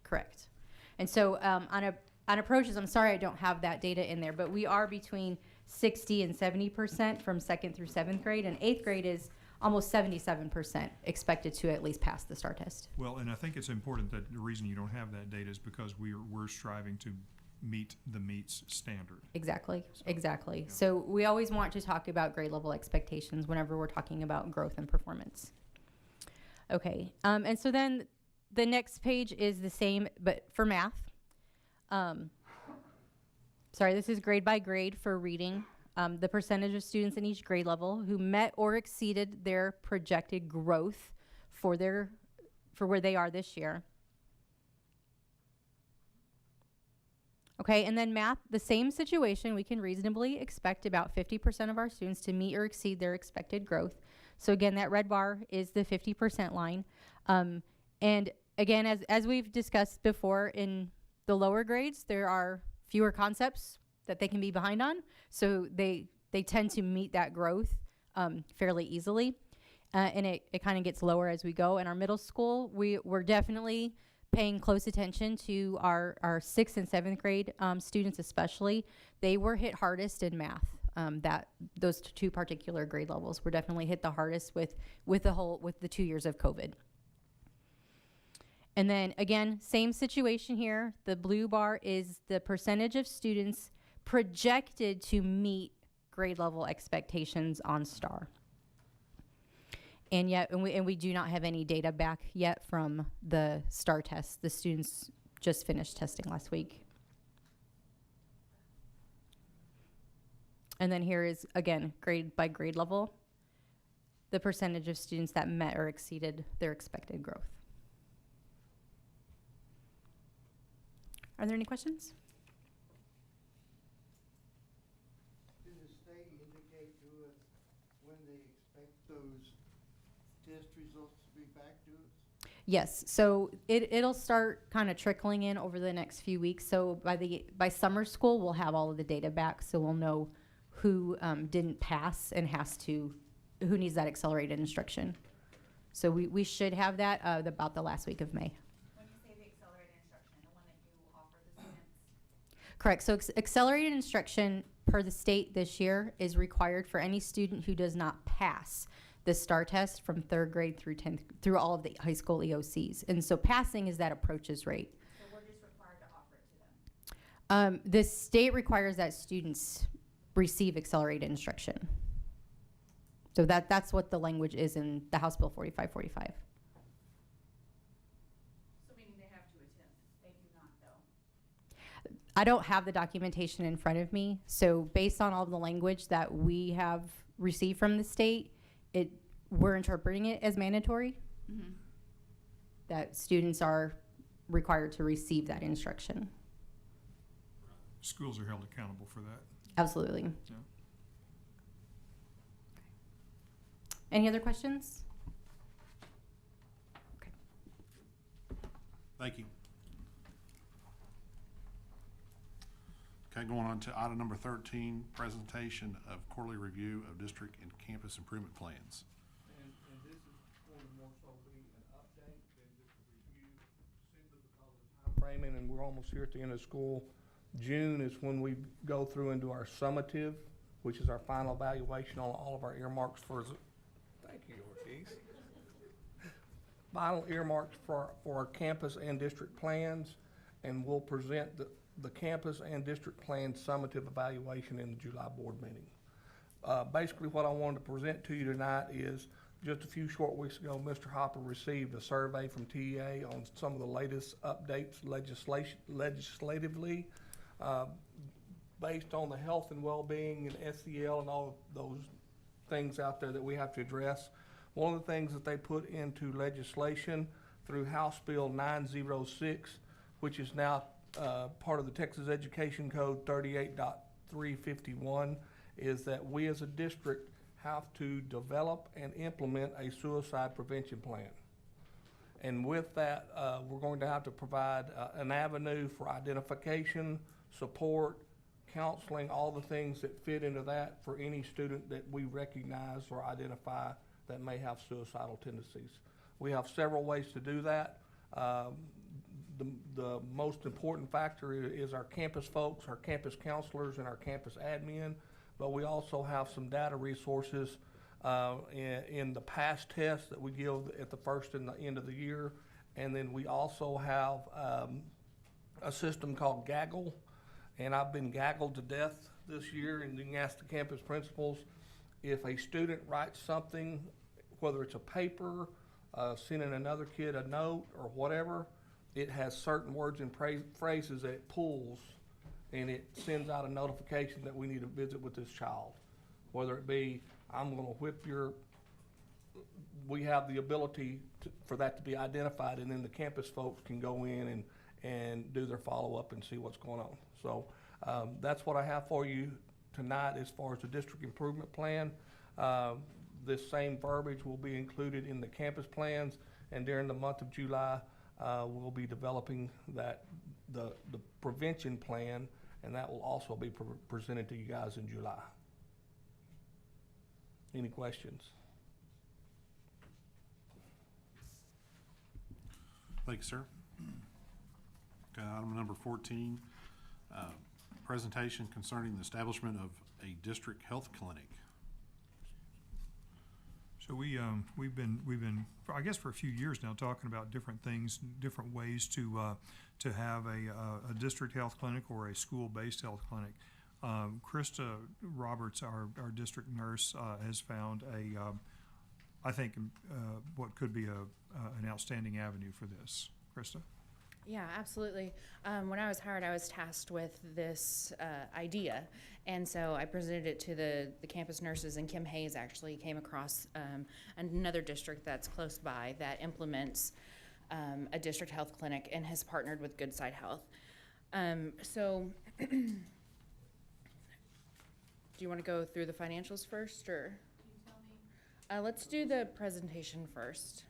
Correct. And so on approaches, I'm sorry I don't have that data in there, but we are between 60 and 70% from second through seventh grade, and eighth grade is almost 77% expected to at least pass the STAR test. Well, and I think it's important that the reason you don't have that data is because we're striving to meet the meets standard. Exactly, exactly. Yeah. So we always want to talk about grade level expectations whenever we're talking about growth and performance. Okay, and so then the next page is the same, but for math. Sorry, this is grade by grade for reading. The percentage of students in each grade level who met or exceeded their projected growth for where they are this year. Okay, and then math, the same situation. We can reasonably expect about 50% of our students to meet or exceed their expected growth. So again, that red bar is the 50% line. And again, as we've discussed before, in the lower grades, there are fewer concepts that they can be behind on. So they tend to meet that growth fairly easily. And it kind of gets lower as we go. In our middle school, we're definitely paying close attention to our 6th and 7th grade students especially. They were hit hardest in math. Those two particular grade levels were definitely hit the hardest with the 2 years of COVID. And then again, same situation here. The blue bar is the percentage of students projected to meet grade level expectations on STAR. And yet, we do not have any data back yet from the STAR test. The students just finished testing last week. And then here is, again, grade by grade level, the percentage of students that met or exceeded their expected growth. Are there any questions? Did the state indicate to us when they expect those test results to be back to us? Yes, so it'll start kind of trickling in over the next few weeks. So by summer school, we'll have all of the data back, so we'll know who didn't pass and who needs that accelerated instruction. So we should have that about the last week of May. When you say the accelerated instruction, the one that you offer the students? Correct. So accelerated instruction per the state this year is required for any student who does not pass the STAR test from 3rd grade through 10th, through all of the high school EOCs. And so passing is that approaches rate. So we're just required to offer it to them? The state requires that students receive accelerated instruction. So that's what the language is in the House Bill 4545. So meaning they have to attend? They do not, though? I don't have the documentation in front of me, so based on all the language that we have received from the state, we're interpreting it as mandatory, that students are required to receive that instruction. Schools are held accountable for that. Absolutely. Yeah. Any other questions? Okay. Thank you. Okay, going on to item number 13, presentation of quarterly review of district and campus improvement plans. And this is going to more so be an update than just a review, simply because of time framing, and we're almost here at the end of school. June is when we go through and do our summative, which is our final evaluation on all of our earmarks for, thank you, Ortiz. Final earmarks for our campus and district plans, and we'll present the campus and district plan summative evaluation in the July board meeting. Basically what I wanted to present to you tonight is just a few short weeks ago, Mr. Hopper received a survey from TEA on some of the latest updates legislatively based on the health and well-being and SEL and all of those things out there that we have to address. One of the things that they put into legislation through House Bill 906, which is now part of the Texas Education Code 38.351, is that we as a district have to develop and implement a suicide prevention plan. And with that, we're going to have to provide an avenue for identification, support, counseling, all the things that fit into that for any student that we recognize or identify that may have suicidal tendencies. We have several ways to do that. The most important factor is our campus folks, our campus counselors, and our campus admin, but we also have some data resources in the past tests that we give at the first and the end of the year. And then we also have a system called Gaggle, and I've been gaggled to death this year. And you can ask the campus principals, if a student writes something, whether it's a paper, sending another kid a note or whatever, it has certain words and phrases that it pulls, and it sends out a notification that we need to visit with this child. Whether it be, I'm gonna whip your, we have the ability for that to be identified, and then the campus folks can go in and do their follow-up and see what's going on. So that's what I have for you tonight as far as the district improvement plan. This same verbiage will be included in the campus plans, and during the month of July, we'll be developing the prevention plan, and that will also be presented to you guys in July. Any questions? Thank you, sir. Okay, item number 14, presentation concerning the establishment of a district health clinic. So we've been I guess for a few years now talking about different things, different ways to have a district health clinic or a school-based health clinic. Krista Roberts, our district nurse, has found I think what could be an outstanding avenue for this. Krista? Yeah, absolutely. When I was hired, I was tasked with this idea, and so I presented it to the campus nurses, and Kim Hayes actually came across another district that's close by that implements a district health clinic and has partnered with Goodside Health. So do you want to go through the financials first, or? Can you tell me? Let's do the presentation first.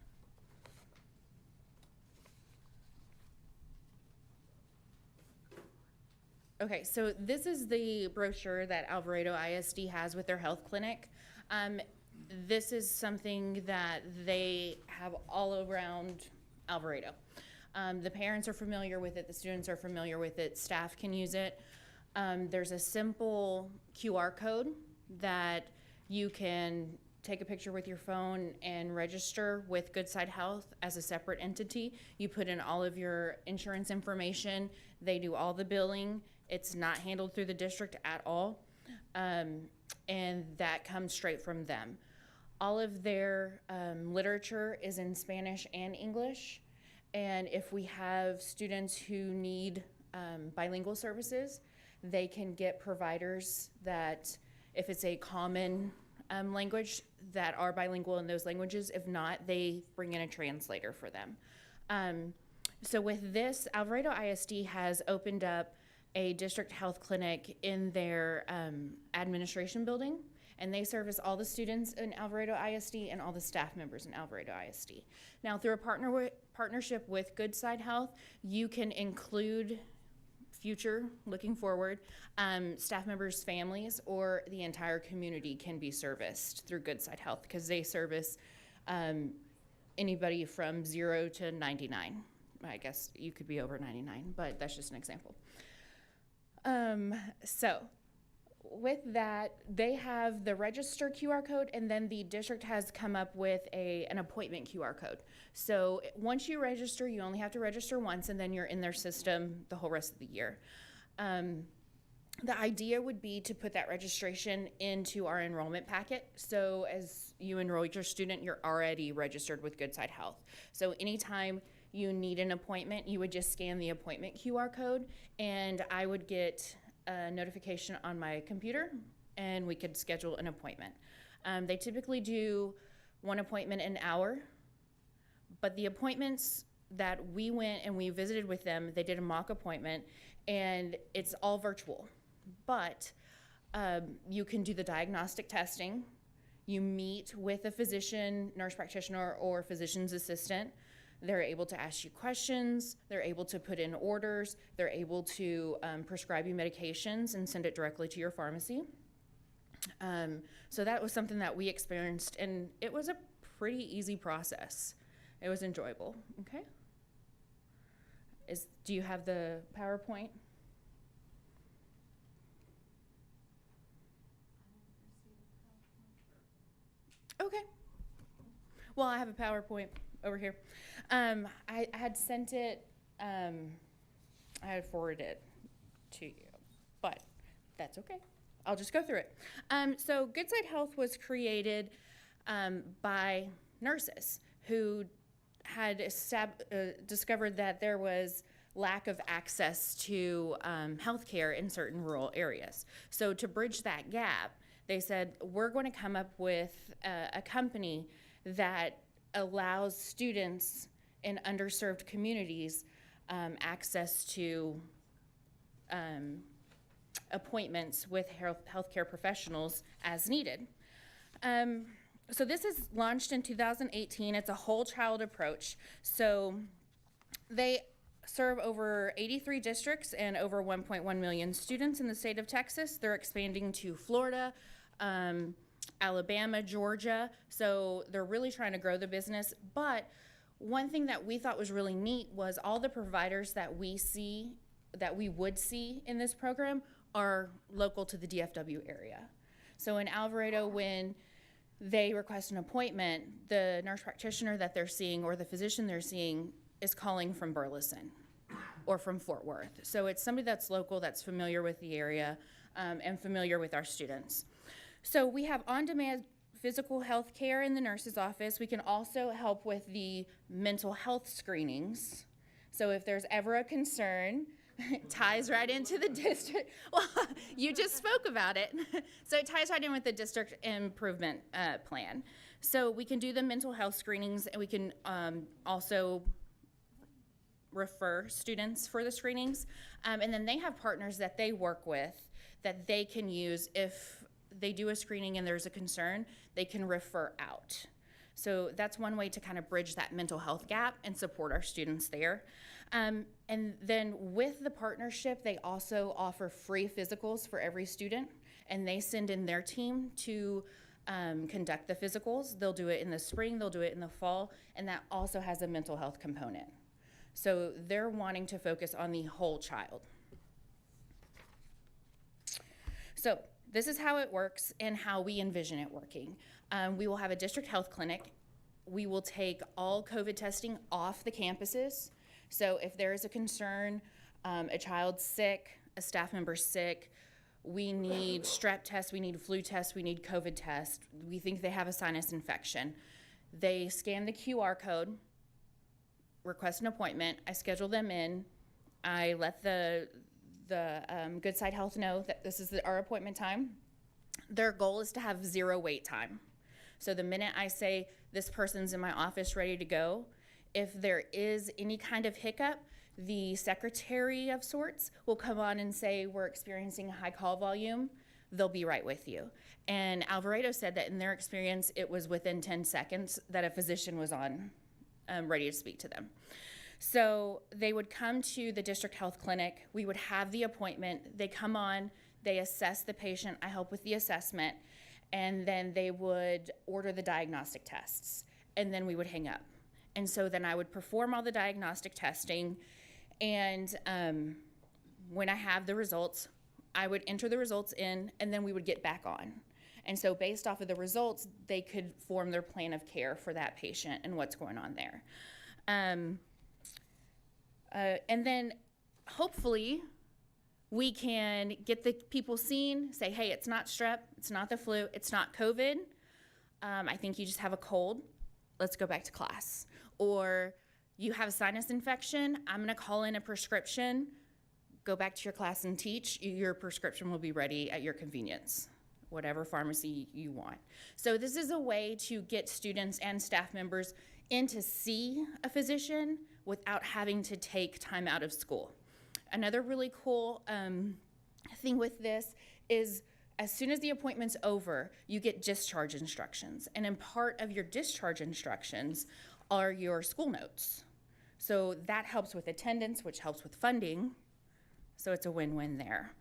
Okay, so this is the brochure that Alvarado ISD has with their health clinic. This is something that they have all around Alvarado. The parents are familiar with it, the students are familiar with it, staff can use it. There's a simple QR code that you can take a picture with your phone and register with Goodside Health as a separate entity. You put in all of your insurance information, they do all the billing. It's not handled through the district at all, and that comes straight from them. All of their literature is in Spanish and English, and if we have students who need bilingual services, they can get providers that, if it's a common language, that are bilingual in those languages. If not, they bring in a translator for them. So with this, Alvarado ISD has opened up a district health clinic in their administration building, and they service all the students in Alvarado ISD and all the staff members in Alvarado ISD. Now, through a partnership with Goodside Health, you can include future, looking forward, staff members' families, or the entire community can be serviced through Goodside Health, because they service anybody from 0 to 99. I guess you could be over 99, but that's just an example. So with that, they have the register QR code, and then the district has come up with an appointment QR code. So once you register, you only have to register once, and then you're in their system the whole rest of the year. The idea would be to put that registration into our enrollment packet. So as you enroll your student, you're already registered with Goodside Health. So anytime you need an appointment, you would just scan the appointment QR code, and I would get a notification on my computer, and we could schedule an appointment. They typically do one appointment an hour, but the appointments that we went and we visited with them, they did a mock appointment, and it's all virtual. But you can do the diagnostic testing. You meet with a physician, nurse practitioner, or physician's assistant. They're able to ask you questions, they're able to put in orders, they're able to prescribe you medications and send it directly to your pharmacy. So that was something that we experienced, and it was a pretty easy process. It was enjoyable, okay? Do you have the PowerPoint? Okay. Well, I have a PowerPoint over here. I had sent it, I had forwarded it to you, but that's okay. I'll just go through it. So Good Side Health was created by nurses who had discovered that there was lack of access to healthcare in certain rural areas. So to bridge that gap, they said, we're going to come up with a company that allows students in underserved communities access to appointments with healthcare professionals as needed. So this is launched in 2018. It's a whole child approach. So they serve over 83 districts and over 1.1 million students in the state of Texas. They're expanding to Florida, Alabama, Georgia. So they're really trying to grow the business. But one thing that we thought was really neat was all the providers that we would see in this program are local to the DFW area. So in Alvarado, when they request an appointment, the nurse practitioner that they're seeing or the physician they're seeing is calling from Burleson or from Fort Worth. So it's somebody that's local, that's familiar with the area, and familiar with our students. So we have on-demand physical health care in the nurse's office. We can also help with the mental health screenings. So if there's ever a concern, it ties right into the district. Well, you just spoke about it. So it ties right in with the district improvement plan. So we can do the mental health screenings, and we can also refer students for the screenings. And then they have partners that they work with that they can use if they do a screening and there's a concern, they can refer out. So that's one way to kind of bridge that mental health gap and support our students there. And then with the partnership, they also offer free physicals for every student, and they send in their team to conduct the physicals. They'll do it in the spring, they'll do it in the fall, and that also has a mental health component. So they're wanting to focus on the whole child. So this is how it works and how we envision it working. We will have a district health clinic. We will take all COVID testing off the campuses. So if there is a concern, a child's sick, a staff member's sick, we need strep tests, we need flu tests, we need COVID tests. We think they have a sinus infection. They scan the QR code, request an appointment. I schedule them in. I let the Good Side Health know that this is our appointment time. Their goal is to have 0 wait time. So the minute I say this person's in my office ready to go, if there is any kind of hiccup, the secretary of sorts will come on and say, we're experiencing a high call volume. They'll be right with you. And Alvarado said that in their experience, it was within 10 seconds that a physician was on, ready to speak to them. So they would come to the district health clinic. We would have the appointment. They come on, they assess the patient. I help with the assessment. And then they would order the diagnostic tests. And then we would hang up. And so then I would perform all the diagnostic testing. And when I have the results, I would enter the results in, and then we would get back on. And so based off of the results, they could form their plan of care for that patient and what's going on there. And then hopefully we can get the people seen, say, hey, it's not strep, it's not the flu, it's not COVID. I think you just have a cold. Let's go back to class. Or you have a sinus infection, I'm gonna call in a prescription, go back to your class and teach. Your prescription will be ready at your convenience, whatever pharmacy you want. So this is a way to get students and staff members in to see a physician without having to take time out of school. Another really cool thing with this is as soon as the appointment's over, you get discharge instructions. And in part of your discharge instructions are your school notes. So that helps with attendance, which helps with funding. So it's a win-win there.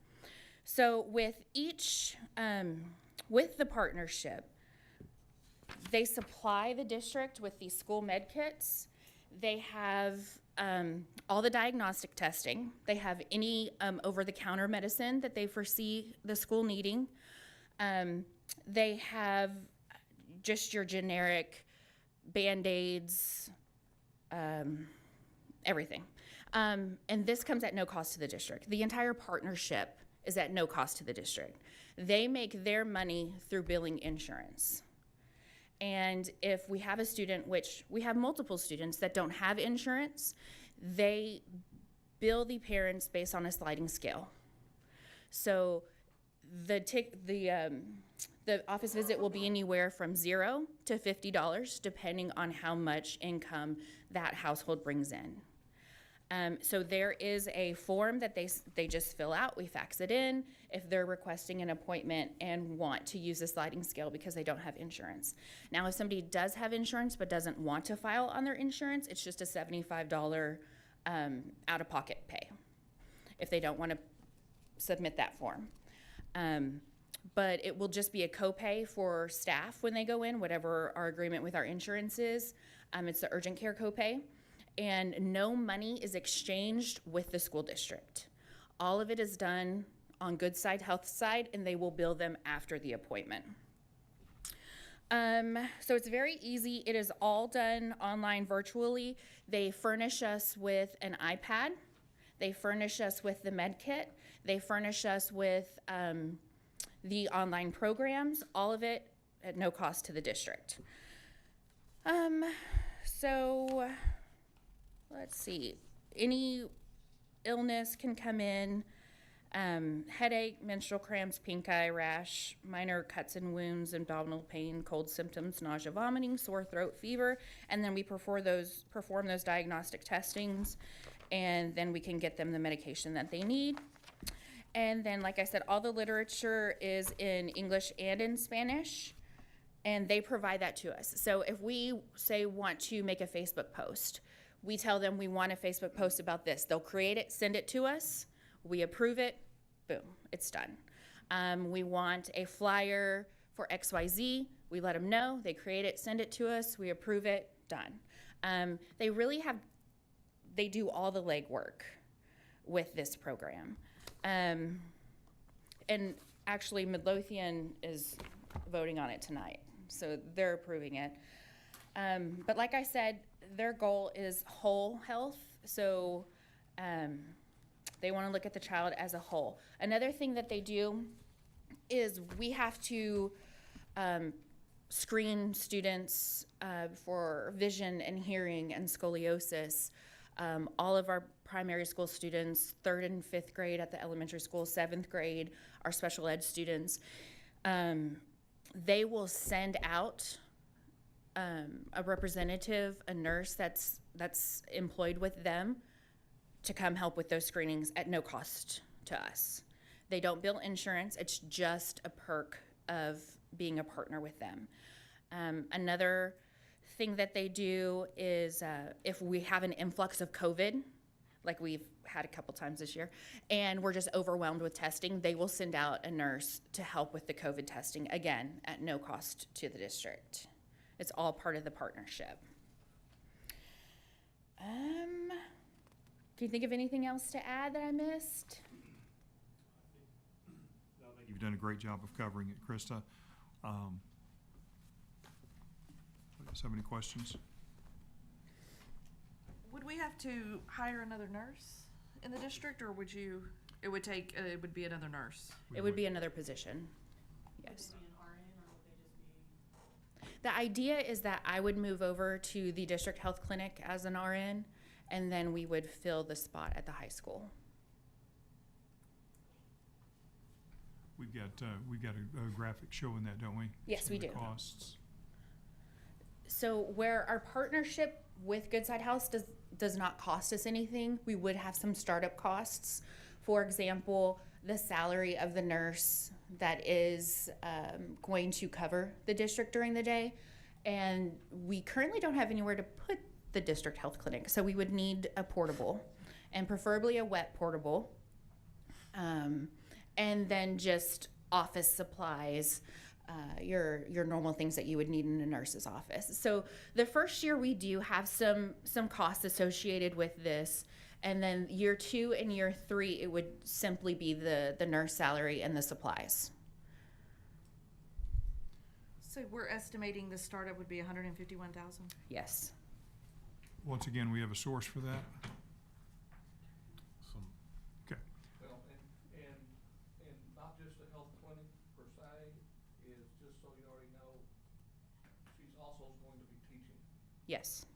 So with each, with the partnership, they supply the district with these school med kits. They have all the diagnostic testing. They have any over-the-counter medicine that they foresee the school needing. They have just your generic Band-Aids, everything. And this comes at no cost to the district. The entire partnership is at no cost to the district. They make their money through billing insurance. And if we have a student, which we have multiple students that don't have insurance, they bill the parents based on a sliding scale. So the office visit will be anywhere from $0 to $50, depending on how much income that household brings in. So there is a form that they just fill out. We fax it in if they're requesting an appointment and want to use a sliding scale because they don't have insurance. Now, if somebody does have insurance but doesn't want to file on their insurance, it's just a $75 out-of-pocket pay if they don't want to submit that form. But it will just be a copay for staff when they go in, whatever our agreement with our insurance is. It's the urgent care copay. And no money is exchanged with the school district. All of it is done on Good Side Health side, and they will bill them after the appointment. So it's very easy. It is all done online virtually. They furnish us with an iPad. They furnish us with the med kit. They furnish us with the online programs, all of it at no cost to the district. So let's see, any illness can come in, headache, menstrual cramps, pink eye, rash, minor cuts and wounds, abdominal pain, cold symptoms, nausea, vomiting, sore throat, fever, and then we perform those diagnostic testings, and then we can get them the medication that they need. And then, like I said, all the literature is in English and in Spanish, and they provide that to us. So if we, say, want to make a Facebook post, we tell them we want a Facebook post about this. They'll create it, send it to us, we approve it, boom, it's done. We want a flyer for XYZ, we let them know, they create it, send it to us, we approve it, done. They do all the legwork with this program. And actually Midlothian is voting on it tonight, so they're approving it. But like I said, their goal is whole health, so they want to look at the child as a whole. Another thing that they do is we have to screen students for vision and hearing and scoliosis. All of our primary school students, 3rd and 5th grade at the elementary school, 7th grade, our special ed students, they will send out a representative, a nurse that's employed with them to come help with those screenings at no cost to us. They don't bill insurance, it's just a perk of being a partner with them. Another thing that they do is if we have an influx of COVID, like we've had a couple times this year, and we're just overwhelmed with testing, they will send out a nurse to help with the COVID testing, again, at no cost to the district. It's all part of the partnership. Can you think of anything else to add that I missed? I think you've done a great job of covering it, Krista. So many questions? Would we have to hire another nurse in the district, or would you, it would be another nurse? It would be another position, yes. The idea is that I would move over to the district health clinic as an RN, and then we would fill the spot at the high school. We've got a graphic showing that, don't we? Yes, we do. Costs. So where our partnership with Good Side House does not cost us anything, we would have some startup costs. For example, the salary of the nurse that is going to cover the district during the day. And we currently don't have anywhere to put the district health clinic, so we would need a portable, and preferably a wet portable. And then just office supplies, your normal things that you would need in a nurse's office. So the first year we do have some costs associated with this, and then year 2 and year 3 it would simply be the nurse salary and the supplies. So we're estimating the startup would be 151,000? Yes. Once again, we have a source for that. Okay. Well, and not just a health clinic per se, is just so you already know, she's also going to be teaching. Yes.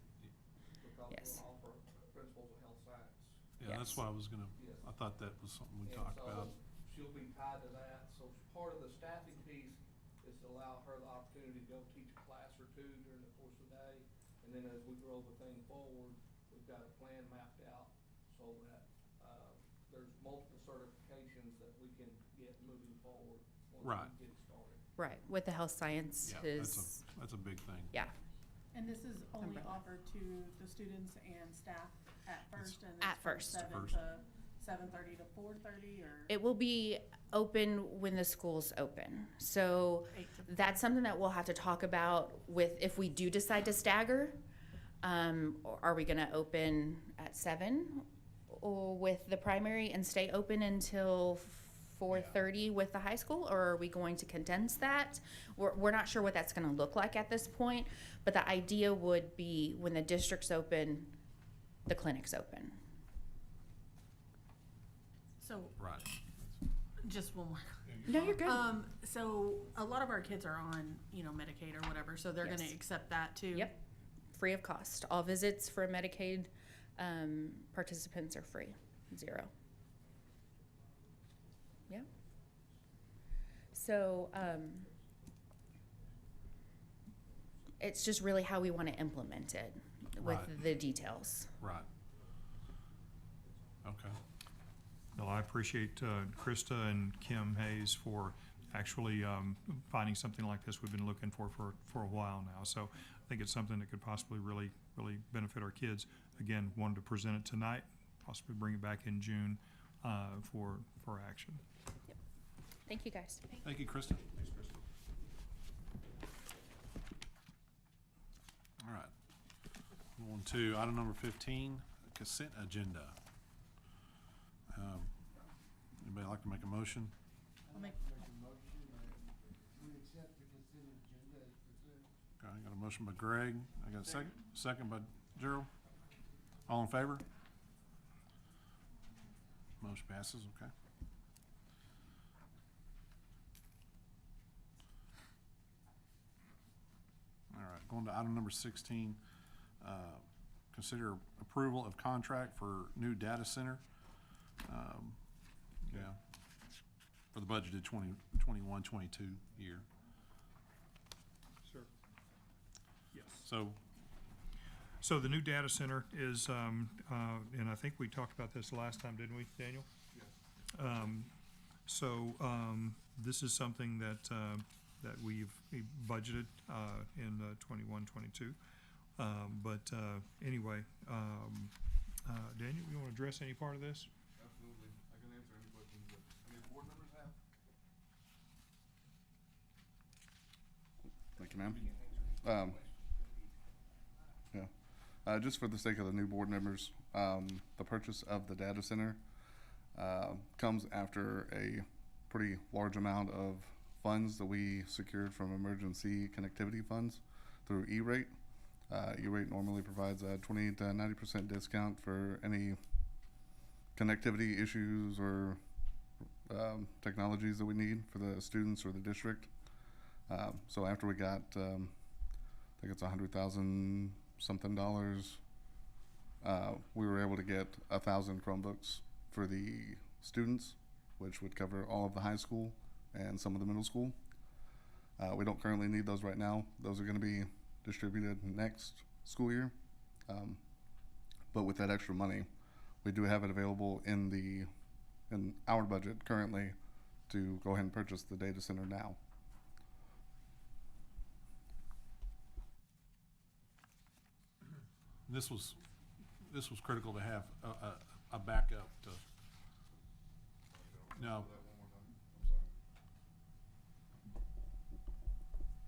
Because Yes. we'll offer principles of health science. Yeah, that's why I was gonna, Yes. I thought that was something we And talked so about. she'll be tied to that, so part of the staffing piece is to allow her the opportunity to go teach a class or two during the course of the day. And then as we grow the thing forward, we've got a plan mapped out so that, there's multiple certifications that we can get moving forward once Right. we get started. Right, with the health science Yeah, is, that's a big thing. yeah. And this is only Umbrella. offered to the students and staff at first, and At it's from first. 7 to 7:30 to 4:30, or? It will be open when the school's open. So 8 to that's something that we'll have to talk about with, if we do decide to stagger. Or are we gonna open at 7 or with the primary and stay open until 4:30 with the high school? Or are we going to condense that? We're not sure what that's gonna look like at this point, but the idea would be when the district's open, the clinic's open. So, Right. just one more. No, you're good. So a lot of our kids are on, Medicaid or whatever, so they're gonna Yes. accept that too? Yep, free of cost. All visits for Medicaid participants are free, 0. Yeah. So it's just really how we want to implement it with Right. the details. Right. Okay. No, I appreciate Krista and Kim Hayes for actually finding something like this we've been looking for a while now. So I think it's something that could possibly really benefit our kids. Again, wanted to present it tonight, possibly bring it back in June for action. Yep. Thank you, guys. Thank you, Krista. Thanks, Krista. All right. On to item number 15, consent agenda. Anybody like to make a motion? I'll make- a motion that we accept the consent agenda as presented. Okay, I got a motion by Greg. I got a second by Gerald. All in favor? Motion passes, okay. All right, going to item number 16, consider approval of contract for new data center. Yeah, for the budgeted 21-22 year. Sure. Yes. So the new data center is, and I think we talked about this last time, didn't we, Daniel? Yes. This is something that we've budgeted in 21-22. Anyway, Daniel, you want to address any part of this? Absolutely. I can answer any questions that any board members have. Thank you, ma'am. Just for the sake of the new board members, the purchase of the data center comes after a pretty large amount of funds that we secured from emergency connectivity funds through E-rate. E-rate normally provides a 20 to 90% discount for any connectivity issues or technologies that we need for the students or the district. So after we got, I think it's $100,000 something, we were able to get 1,000 Chromebooks for the students, which would cover all of the high school and some of the middle school. We don't currently need those right now. Those are going to be distributed next school year. But with that extra money, we do have it available in our budget currently to go ahead and purchase the data center now. this was critical to have a backup to. No.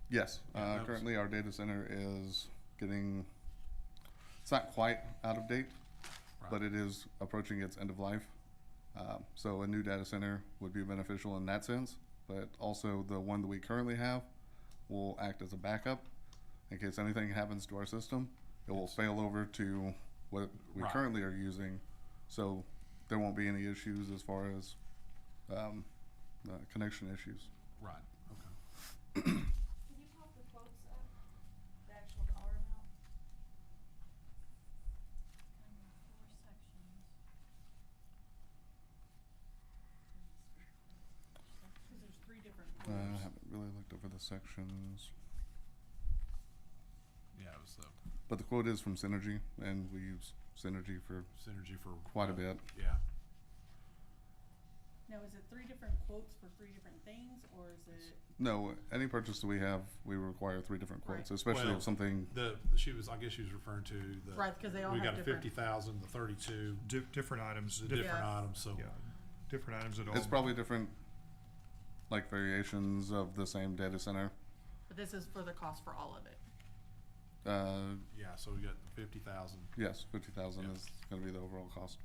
Yes, Yeah, currently our data center is getting, it's not quite out of date, but it is approaching its end of life. So a new data center would be beneficial in that sense, but also the one that we currently have will act as a backup in case anything happens to our system. It will fail over to what we Right. currently are using, so there won't be any issues as far as connection issues. Right, okay. Can you pop the quotes up, the actual dollar amount? Four sections. Cause there's three different I quotes. haven't really looked over the sections, Yeah, it was the but the quote is from Synergy, and we use Synergy for Synergy for. quite a bit. Yeah. Now, is it three different quotes for three different things, or is it? No, any purchase that we have, we require 3 different quotes, Right. especially Well, if something. I guess she was referring to the. Right, 'cause they all We have got a different- 50,000, the 32, Different items. the different Yeah. items, so. Yeah, different items at all. It's probably different, like variations of the same data center. But this is for the cost for all of it. Yeah, so we got the 50,000. Yes, 50,000 Yeah. is going to be the overall cost.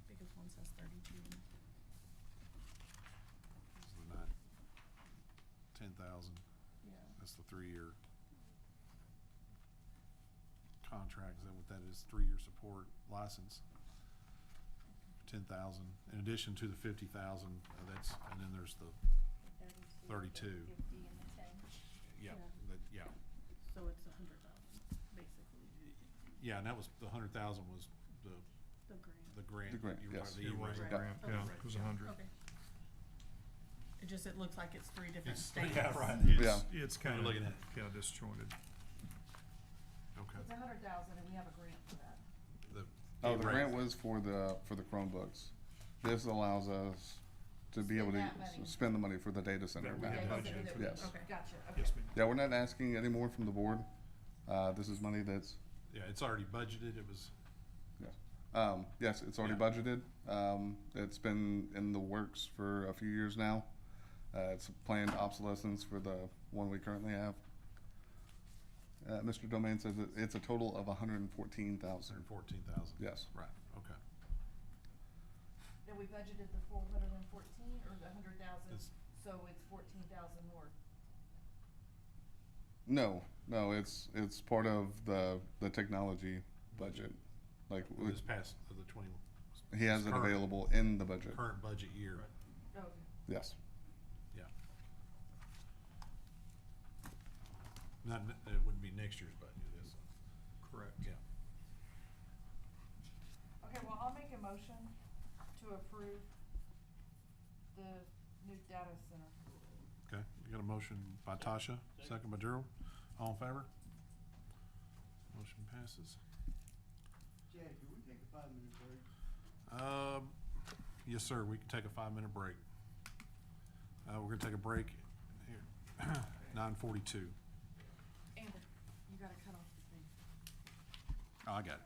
Because one says 32. This is the 10,000. Yeah. That's the 3-year contract. Is that what that is? 3-year support license. 10,000. In addition to the 50,000, that's, and then there's the 32. 50 and the 10. Yeah, Yeah. yeah. So it's 100,000, basically, Yeah, and that was, the 100,000 was the the grant. the grant. The grant, you were yes. talking- It the was a E-rate. grant, Okay. yeah, it was 100. Okay. It looks like it's three different It's- states. yeah, right. It's What you're kind of, looking at. yeah, disjointed. Okay. It's 100,000 and we have a grant for that. The Oh, the E-rate. grant was for the Chromebooks. This allows us to be able Spend to that money. spend the money for the data center. That we back. had Okay, budgeted so for. Yes. Okay, gotcha, okay. Yes, ma'am. Yeah, we're not asking any more from the board. This is money that's, Yeah, it's already budgeted. It was, yes. Yes, it's already Yeah. budgeted. It's been in the works for a few years now. It's planned obsolescence for the one we currently have. Mr. Domain says that it's a total of 114,000. 114,000. Yes. Right, okay. Then we budgeted the 414 or the 100,000, It's- so it's 14,000 more. No, it's part of the technology budget. Like, This past, the 20. he has it current- available in the budget. Current budget year. Okay. Yes. Yeah. Not, it wouldn't be next year's budget, it is. Correct. Yeah. Okay, well, I'll make a motion to approve the new data center. Okay, you got a motion by Tasha, second by Gerald. All in favor? Motion passes. Chad, can we take a 5-minute break? Yes, sir, we can take a 5-minute break. We're gonna take a break here, 9:42. Amber, you gotta cut off the thing. Oh, I got it.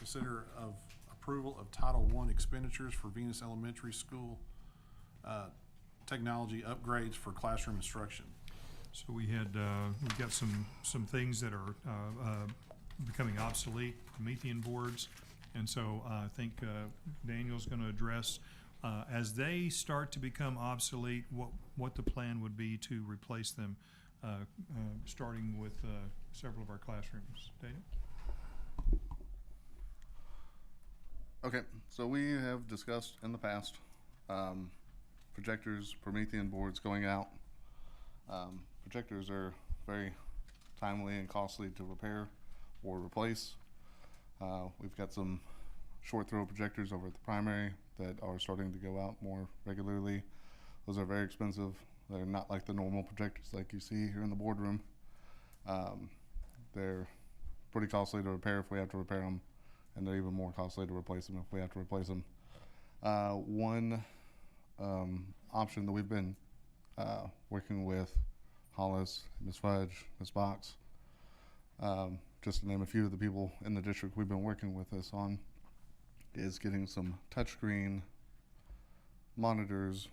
Consider of approval of Title I expenditures for Venus Elementary School technology upgrades for classroom instruction. So we've got some things that are becoming obsolete, Promethean boards. And so I think Daniel's going to address, as they start to become obsolete, what the plan would be to replace them, starting with several of our classrooms. Daniel? Okay, so we have discussed in the past projectors, Promethean boards going out. Projectors are very timely and costly to repair or replace. We've got some short throw projectors over at the primary that are starting to go out more regularly. Those are very expensive. They're not like the normal projectors like you see here in the boardroom. They're pretty costly to repair if we have to repair them, and they're even more costly to replace them if we have to replace them. One option that we've been working with Hollis, Ms. Fudge, Ms. Box, just to name a few of the people in the district we've been working with this on, is getting some touchscreen monitors,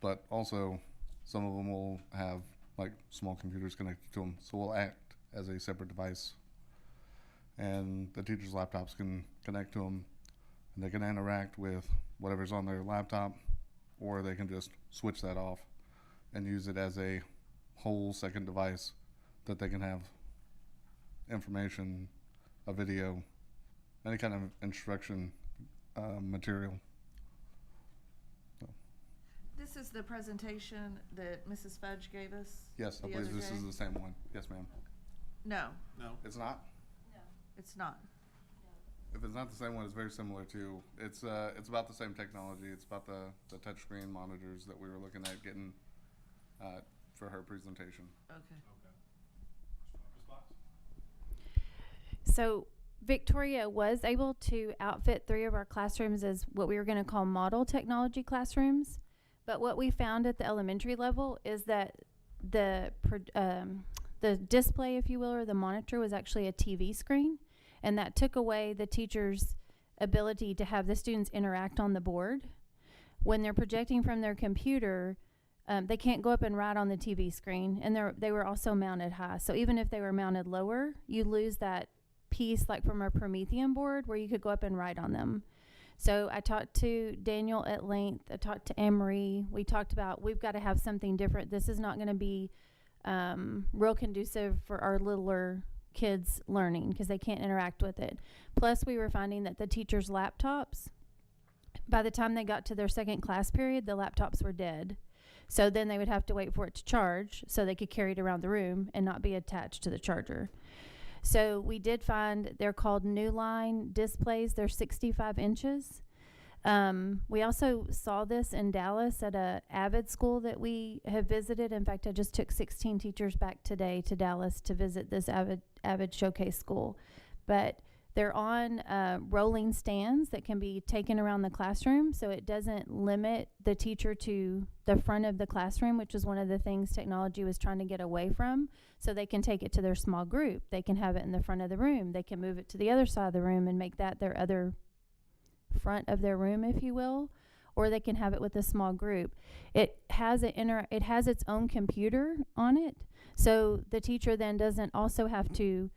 but also some of them will have like small computers connected to them, so will act as a separate device. And the teachers' laptops can connect to them, and they can interact with whatever's on their laptop, or they can just switch that off and use it as a whole second device that they can have information, a video, any kind of instruction material. This is the presentation that Mrs. Fudge gave us? Yes, I the believe other this day? is the same one. Yes, ma'am. No, No. It's not? it's not. If it's not the same one, it's very similar to, it's about the same technology. It's about the touchscreen monitors that we were looking at getting for her presentation. Okay. So Victoria was able to outfit 3 of our classrooms as what we were going to call model technology classrooms. But what we found at the elementary level is that the display, if you will, or the monitor was actually a TV screen. And that took away the teacher's ability to have the students interact on the board. When they're projecting from their computer, they can't go up and write on the TV screen. And they were also mounted high. So even if they were mounted lower, you lose that piece like from a Promethean board where you could go up and write on them. So I talked to Daniel at length. I talked to Anne-Marie. We talked about we've got to have something different. This is not going to be real conducive for our littler kids learning because they can't interact with it. Plus, we were finding that the teachers' laptops, by the time they got to their second class period, the laptops were dead. So then they would have to wait for it to charge so they could carry it around the room and not be attached to the charger. So we did find, they're called New Line displays. They're 65 inches. We also saw this in Dallas at a Avid school that we have visited. In fact, I just took 16 teachers back today to Dallas to visit this Avid showcase school. But they're on rolling stands that can be taken around the classroom, so it doesn't limit the teacher to the front of the classroom, which is one of the things technology was trying to get away from. So they can take it to their small group. They can have it in the front of the room. They can move it to the other side of the room and make that their other front of their room, if you will, or they can have it with a small group. It has it has its own computer on it, so the teacher then doesn't also have to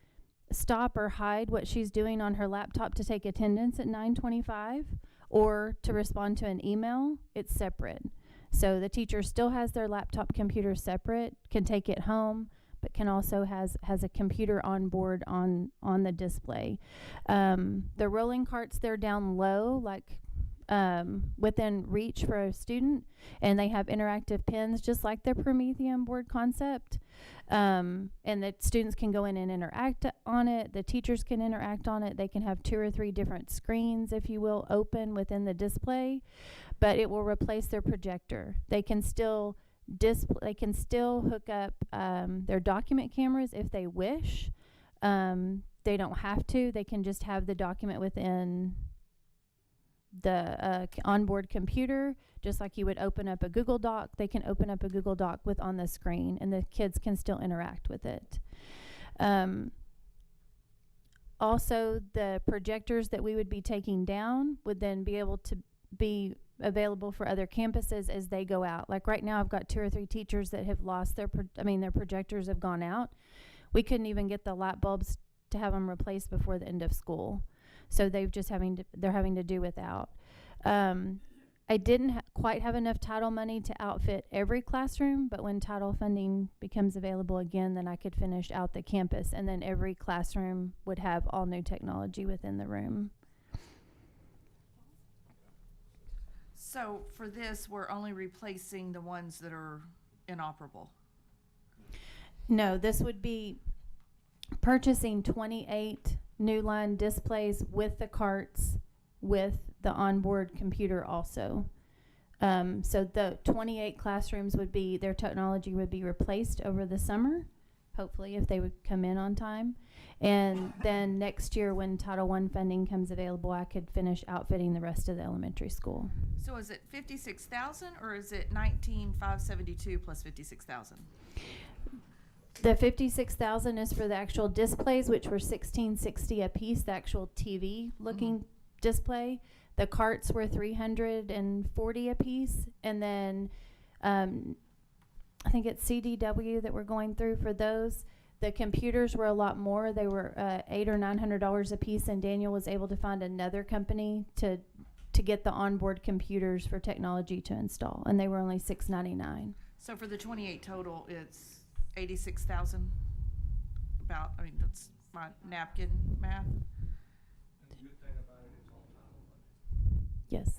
stop or hide what she's doing on her laptop to take attendance at 9:25 or to respond to an email. It's separate. So the teacher still has their laptop computer separate, can take it home, but can also has a computer on board on the display. The rolling carts, they're down low, like within reach for a student, and they have interactive pins just like the Promethean board concept. And the students can go in and interact on it. The teachers can interact on it. They can have 2 or 3 different screens, if you will, open within the display, but it will replace their projector. They can still hook up their document cameras if they wish. They don't have to. They can just have the document within the onboard computer, just like you would open up a Google Doc. They can open up a Google Doc with on the screen, and the kids can still interact with it. Also, the projectors that we would be taking down would then be able to be available for other campuses as they go out. Like right now, I've got 2 or 3 teachers that have lost their projectors have gone out. We couldn't even get the light bulbs to have them replaced before the end of school. So they're having to do without. I didn't quite have enough title money to outfit every classroom, but when title funding becomes available again, then I could finish out the campus, and then every classroom would have all new technology within the room. So for this, we're only replacing the ones that are inoperable. No, this would be purchasing 28 new line displays with the carts, with the onboard computer also. So the 28 classrooms would be, their technology would be replaced over the summer, hopefully, if they would come in on time. And then next year, when Title I funding comes available, I could finish outfitting the rest of the elementary school. So is it 56,000 or is it 19,572 plus 56,000? The 56,000 is for the actual displays, which were $1,660 a piece, the actual TV looking display. The carts were $340 a piece, and then I think it's CDW that we're going through for those. The computers were a lot more. They were $800 or $900 a piece, and Daniel was able to find another company to get the onboard computers for technology to install, and they were only $699. So for the 28 total, it's 86,000. About, I mean, that's my napkin math. Yes.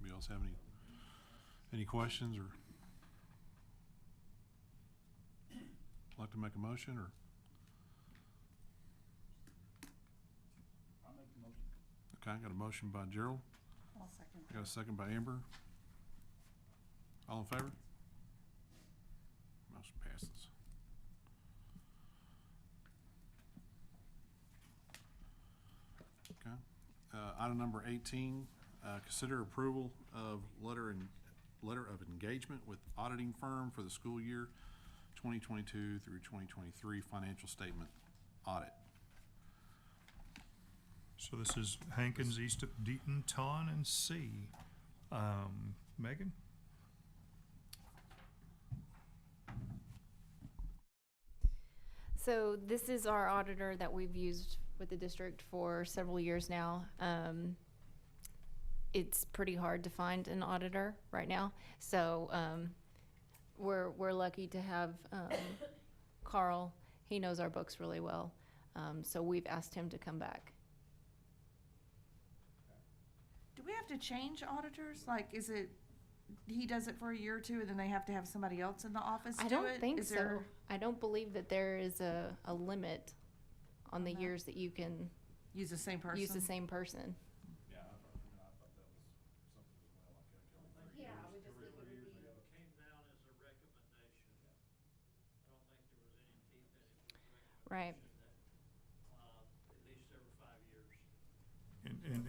Anybody else have any questions or like to make a motion or? I'll make the motion. Okay, got a motion by Gerald. I'll second. Got a second by Amber. All in favor? Motion passes. Okay. Item number 18, consider approval of letter of engagement with auditing firm for the school year 2022 through 2023 financial statement audit. So this is Hankins, East of Deaton, Tawn, and C. Megan? So this is our auditor that we've used with the district for several years now. It's pretty hard to find an auditor right now. So we're lucky to have Carl. He knows our books really well. So we've asked him to come back. Do we have to change auditors? Like, is it, he does it for a year or two and then they have to have somebody else in the office do it? I don't think Is so. there- I don't believe that there is a limit on the that? years that you can Use the same person? use the same person. Yeah, I thought that was something as well, like Yeah, I would just think it would be. Came down as a recommendation. I don't think there was any teeth in it. It was a Right. recommendation that, at least every 5 years.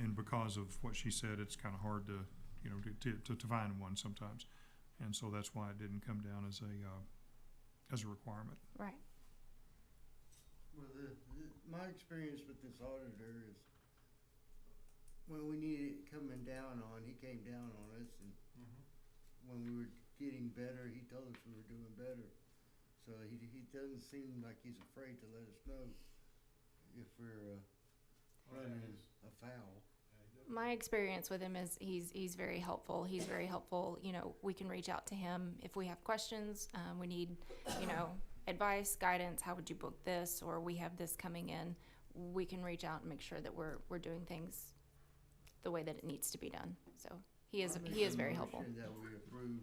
And because of what she said, it's kind of hard to, you know, to find one sometimes. And so that's why it didn't come down as a requirement. Right. Well, my experience with this auditor is when we needed it coming down on, he came down on us, and when we were getting better, he told us we were doing better. So he doesn't seem like he's afraid to let us know if we're running afoul. My experience with him is he's very helpful. He's very helpful. You know, we can reach out to him if we have questions. We need, you know, advice, guidance. How would you book this? Or we have this coming in. We can reach out and make sure that we're doing things the way that it needs to be done. So he is very helpful. I make a motion that we approve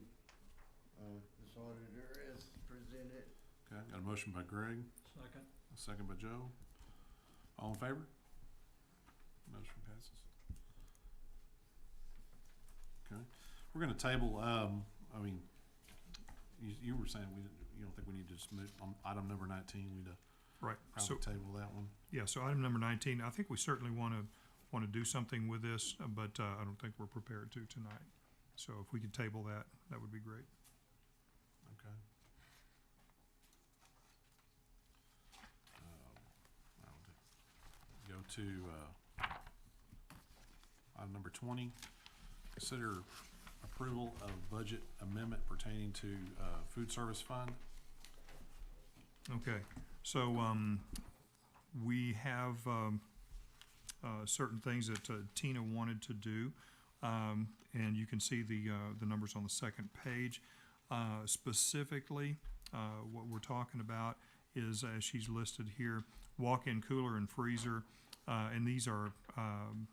this auditor as presented. Okay, got a motion by Greg, Second. a second by Joe. All in favor? Motion passes. We're gonna table, I mean, you were saying you don't think we need to just move on item number 19, we need to Right. probably table that one. Yeah, so item number 19, I think we certainly want to do something with this, but I don't think we're prepared to tonight. So if we could table that, that would be great. Okay. Go to item number 20. Consider approval of budget amendment pertaining to food service fund. Okay, so we have certain things that Tina wanted to do, and you can see the numbers on the second page. Specifically, what we're talking about is, as she's listed here, walk-in cooler and freezer, and these are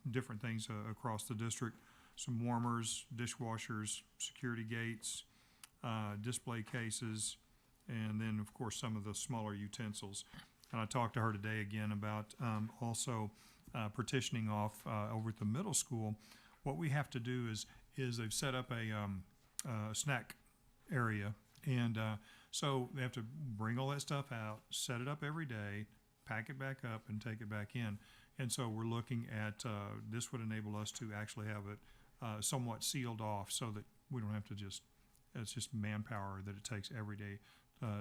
different things across the district. Some warmers, dishwashers, security gates, display cases, and then, of course, some of the smaller utensils. And I talked to her today again about also partitioning off over at the middle school. What we have to do is they've set up a snack area, and so they have to bring all that stuff out, set it up every day, pack it back up, and take it back in. And so we're looking at this would enable us to actually have it somewhat sealed off, so that we don't have to it's just manpower that it takes every day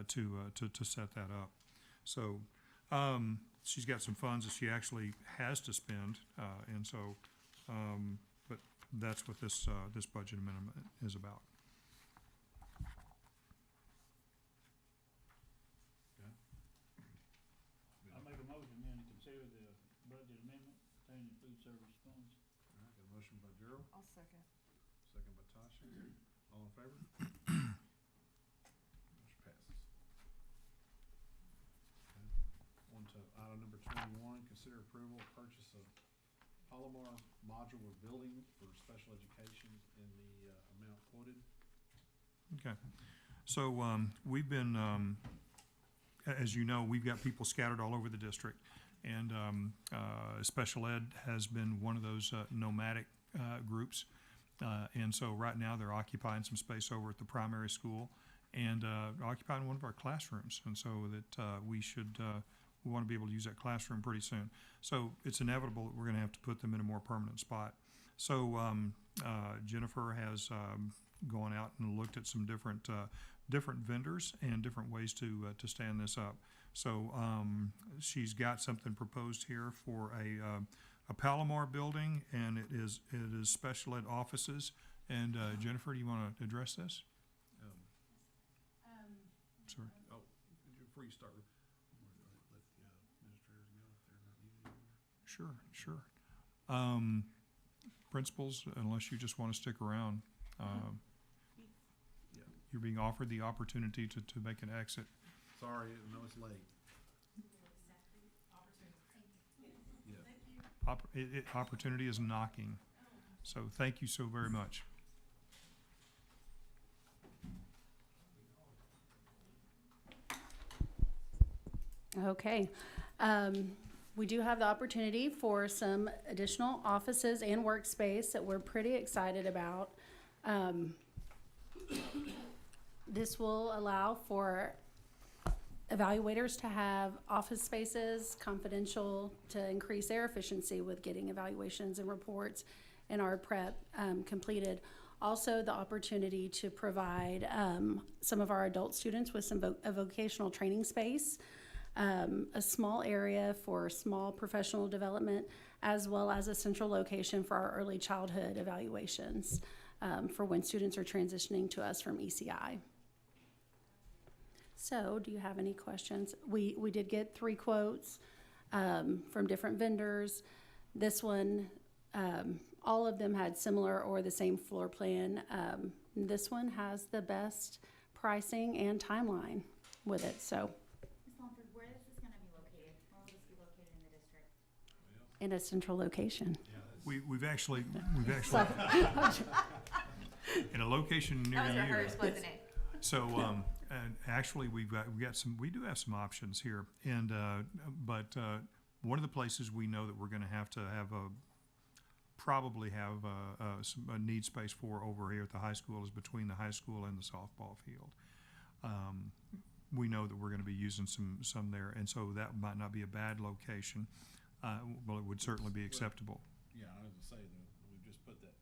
to set that up. So she's got some funds that she actually has to spend, and so but that's what this budget amendment is about. I make a motion then to consider the budget amendment pertaining to food service funds. All right, got a motion by Gerald, I'll second. second by Tasha. All in favor? Motion passes. Okay. On to item number 21, consider approval of purchase of Palomar modular building for special education in the amount quoted. Okay, so we've been, as you know, we've got people scattered all over the district, and special ed has been one of those nomadic groups, and so right now they're occupying some space over at the primary school and occupying one of our classrooms, and so that we want to be able to use that classroom pretty soon. So it's inevitable that we're going to have to put them in a more permanent spot. So Jennifer has gone out and looked at some different vendors and different ways to stand this up. So she's got something proposed here for a Palomar building, and it is special ed offices. And Jennifer, do you want to address this? Sorry. Oh, before you start, I'm going to let the administrators go if they're not needed anymore. Sure. Principals, unless you just want to stick around, you're being offered the opportunity to make an exit. Sorry, I know it's late. Yeah. Opportunity is knocking. So thank you so very much. Okay. We do have the opportunity for some additional offices and workspace that we're pretty excited about. This will allow for evaluators to have office spaces, confidential, to increase their efficiency with getting evaluations and reports and our prep completed. Also, the opportunity to provide some of our adult students with a vocational training space, a small area for small professional development, as well as a central location for our early childhood evaluations for when students are transitioning to us from ECI. So, do you have any questions? We did get 3 quotes from different vendors. This one, all of them had similar or the same floor plan. This one has the best pricing and timeline with it. So, Ms. Longford, where is this gonna be located? Where will this be located in the district? in a central location. We've actually in a location near you. That was rehearsed, wasn't it? So, and actually, we do have some options here, and but one of the places we know that we're going to have probably have a need space for over here at the high school is between the high school and the softball field. We know that we're going to be using some there, and so that might not be a bad location. Well, it would certainly be acceptable. Yeah, I was gonna say that we've just put that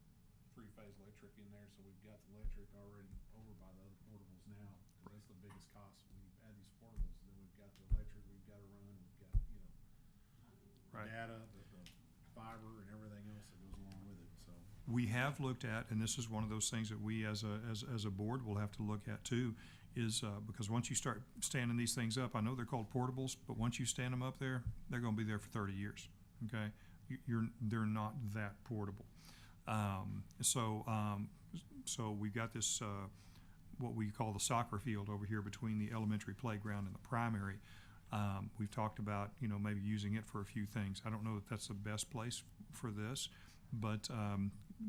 three-phase electric in there, so we've got the electric already over by the other portables now. 'Cause that's the biggest cost. When you add these portables, then we've got the electric, we've got to run, we've got, Right. data, the fiber and everything else that goes along with it, so. We have looked at, and this is one of those things that we as a board will have to look at too, is because once you start standing these things up, I know they're called portables, but once you stand them up there, they're going to be there for 30 years. Okay, they're not that portable. So we've got this what we call the soccer field over here between the elementary playground and the primary. We've talked about maybe using it for a few things. I don't know that that's the best place for this, but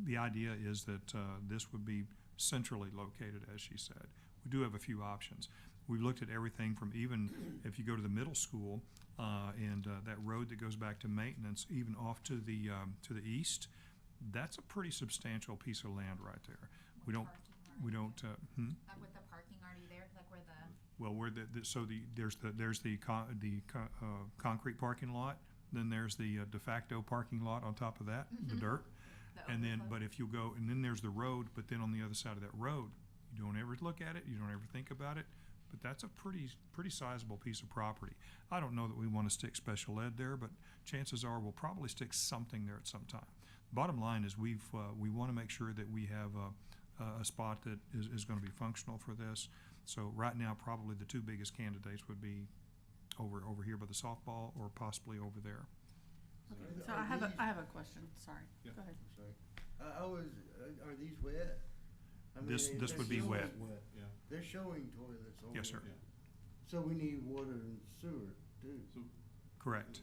the idea is that this would be centrally located, as she said. We do have a few options. We've looked at everything from, even if you go to the middle school and that road that goes back to maintenance, even off to the east, that's a pretty substantial piece of land right there. We don't. Like with the parking already there, like where the. Well, there's the concrete parking lot. Then there's the de facto parking lot on top of that, the dirt. And then, but if you go, and then there's the road, but then on the other side of that road, you don't ever look at it, you don't ever think about it, but that's a pretty sizable piece of property. I don't know that we want to stick special ed there, but chances are we'll probably stick something there at some time. Bottom line is we want to make sure that we have a spot that is going to be functional for this. So right now, probably the two biggest candidates would be over here by the softball or possibly over there. Okay, so I have a question, sorry, Yeah. go ahead. Sorry. Are these wet? I mean, This they're would be showing- wet. Yeah. They're showing toilets over Yes, sir. there. Yeah. So we need water and sewer too. So, Correct.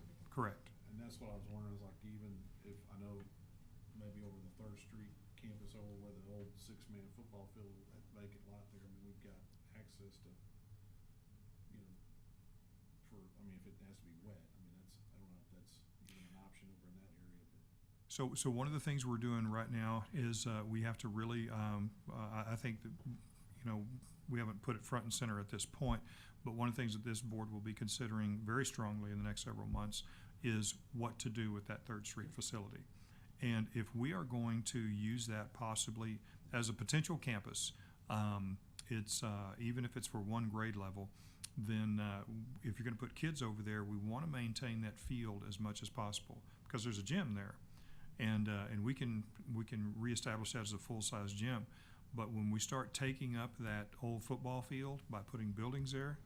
and that's what I was wondering, is like, even if, I know maybe over the 3rd Street campus over where the old 6-man football field, that vacant lot there, I mean, we've got access to, if it has to be wet, I mean, I don't know if that's even an option over in that area, but. So one of the things we're doing right now is we have to really, I think that, we haven't put it front and center at this point, but one of the things that this board will be considering very strongly in the next several months is what to do with that 3rd Street facility. And if we are going to use that possibly as a potential campus, it's even if it's for one grade level, then if you're going to put kids over there, we want to maintain that field as much as possible because there's a gym there, and we can reestablish that as a full-size gym. But when we start taking up that old football field by putting buildings there,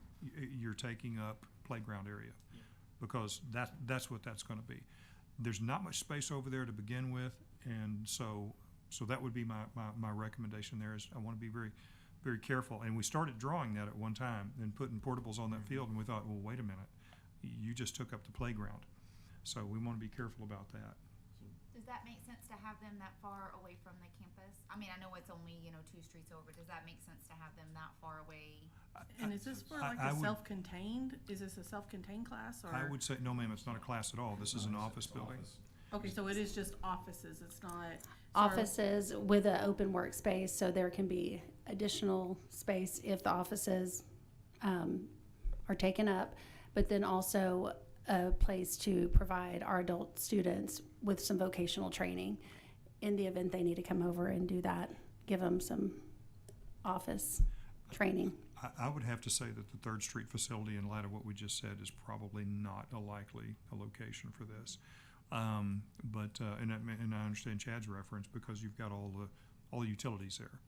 you're taking up playground area, because that's what that's going to be. There's not much space over there to begin with, and so that would be my recommendation there. Is I want to be very, very careful. And we started drawing that at one time and putting portables on that field, and we thought, well, wait a minute, you just took up the playground. So we want to be careful about that. Does that make sense to have them that far away from the campus? I mean, I know it's only, 2 streets over. Does that make sense to have them that far away? And is this for like a self-contained, is this a self-contained class or? I would say, no ma'am, it's not a class at all. This is an office building. Okay, so it is just offices, it's not. Offices with an open workspace, so there can be additional space if the offices are taken up, but then also a place to provide our adult students with some vocational training in the event they need to come over and do that, give them some office training. I would have to say that the 3rd Street facility, in light of what we just said, is probably not a likely location for this. And I understand Chad's reference because you've got all the utilities there.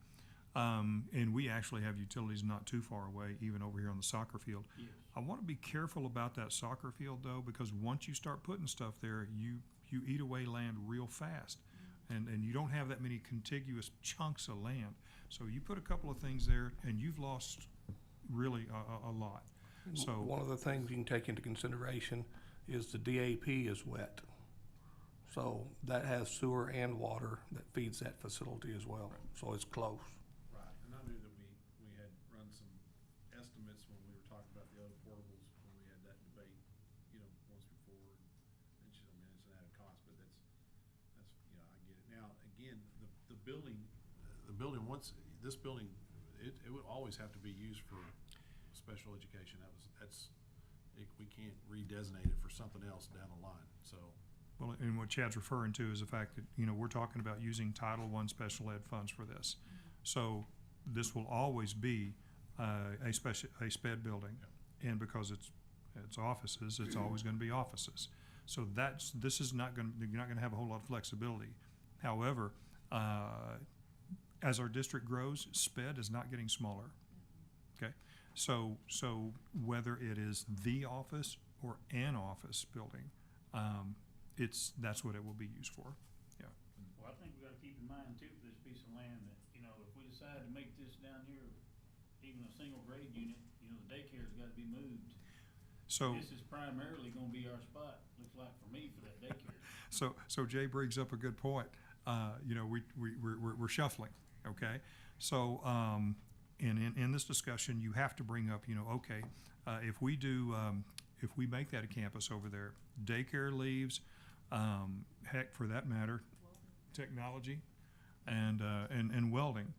And we actually have utilities not too far away, even over here on the soccer field. Yes. I want to be careful about that soccer field, though, because once you start putting stuff there, you eat away land real fast. And you don't have that many contiguous chunks of land. So you put a couple of things there, and you've lost really a lot. So one of the things you can take into consideration is the DAP is wet. So that has sewer and water that feeds that facility as well. So it's close. Right, and I knew that we had run some estimates when we were talking about the other portables, when we had that debate, once before. And it's an added cost, but that's, I get the building, this building, it would always have to be used for special education. We can't redesignate it for something else down the line, so. Well, and what Chad's referring to is the fact that, we're talking about using Title I special ed funds for this. So this will always be a sped building. And because it's offices, it's always gonna be offices. So you're not gonna have a whole lot of flexibility. However, as our district grows, sped is not getting smaller, okay? So whether it is the office or an office building, that's what it will be used for, yeah. Well, I think we gotta keep in mind too, for this piece of land, that, if we decide to make this down here, even a single grade unit, the daycare's gotta be moved. So. This is primarily gonna be our spot, looks like for me, for that daycare. So Jay brings up a good point. We're shuffling, okay? So, in this discussion, you have to bring up, okay, if we make that a campus over there, daycare leaves, heck, for that matter, technology and welding.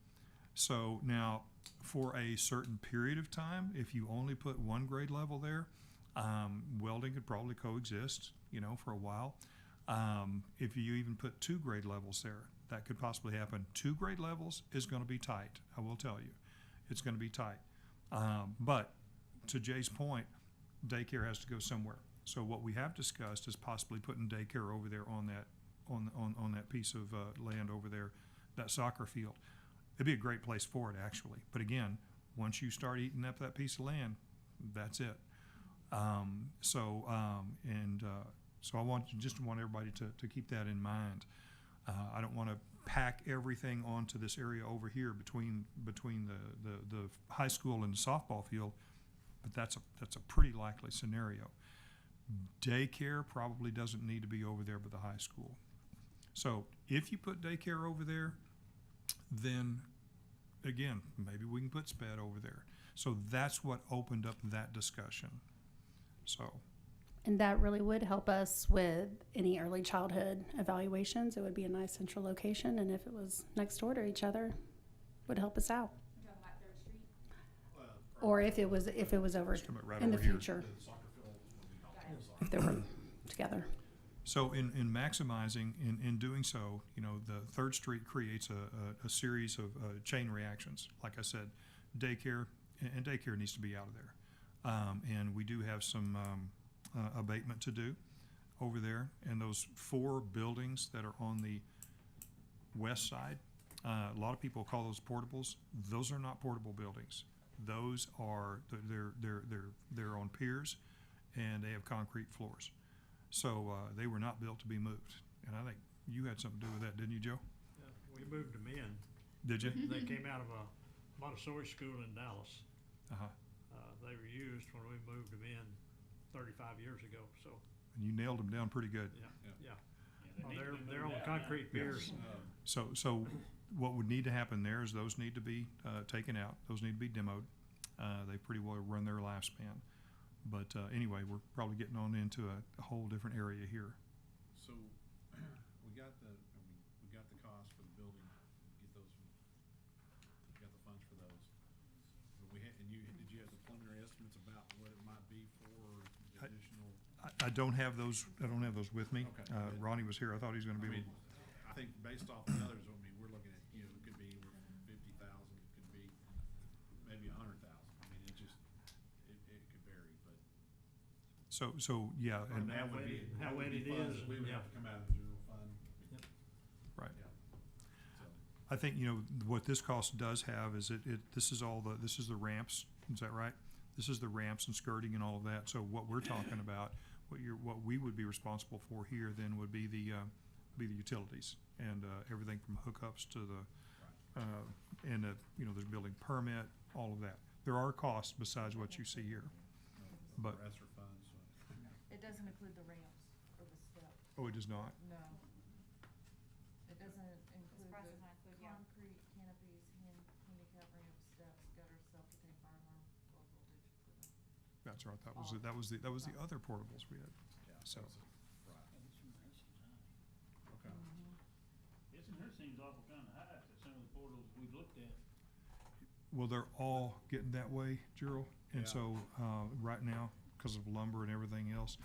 So now, for a certain period of time, if you only put one grade level there, welding could probably coexist, for a while. If you even put 2 grade levels there, that could possibly happen. 2 grade levels is going to be tight, I will tell you. It's going to be tight. But to Jay's point, daycare has to go somewhere. So what we have discussed is possibly putting daycare over there on that piece of land over there, that soccer field. It'd be a great place for it, actually. But again, once you start eating up that piece of land, that's it. So I want everybody to keep that in mind. I don't want to pack everything onto this area over here between the high school and the softball field, but that's a pretty likely scenario. Daycare probably doesn't need to be over there by the high school. So if you put daycare over there, then again, maybe we can put sped over there. So that's what opened up that discussion. So. And that really would help us with any early childhood evaluations. It would be a nice central location, and if it was next door to each other, would help us out. Or if it was over right in the over here. future, if they were together. So in maximizing, in doing so, the 3rd Street creates a series of chain reactions. Like I said, daycare, and daycare needs to be out of there. And we do have some abatement to do over there. And those 4 buildings that are on the west side, a lot of people call those portables. Those are not portable buildings. Those are, they're on piers, and they have concrete floors. So they were not built to be moved. And I think you had something to do with that, didn't you, Joe? Yeah, we moved them in. Did you? They came out of a Montessori school in Dallas. Uh-huh. They were used when we moved them in 35 years ago, so. And you nailed them down pretty good. Yeah. Well, they're on concrete piers. So what would need to happen there is those need to be taken out. Those need to be demoed. They pretty well run their lifespan. But anyway, we're probably getting on into a whole different area here. So we got the cost for the building, got the funds for those. But did you have the preliminary estimates about what it might be for the additional? I don't have those with me. Okay. Ronnie was here. I thought he was going to be. I think based off the others, we're looking at, it could be 50,000, it could be maybe 100,000. It could vary, but. So yeah, and How wet it is. We would have to come out of the general fund. right. Yeah. So. I think what this cost does have is this is the ramps. Is that right? This is the ramps and skirting and all of that. So what we're talking about, what we would be responsible for here then would be the utilities and everything from hookups to the and there's building permit, all of that. There are costs besides what you see here, but ESSER funds. It doesn't include the ramps or the steps. oh, it does not. No. It doesn't include price the does not include, yeah. concrete canopies, handicap ramps, steps, gutters, self-contained fire alarm, low voltage equipment. That's right. That was the other portables we had. Yeah. So. Right. This one here seems high. Okay. This one here seems awful kinda high. looked at. Well, they're all getting that way, Gerald, and Yeah. so, right now, because of lumber and everything else.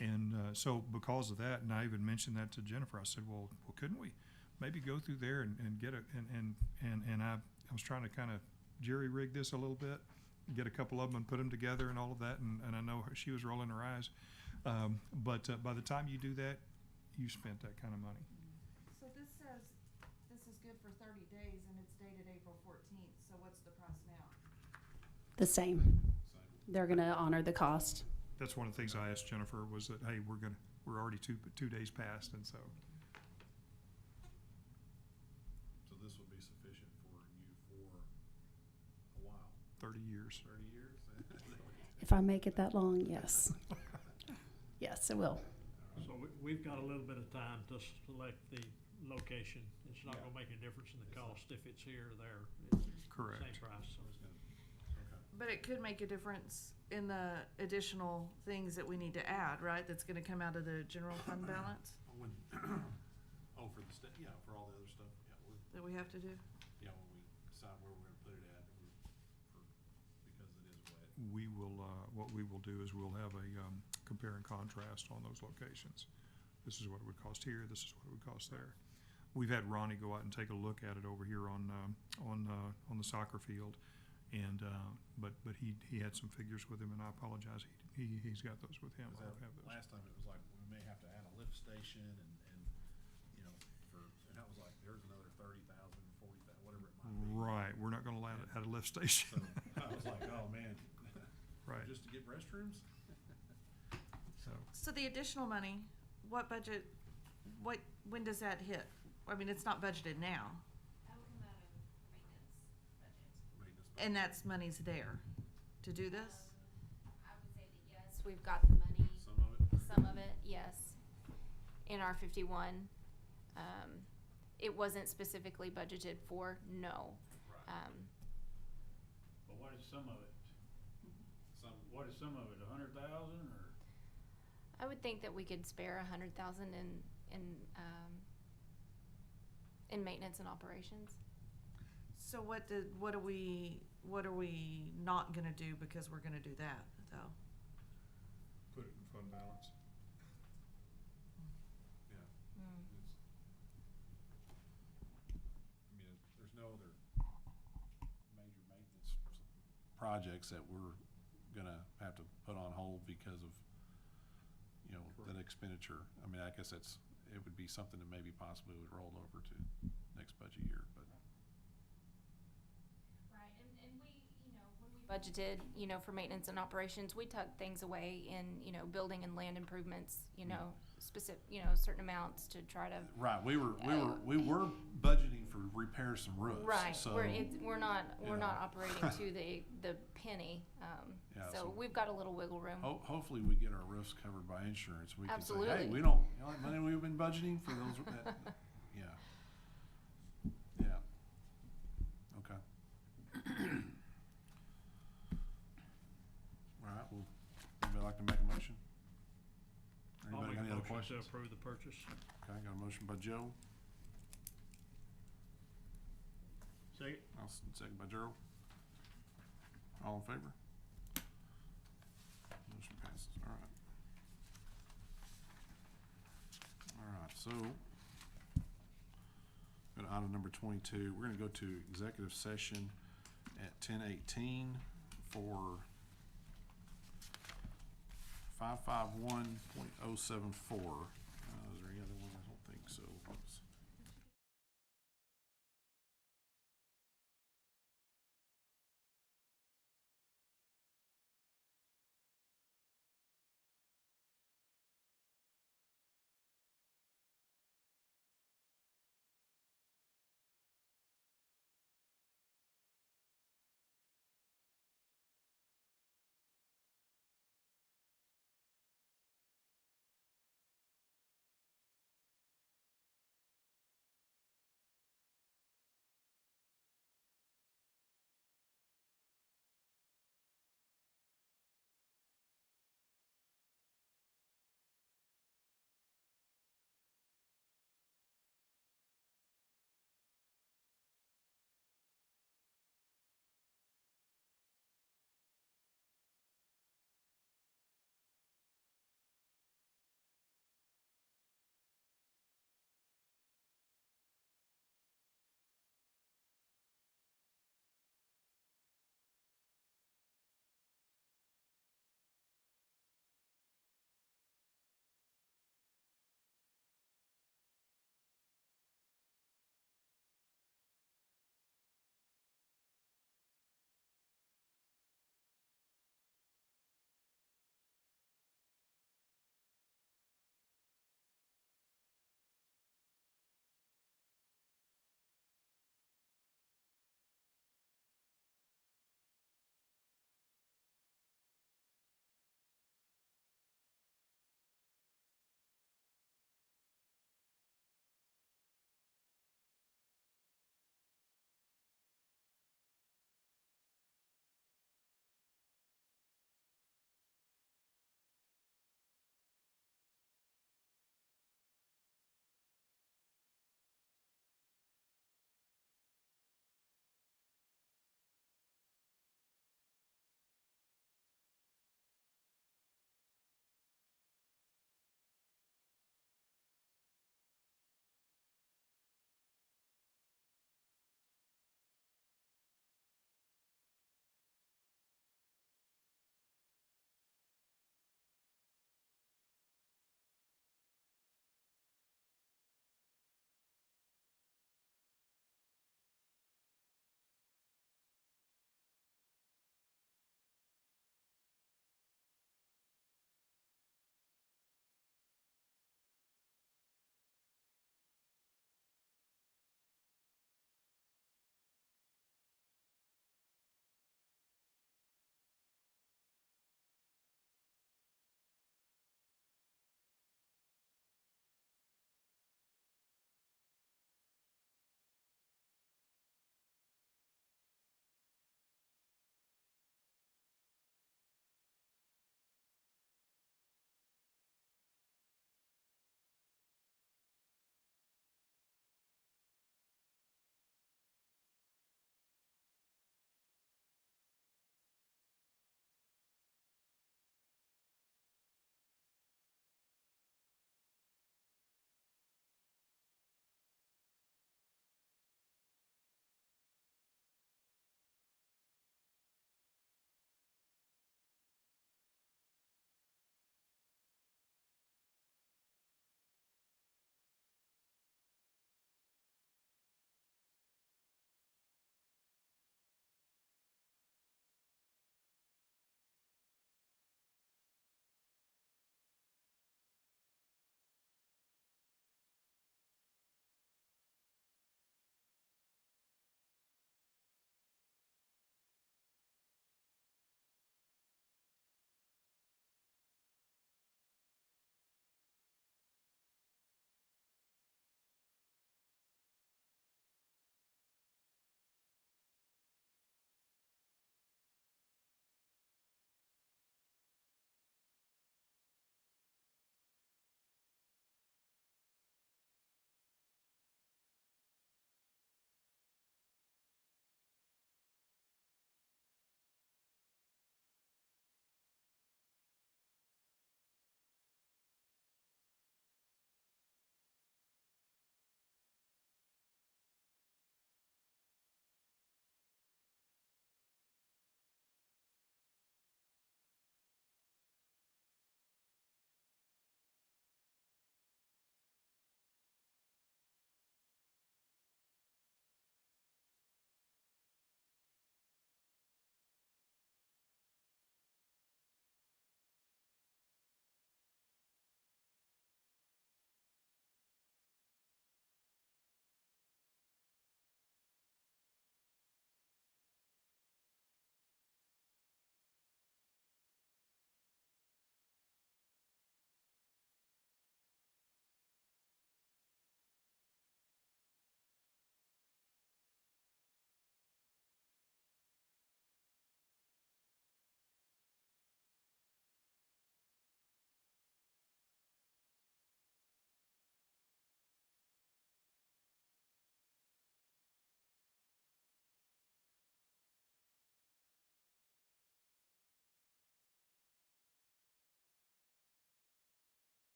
And, so because of that, and I even mentioned that to Jennifer, I said, well, couldn't we maybe go through there and get a, and I was trying to kind of jerry-rig this a little bit, get a couple of them and put them together and all of that, and I know she was rolling her eyes. But by the time you do that, you spent that kind of money. So this says this is good for 30 days and it's dated April 14th, so what's the price now? The same. They're gonna honor the cost. That's one of the things I asked Jennifer was that, hey, we're already 2 days past, and so. So this will be sufficient for you for a while, 30 years. 30 years? If I make it that long, yes. Yes, it will. So we've got a little bit of time to select the location. It's not Yeah. gonna make a difference in the cost if it's here or there. It's Correct. same price, so. But it could make a difference in the additional things that we need to add, right? That's gonna come out of the general fund balance When, for the yeah, for all the other stuff, yeah, that we have to do? when we decide where we're gonna put it at, because it is wet. We will, what we will do is we'll have a, compare and contrast on those locations. This is what it would cost here, this is what it would cost there. We've had Ronnie go out and take a look at it over here on the soccer field. And, but he had some figures with him, and I apologize, he's got those with him. I don't have those. Last time it was like, we may have to add a lift station and, you know, and that was like, there's another 30,000, 40,000, whatever it might be. Right, we're not gonna allow it at a lift station. So I was like, oh, man. Right. Just to get restrooms? So the additional money, what budget, when does that hit? I mean, it's not budgeted now. That'll come out of maintenance budget. Maintenance And that's money's there to do this? I would say that yes, we've got the money. Some of it? Yes. In our 51, it wasn't specifically budgeted for, no. Right. But what is some of it? What is some of it, 100,000 or? I would think that we could spare 100,000 in maintenance and operations. So what are we not gonna do because we're gonna do that, though? Put it in fund balance. Yeah. Mm. I mean, there's no other major maintenance projects that we're gonna have to put on hold because of, you know, that expenditure. I mean, I guess it would be something that maybe possibly would roll over to next budget year, but. Right, and we, you know, when we budgeted, you know, for maintenance and operations, we tucked things away in, you know, building and land improvements, you know, specific, you know, certain amounts to try to. Right, we were budgeting for repair some roofs. Right, So, we're not yeah. operating to the penny, Yeah, so so- we've got a little wiggle room. hopefully we get our roofs covered by insurance. We can say, hey, Absolutely. we don't, you know, like money we've been budgeting for those, yeah. Yeah. Okay. All right, well, anybody like to make a motion? I'll Anybody make got a any other motion to questions? approve the purchase. Okay, got a motion by Joe. Second. Second by Gerald. All in favor? Motion passes, all right. All right, so, go to item number 22. We're gonna go to executive session at 10:18 for 551.074. Is there any other one? I don't think so. Oops.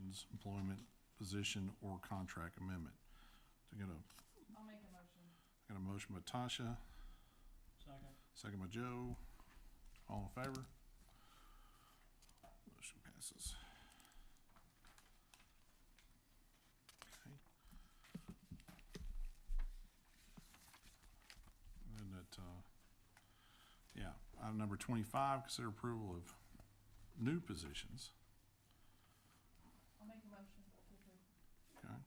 student's employment, position, or contract amendment. So I'll make a motion. got a motion by Tasha, Second. second by Joe. All in favor? Motion passes. Okay. And that, yeah, item number 25, consider approval of new positions. I'll make a motion to approve. Okay.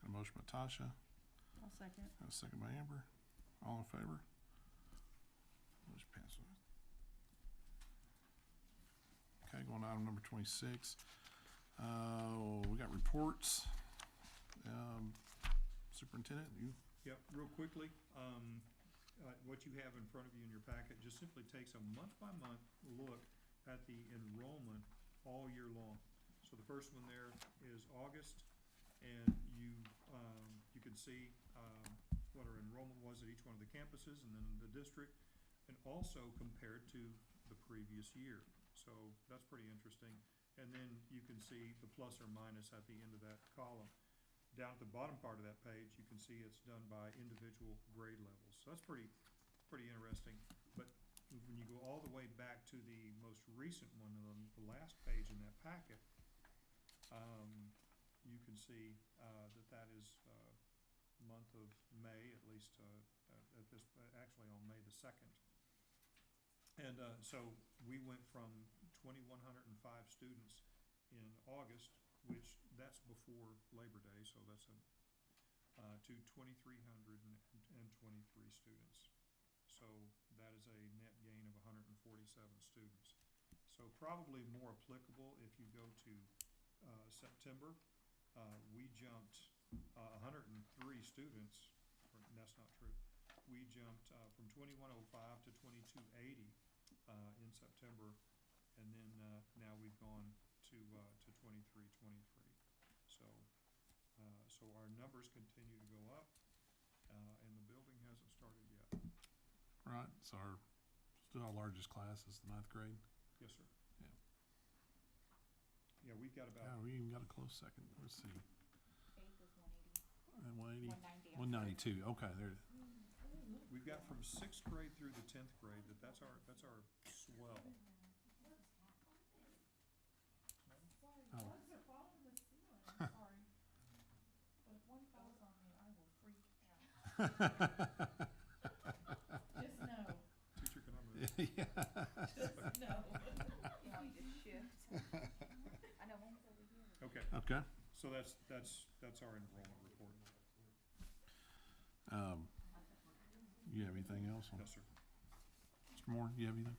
Got a motion by Tasha, I'll second. got a second by Amber. All in favor? Motion passes. Okay, going to item number 26. We got reports. Superintendent, you? Yep, real quickly, what you have in front of you in your packet just simply takes a month-by-month look at the enrollment all year long. So the first one there is August, and you can see what our enrollment was at each one of the campuses and then the district, and also compared to the previous year. So that's pretty interesting. And then you can see the plus or minus at the end of that column. Down at the bottom part of that page, you can see it's done by individual grade levels. So that's pretty interesting. But when you go all the way back to the most recent one, on the last page in that packet, you can see that is month of May, at least actually on May the 2nd. And so we went from 2,105 students in August, which that's before Labor Day, so that's to 2,323 students. So that is a net gain of 147 students. So probably more applicable if you go to September. We jumped 103 students, or that's not true. We jumped from 2,105 to 2,280 in September, and then now we've gone to 2,323. So so our numbers continue to go up, and the building hasn't started yet. Right, so still our largest class is the 9th grade. Yes, sir. Yeah. Yeah, we've got about. Yeah, we even got a close second. Let's see. 8th is 180. And 180? 190. 192, okay, there. We've got from 6th grade through the 10th grade, that's our swell. Oh. Bugs are falling from the ceiling, I'm sorry. But if one falls on me, I will freak out. Just know. Teacher, can I move? Yeah. Just know. You want me to shift? I know one's over here. Okay. Okay. So that's our enrollment report. You have anything else? Yes, sir. Mr. Moore, you have anything?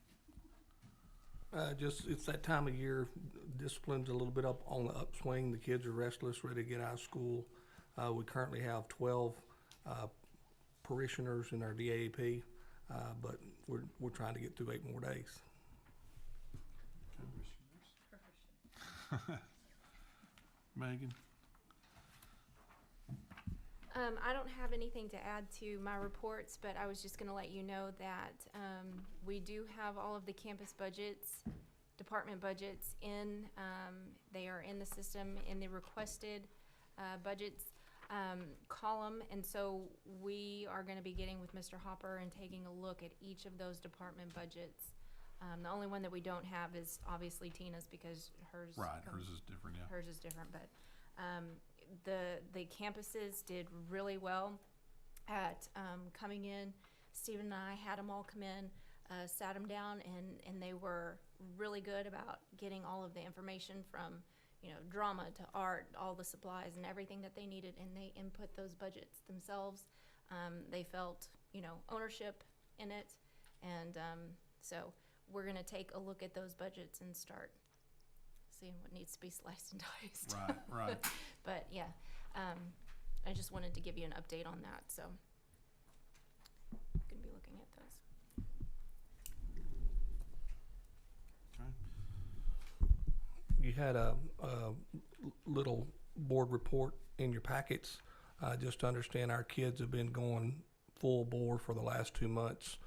Just, it's that time of year, discipline's a little bit up on the upswing. The kids are restless, ready to get out of school. We currently have 12 parishioners in our DAP, but we're trying to get through 8 more days. Megan? I don't have anything to add to my reports, but I was just gonna let you know that, we do have all of the campus budgets, department budgets in, they are in the system in the requested, budgets, column, and so we are gonna be getting with Mr. Hopper and taking a look at each of those department budgets. The only one that we don't have is obviously Tina's, because hers. Right, hers is different, yeah. Hers is different, but, the campuses did really well at coming in. Stephen and I had them all come in, sat them down, and they were really good about getting all of the information from, drama to art, all the supplies and everything that they needed, and they input those budgets themselves. They felt, ownership in it, and so we're gonna take a look at those budgets and start seeing what needs to be sliced and diced. Right. But yeah, I just wanted to give you an update on that, so gonna be looking at those. Okay. You had a little board report in your packets, just to understand our kids have been going full bore for the last 2 months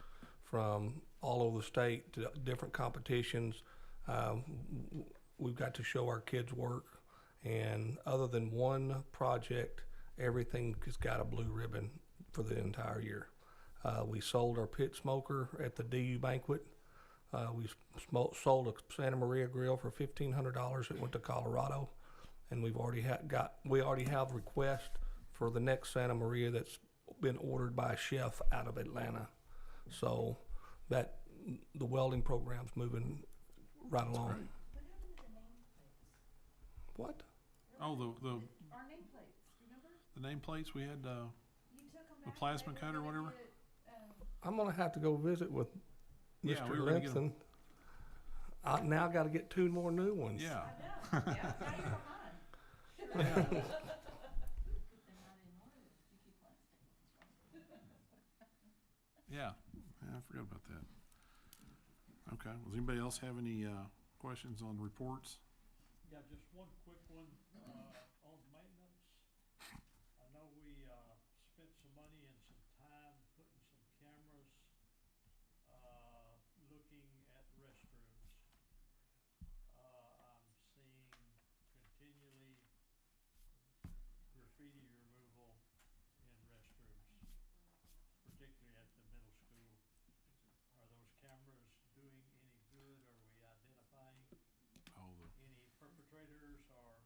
from all over the state to different competitions. we've got to show our kids work. And other than one project, everything has got a blue ribbon for the entire year. We sold our pit smoker at the DU banquet. We sold a Santa Maria grill for $1,500. It went to Colorado, and we already have requests for the next Santa Maria that's been ordered by a chef out of Atlanta. So that the welding program's moving right along. What? Oh, Our nameplates, remember? the nameplates, we had, You took them the back. plasma They were cutter, gonna whatever. get, I'm gonna have to go visit with Yeah, Mr. we were gonna get 'em. Limpson. I now gotta get 2 more new ones. Yeah. I know, yeah, now you're behind. Yeah. Yeah, I forgot about that. Okay, does anybody else have any, questions on reports? Yeah, just one quick one, on maintenance. I know we, spent some money and some time putting some cameras, looking at restrooms. I'm seeing continually graffiti removal in restrooms, particularly at the middle school. Are those cameras doing any good? Are we identifying any perpetrators or?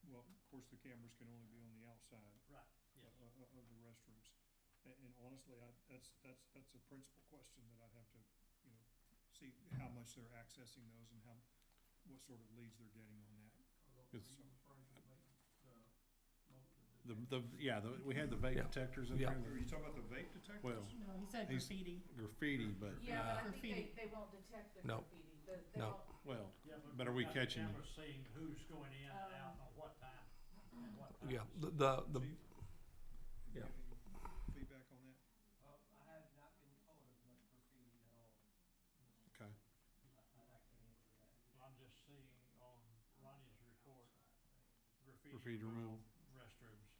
Well, of course, the cameras can only be on the outside. Right, yes. Of the restrooms. And honestly, that's a principal question that I'd have to, see how much they're accessing those and what sort of leads they're getting on that. We had the vape Yeah. detectors in Yeah. there. Are you talking about the vape detectors? Well, No, he said he's- graffiti. Graffiti, but, Yeah, but I think Graffiti. they won't detect the No. graffiti. They No. won't- well, Yeah, but are we we've got the catching? cameras seeing who's going in and out and what time, and what time. Yeah, the Chief? yeah. Any feedback on that? I have not been told of much graffiti at all. Okay. I can't answer that. I'm just seeing on Ronnie's report, Graffiti removal. restrooms,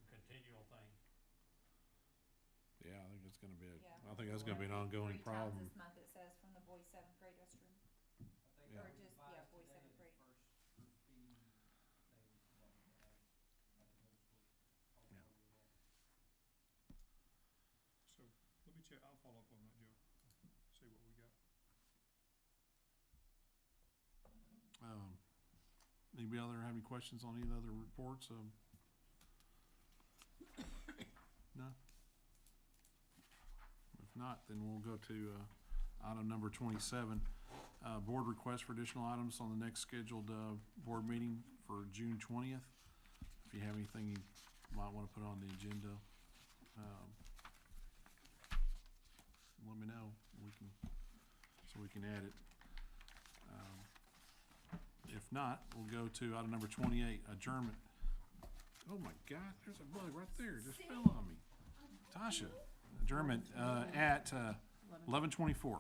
continual thing. Yeah, I think it's gonna be, Yeah. I think that's gonna be an ongoing 3 times problem. this month it says from the boys' 7th grade restroom. Yeah. Or just, yeah, boys' 7th grade. So, let me check, I'll follow up on that, Joe, see what we got. Anybody other have any questions on any of the other reports? No? If not, then we'll go to, item number 27. Board request for additional items on the next scheduled, board meeting for June 20th. If you have anything you might wanna put on the agenda, let me know, so we can add it. If not, we'll go to item number 28, adjournment. Oh my God, there's a bug right there, it just fell on me. Tasha, adjournment, at, 11:24.